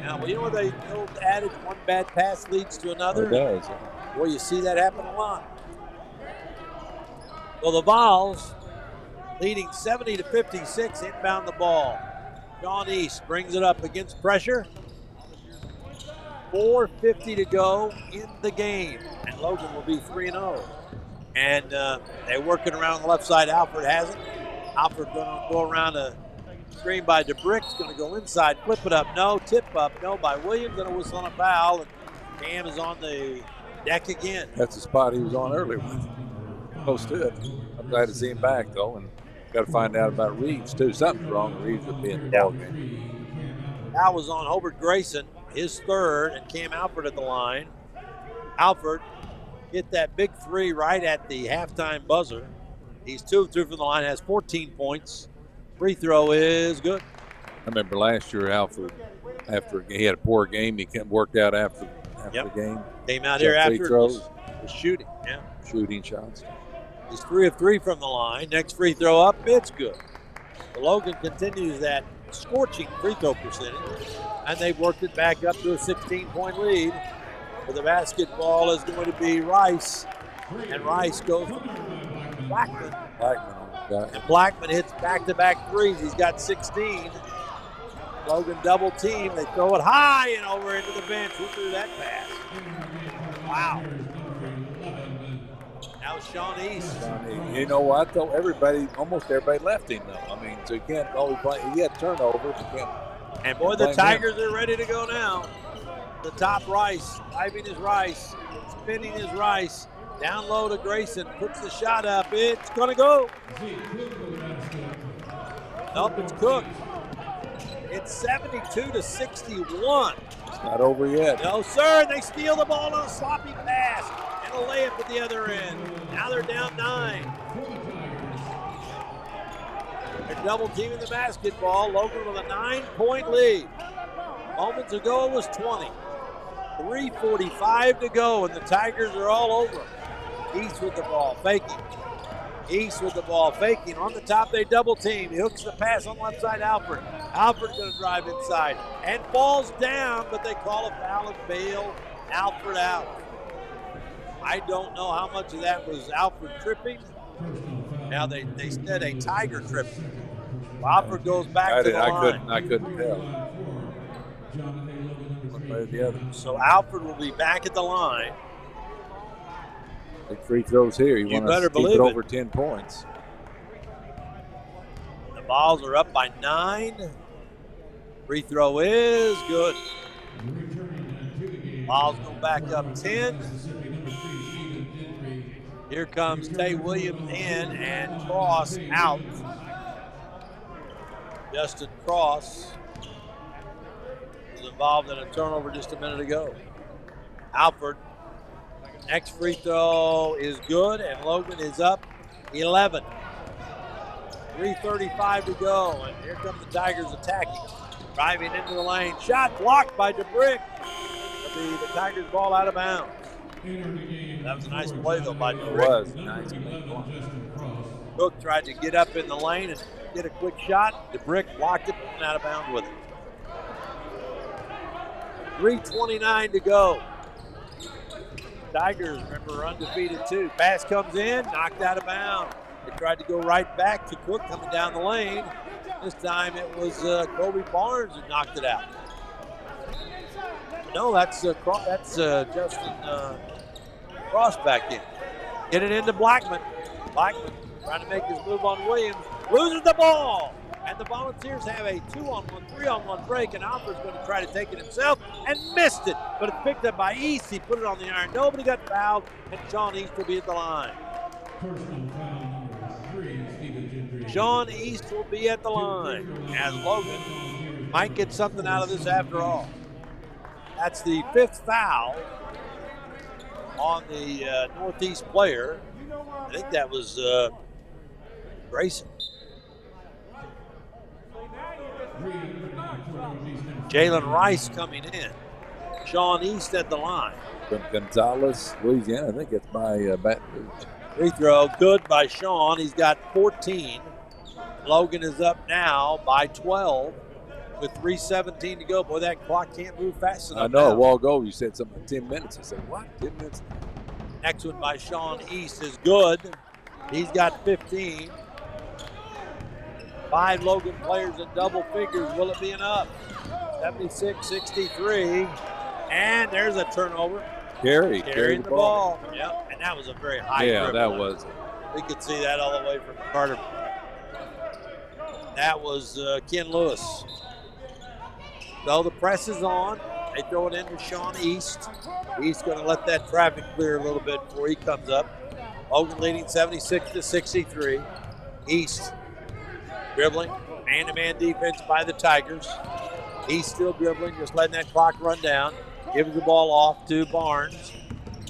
Now, well, you know what they old adage, one bad pass leads to another? It does. Boy, you see that happen a lot. Well, the Vols leading 70-56, inbound the ball. Sean East brings it up against pressure. 4:50 to go in the game, and Logan will be 3-0. And they're working around the left side. Alfred has it. Alfred going to go around a screen by DeBrick's, going to go inside, flip it up, no, tip up, no by Williams, going to whistle on a foul, and Cam is on the deck again. That's the spot he was on earlier. Stood. I'm glad to see him back, though, and got to find out about Reeves, too. Something's wrong with Reeves with being in the ball game. That was on Hobart Grayson, his third, and Cam Alford at the line. Alford hit that big three right at the halftime buzzer. He's 2 of 2 from the line, has 14 points. Free throw is good. I remember last year, Alford, after he had a poor game, he worked out after the game. Came out here after was shooting. Yeah, shooting shots. He's 3 of 3 from the line. Next free throw up, it's good. So Logan continues that scorching free throw percentage, and they've worked it back up to a 16-point lead. But the basketball is going to be Rice, and Rice goes to Blackman. And Blackman hits back-to-back threes. He's got 16. Logan double team. They throw it high and over into the bench. Who threw that pass? Wow. That was Sean East. You know what, though? Almost everybody left him, though. I mean, so you can't always play. He had turnovers. And boy, the Tigers are ready to go now. The top Rice, driving his Rice, spinning his Rice. Down low to Grayson, puts the shot up. It's going to go. Nope, it's Cook. It's 72-61. It's not over yet. No, sir. They steal the ball on a sloppy pass and a layup at the other end. Now they're down 9. They're double teaming the basketball. Logan with a 9-point lead. Moments ago it was 20. 3:45 to go, and the Tigers are all over. East with the ball, faking. East with the ball, faking. On the top, they double team. He hooks the pass on left side, Alfred. Alfred's going to drive inside and falls down, but they call a foul and bail Alfred out. I don't know how much of that was Alfred tripping. Now they said a Tiger tripping. Alfred goes back to the line. I couldn't tell. One way or the other. So Alfred will be back at the line. Big free throws here. You want to keep it over 10 points. The Vols are up by 9. Free throw is good. Vols go back up 10. Here comes Tay Williams in and Cross out. Justin Cross was involved in a turnover just a minute ago. Alfred, next free throw is good, and Logan is up 11. 3:35 to go, and here come the Tigers attacking. Driving into the lane, shot blocked by DeBrick. The Tigers ball out of bounds. That was a nice play, though, by DeBrick. It was nice. Cook tried to get up in the lane and get a quick shot. DeBrick blocked it and out of bounds with it. 3:29 to go. Tigers, remember, are undefeated too. Pass comes in, knocked out of bounds. They tried to go right back to Cook coming down the lane. This time it was Kobe Barnes that knocked it out. No, that's Justin Cross back in. Get it into Blackman. Blackman trying to make his move on Williams. Loses the ball. And the Volunteers have a 2-on-1, 3-on-1 break, and Alfred's going to try to take it himself and missed it. But it's picked up by East. He put it on the iron. Nobody got fouled, and Sean East will be at the line. Sean East will be at the line as Logan might get something out of this after all. That's the 5th foul on the Northeast player. I think that was Grayson. Jalen Rice coming in. Sean East at the line. From Gonzales, Louisiana. I think it's by Baton Rouge. Free throw good by Sean. He's got 14. Logan is up now by 12 with 3:17 to go. Boy, that clock can't move fast enough. I know. Now. A while ago you said something like 10 minutes. I said, what? 10 minutes? Next one by Sean East is good. He's got 15. 5 Logan players in double figures. Will it be enough? 76-63. And there's a turnover. Carried the ball. Yep, and that was a very high dribble. That was. We could see that all the way from Carter. That was Ken Lewis. So the press is on. They throw it into Sean East. East going to let that traffic clear a little bit before he comes up. Logan leading 76-63. East dribbling. Man-to-man defense by the Tigers. East still dribbling, just letting that clock run down. Gives the ball off to Barnes.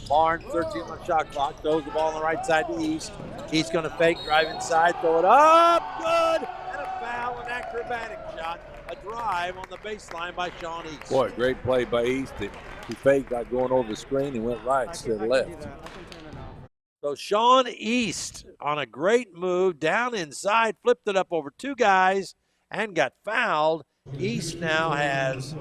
Barnes, 13 on the shot clock, throws the ball on the right side to East. East going to fake, drive inside, throw it up, good, and a foul, an acrobatic shot, a drive on the baseline by Sean East. Boy, great play by East. He faked by going over the screen. He went right instead of left. So Sean East on a great move, down inside, flipped it up over 2 guys, and got fouled. East now has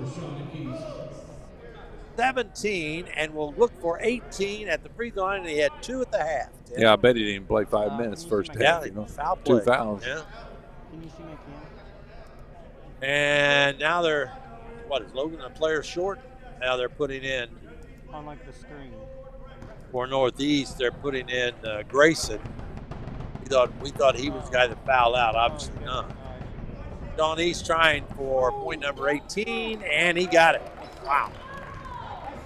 17 and will look for 18 at the free throw line, and he had 2 at the half. Tim. Yeah, I bet he didn't play 5 minutes first half. Foul play. 2 fouls. Yeah. And now they're, is Logan a player short? Now they're putting in, on like the screen. For Northeast, they're putting in Grayson. We thought he was the guy that fouled out, obviously not. Sean East trying for point number 18, and he got it. Wow.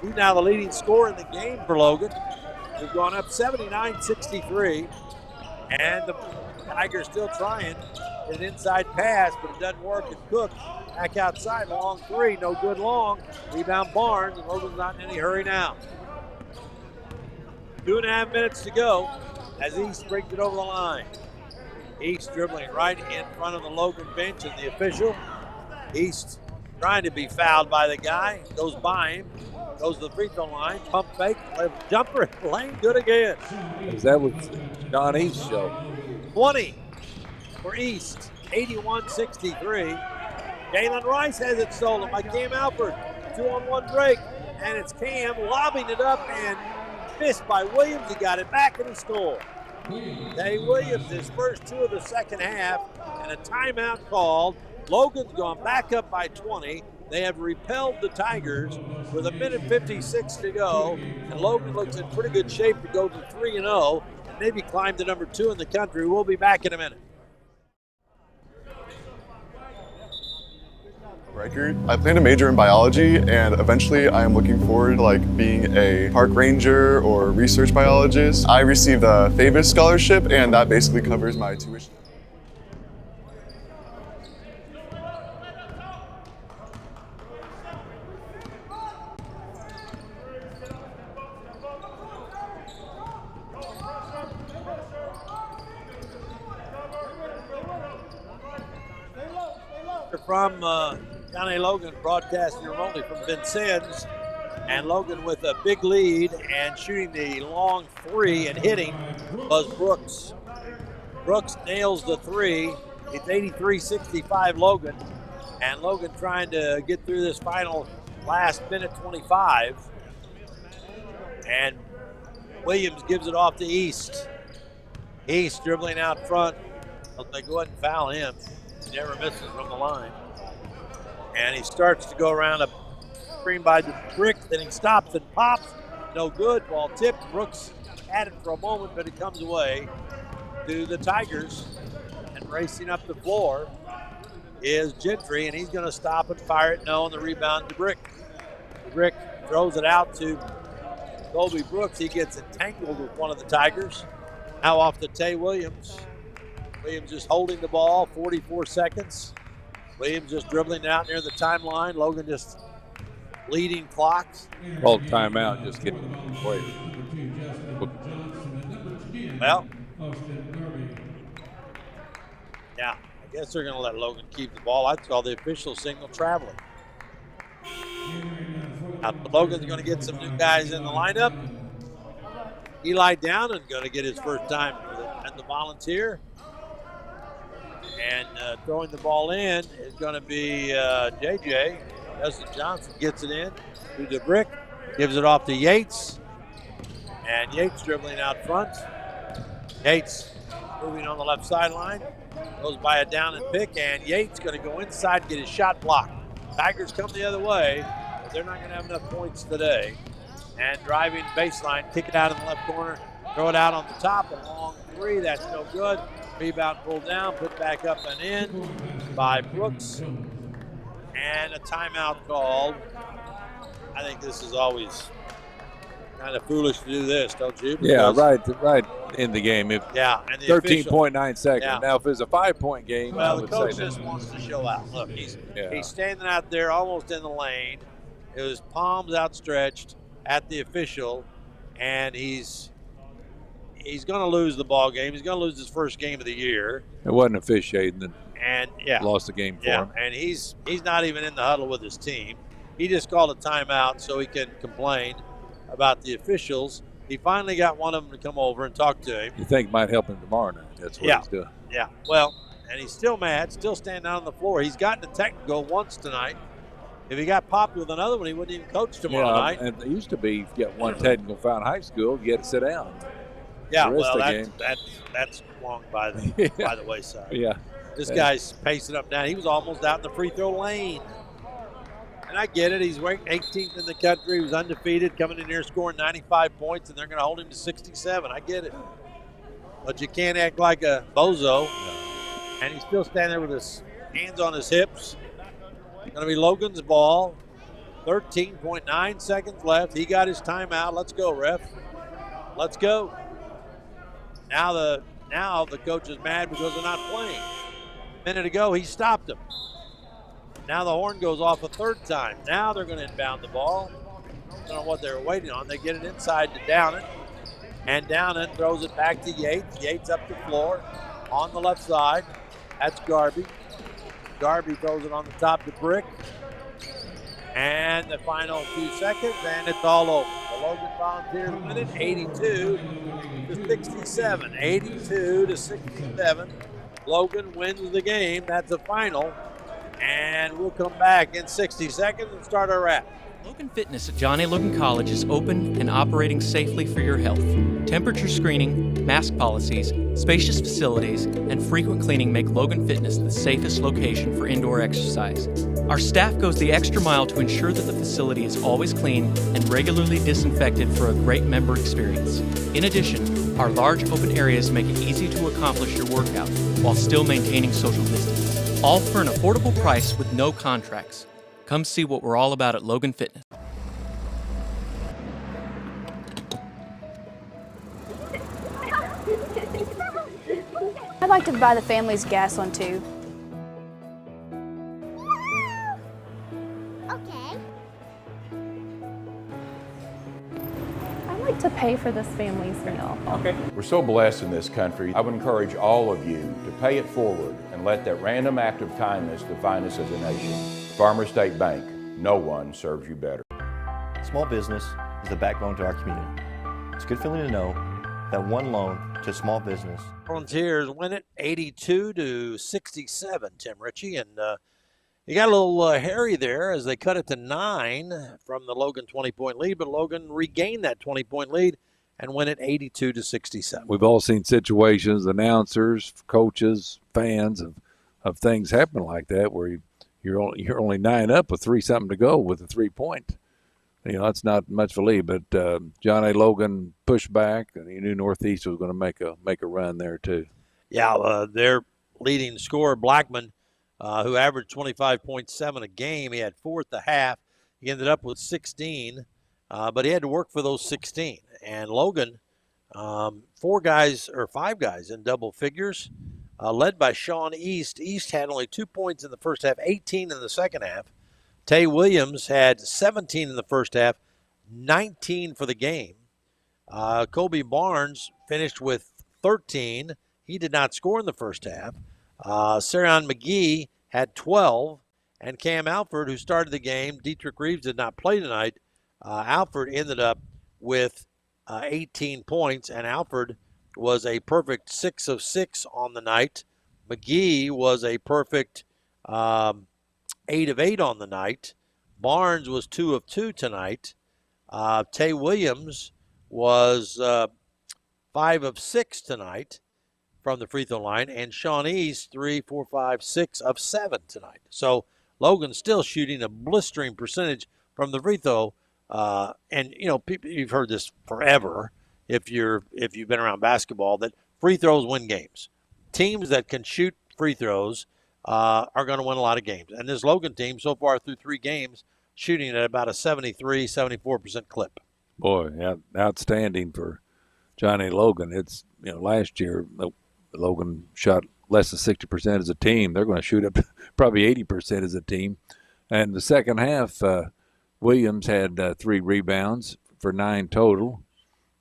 He's now the leading scorer in the game for Logan. They've gone up 79-63, and the Tigers still trying. An inside pass, but it doesn't work. And Cook back outside, long three, no good long. Rebound Barnes, and Logan's not in any hurry now. 2.5 minutes to go as East brings it over the line. East dribbling right in front of the Logan bench and the official. East trying to be fouled by the guy, goes by him, goes to the free throw line, pump fake, jumper, lane, good again. That was Don East's show. 20 for East, 81-63. Jalen Rice has it stolen by Cam Alford. 2-on-1 break, and it's Cam lobbing it up and missed by Williams. He got it back and he scored. Day Williams, his first two of the second half, and a timeout called. Logan's gone back up by 20. They have repelled the Tigers with 1:56 to go, and Logan looks in pretty good shape to go to 3-0 and maybe climb to number 2 in the country. We'll be back in a minute. Record. I plan to major in biology, and eventually I am looking forward to being a park ranger or research biologist. I received a FAVIS scholarship, and that basically covers my tuition. From Johnny Logan, broadcasting remotely from Vincennes, and Logan with a big lead and shooting the long three and hitting was Brooks. Brooks nails the three. It's 83-65 Logan, and Logan trying to get through this final last minute 25. And Williams gives it off to East. East dribbling out front. They go ahead and foul him. He never misses from the line. And he starts to go around a screen by the brick, then he stops and pops. No good. Ball tipped. Brooks had it for a moment, but it comes away to the Tigers. And racing up the floor is Gentry, and he's going to stop and fire it. No, on the rebound to Brick. Brick throws it out to Colby Brooks. He gets entangled with one of the Tigers. Now off to Tay Williams. Williams just holding the ball, 44 seconds. Williams just dribbling out near the timeline. Logan just leading clocks. All timeout, just getting away. Well, yeah, I guess they're going to let Logan keep the ball. I saw the official signal traveling. Now, Logan's going to get some new guys in the lineup. Eli Downing going to get his first time at the Volunteer. And throwing the ball in is going to be JJ. Justin Johnson gets it in to the Brick, gives it off to Yates. And Yates dribbling out front. Yates moving on the left sideline. Goes by a down and pick, and Yates going to go inside and get his shot blocked. Tigers come the other way, but they're not going to have enough points today. And driving baseline, kick it out in the left corner, throw it out on the top, a long three, that's no good. Rebound pulled down, put back up and in by Brooks. And a timeout called. I think this is always kind of foolish to do this, don't you? Yeah, right in the game. If yeah, and the 13.9 seconds. Yeah. Now, if it's a 5-point game, well, I the would coach say just wants to show out. Look, he's Yeah. standing out there almost in the lane. It was palms outstretched at the official, and he's going to lose the ball game. He's going to lose his first game of the year. It wasn't officiating that and yeah, lost the game for yeah, him. and he's not even in the huddle with his team. He just called a timeout so he can complain about the officials. He finally got one of them to come over and talk to him. You think might help him tomorrow night. That's what he's doing. Yeah, well, and he's still mad, still standing out on the floor. He's gotten a technical once tonight. If he got popped with another one, he wouldn't even coach tomorrow night. And it used to be, if you get one technical foul in high school, you had to sit down. Yeah, the rest well, of the game. that's long by the wayside. Yeah. This guy's pacing up now. He was almost out in the free throw lane. And I get it. He's ranked 18th in the country. He was undefeated, coming in here scoring 95 points, and they're going to hold him to 67. I get it. But you can't act like a bozo. And he's still standing there with his hands on his hips. Going to be Logan's ball. 13.9 seconds left. He got his timeout. Let's go, ref. Let's go. Now the coach is mad because they're not playing. minute ago, he stopped him. Now the horn goes off a third time. Now they're going to inbound the ball. I don't know what they were waiting on. They get it inside to Downen. And Downen throws it back to Yates. Yates up the floor on the left side. That's Garby. Garby throws it on the top to Brick. And the final few seconds, and it's all over. The Logan Volunteers win it 82 to 67. 82 to 67. Logan wins the game. That's the final. And we'll come back in 60 seconds and start our wrap. Logan Fitness at John A. Logan College is open and operating safely for your health. Temperature screening, mask policies, spacious facilities, and frequent cleaning make Logan Fitness the safest location for indoor exercise. Our staff goes the extra mile to ensure that the facility is always clean and regularly disinfected for a great member experience. In addition, our large open areas make it easy to accomplish your workout while still maintaining social distance. All for an affordable price with no contracts. Come see what we're all about at Logan Fitness. I'd like to buy the family's gas one too. Okay. I'd like to pay for this family's meal. Okay. We're so blessed in this country. I would encourage all of you to pay it forward and let that random act of kindness define us as a nation. Farmer State Bank, no one serves you better. Small business is the backbone to our community. It's a good feeling to know that one loan to small business. Volunteers win it 82 to 67, Tim Ritchie. And you got a little hairy there as they cut it to 9 from the Logan 20-point lead, but Logan regained that 20-point lead and win it 82 to 67. We've all seen situations, announcers, coaches, fans of things happen like that where you're only 9 up with 3-something to go with a 3-point. You know, that's not much of a lead, but John A. Logan pushed back, and he knew NorthEast was going to make a run there too. Yeah, their leading scorer, Blackman, who averaged 25.7 a game. He had 4 at the half. He ended up with 16, but he had to work for those 16. And Logan, 5 guys in double figures, led by Sean East. East had only 2 points in the first half, 18 in the second half. Tay Williams had 17 in the first half, 19 for the game. Kobe Barnes finished with 13. He did not score in the first half. Sarion McGee had 12. And Cam Alford, who started the game, Dietrich Reeves did not play tonight. Alford ended up with 18 points, and Alford was a perfect 6 of 6 on the night. McGee was a perfect 8 of 8 on the night. Barnes was 2 of 2 tonight. Tay Williams was 5 of 6 tonight from the free throw line, and Sean East 3, 4, 5, 6 of 7 tonight. So Logan's still shooting a blistering percentage from the free throw. And you know, people, you've heard this forever. If you've been around basketball, that free throws win games. Teams that can shoot free throws are going to win a lot of games. And this Logan team, so far through 3 games, shooting at about a 73, 74% clip. Boy, yeah, outstanding for Johnny Logan. It's, you know, last year Logan shot less than 60% as a team. They're going to shoot up probably 80% as a team. And the second half, Williams had 3 rebounds for 9 total.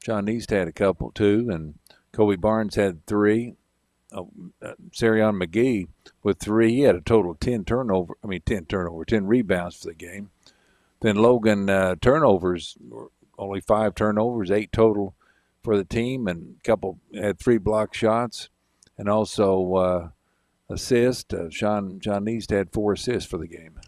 Sean East had a couple too, and Kobe Barnes had 3. Sarion McGee with 3. He had a total of 10 rebounds for the game. Then Logan turnovers, only 5 turnovers, 8 total for the team, and had 3 block shots, and also assist. Sean East had 4 assists for the game.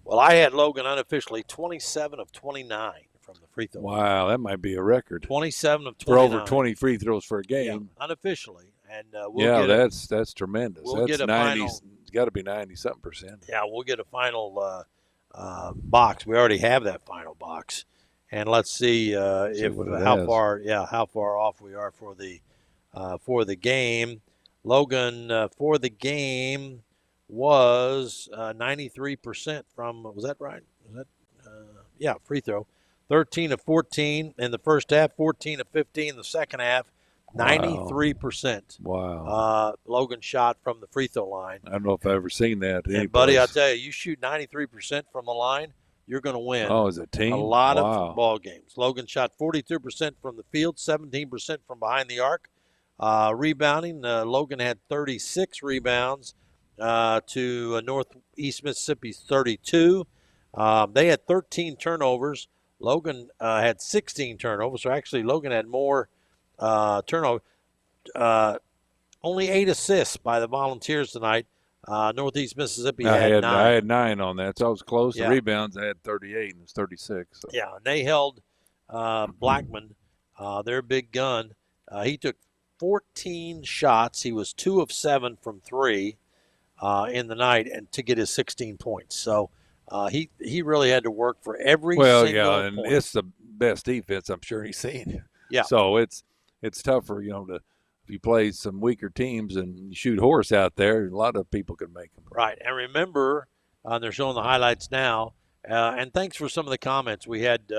Well, I had Logan unofficially 27 of 29 from the free throw. Wow, that might be a record. 27 of 29. For over 20 free throws for a game. Yeah, unofficially. And that's tremendous. We'll that's get a 90. final, it's got to be 90-something%. Yeah, we'll get a final box. We already have that final box, and let's see how far off we are for the game. Logan for the game was 93% from. Was that right? Was that free throw. 13 of 14 in the first half, 14 of 15 in the second half. 93%. Wow. Logan shot from the free throw line. I don't know if I've ever seen that. And, buddy, I'll tell you, you shoot 93% from the line, you're going to win. Oh, as a team? A lot Wow. of ball games. Logan shot 42% from the field, 17% from behind the arc. Rebounding, Logan had 36 rebounds to Northeast Mississippi's 32. They had 13 turnovers. Logan had 16 turnovers, so actually Logan had more turnover. Only 8 assists by the Volunteers tonight. Northeast Mississippi had 9. I had 9 on that, so I was close. Yeah. The rebounds, I had 38, and it was 36. So. Yeah, and they held Blackman, their big gun. He took 14 shots. He was 2 of 7 from 3 in the night, and to get his 16 points. So he really had to work for every single and point. it's the best defense I'm sure he's seen. Yeah. So it's tougher, if you play some weaker teams and you shoot horse out there, a lot of people can make them. Right, and remember, they're showing the highlights now. And thanks for some of the comments. We had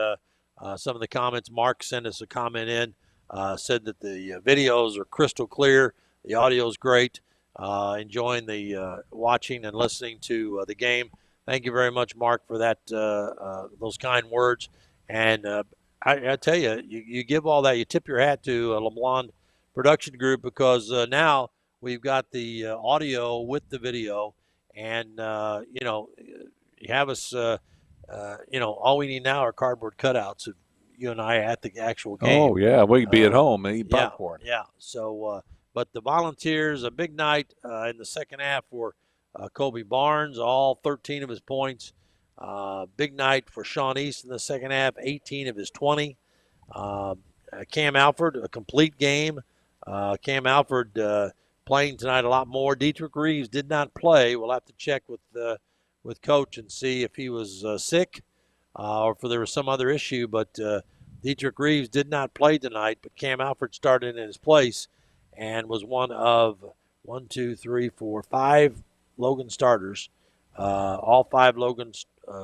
some of the comments. Mark sent us a comment in, said that the videos are crystal clear, the audio is great, enjoying the watching and listening to the game. Thank you very much, Mark, for that those kind words. And I tell you, you give all that, you tip your hat to LeBlanc Production Group, because now we've got the audio with the video, and you have us. All we need now are cardboard cutouts of you and I at the actual game. Oh yeah, we can be at home and eat popcorn. Yeah. So, but the Volunteers, a big night in the second half for Kobe Barnes, all 13 of his points. Big night for Sean East in the second half, 18 of his 20. Cam Alford, a complete game. Cam Alford playing tonight a lot more. Dietrich Reeves did not play. We'll have to check with Coach and see if he was sick or if there was some other issue. But Dietrich Reeves did not play tonight, but Cam Alford started in his place and was one of 5 Logan starters. All 5 Logan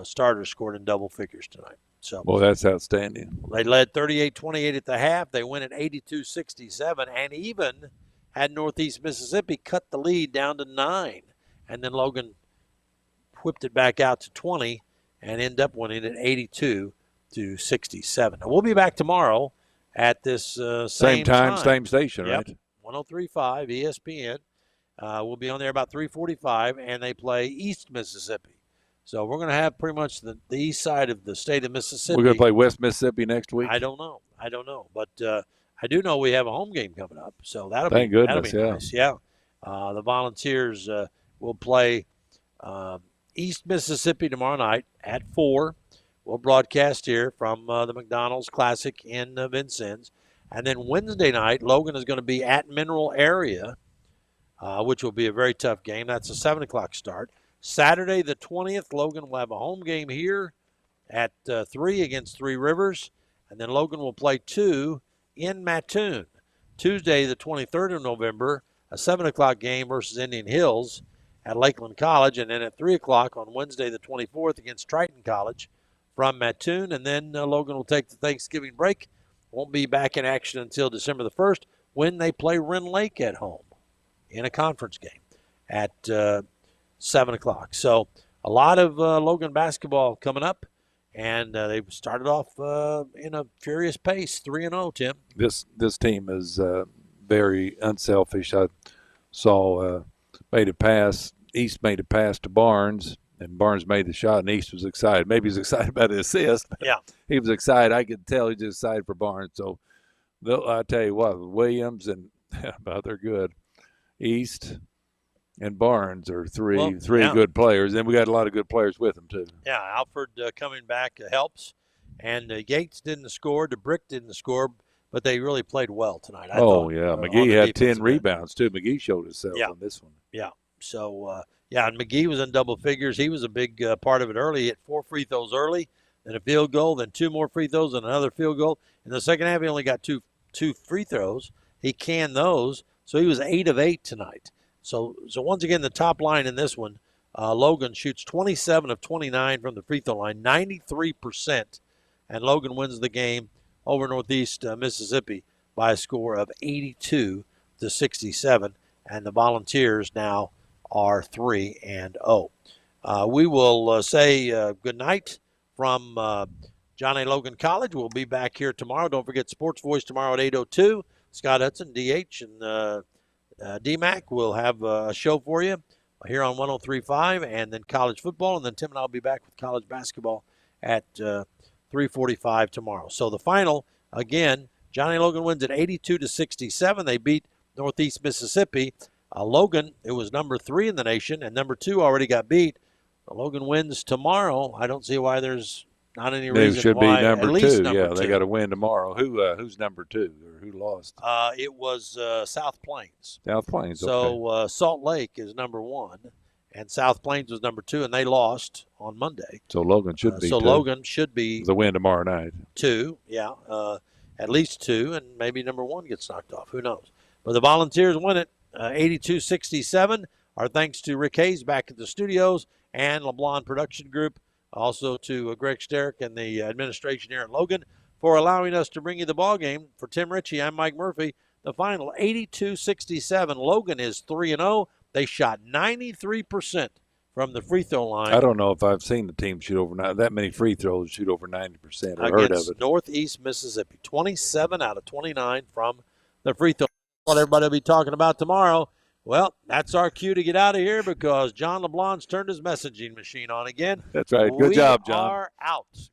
starters scored in double figures tonight. So, well, that's outstanding. They led 38-28 at the half. They win at 82-67, and even had Northeast Mississippi cut the lead down to 9. And then Logan whipped it back out to 20 and ended up winning at 82-67. Now, we'll be back tomorrow at this same time. Same station, yep. right? 103.5 ESPN. We'll be on there about 3:45, and they play East Mississippi. So we're going to have pretty much the east side of the state of Mississippi. We're going to play West Mississippi next week? I don't know. But I do know we have a home game coming up. So that'll Thank be goodness, nice. Yeah. The Volunteers will play East Mississippi tomorrow night at 4. We'll broadcast here from the McDonald's Classic in Vincennes. And then Wednesday night, Logan is going to be at Mineral Area, which will be a very tough game. That's a 7 o'clock start. Saturday the 20th, Logan will have a home game here at 3 against Three Rivers. And then Logan will play 2 in Mattoon. Tuesday the 23rd of November, a 7 o'clock game versus Indian Hills at Lakeland College. And then at 3 o'clock on Wednesday the 24th against Triton College from Mattoon. And then Logan will take the Thanksgiving break. Won't be back in action until December the 1st when they play Wren Lake at home in a conference game at 7 o'clock. So a lot of Logan basketball coming up, and they've started off in a furious pace, 3-0, Tim. This team is very unselfish. I saw made a pass. East made a pass to Barnes, and Barnes made the shot, and East was excited. Maybe he was excited about the assist. Yeah. He was excited. I could tell he was excited for Barnes. So I tell you what, Williams and they're good. East and Barnes are three good players. And we got a lot of good players with them, too. Yeah, Alford coming back helps. And Yates didn't score. DeBrick didn't score, but they really played well tonight. I thought, McGee had 10 rebounds, too. McGee showed himself on this one. Yeah. So, and McGee was in double figures. He was a big part of it early. He hit 4 free throws early, then a field goal, then 2 more free throws, and another field goal. In the second half, he only got two free throws. He canned those, so he was 8 of 8 tonight. So once again, the top line in this one, Logan shoots 27 of 29 from the free throw line, 93%, and Logan wins the game over Northeast Mississippi by a score of 82-67, and the Volunteers now are 3-0. We will say good night from John A. Logan College. We'll be back here tomorrow. Don't forget Sports Voice tomorrow at 8:02. Scott Hudson, DH, and DMAC will have a show for you here on 103.5, and then college football, and then Tim and I will be back with college basketball at 3:45 tomorrow. So the final, again, Johnny Logan wins at 82-67. They beat Northeast Mississippi. Logan, it was number 3 in the nation, and number 2 already got beat. Logan wins tomorrow. I don't see why there's not any reason It should why. be number at least 2. Number Yeah, 2. they got to win tomorrow. Who's number 2 or who lost? It was South Plains. South Plains. So Okay. Salt Lake is number 1, and South Plains was number 2, and they lost on Monday. So Logan should be. So 2. Logan should be the win tomorrow night. 2. Yeah, at least 2, and maybe number 1 gets knocked off. Who knows? But the Volunteers win it 82-67. Our thanks to Rick Hayes back at the studios and LeBlanc Production Group. Also to Greg Sterick and the administration here at Logan for allowing us to bring you the ball game. For Tim Ritchie, I'm Mike Murphy. The final 82-67. Logan is 3-0. They shot 93% from the free throw line. I don't know if I've seen the team shoot over that many free throws shoot over 90%. I've heard of Against it. Northeast Mississippi. 27 out of 29 from the free throw. What everybody will be talking about tomorrow. Well, that's our cue to get out of here because John LeBlanc's turned his messaging machine on again. That's right. Good job, John. We are out.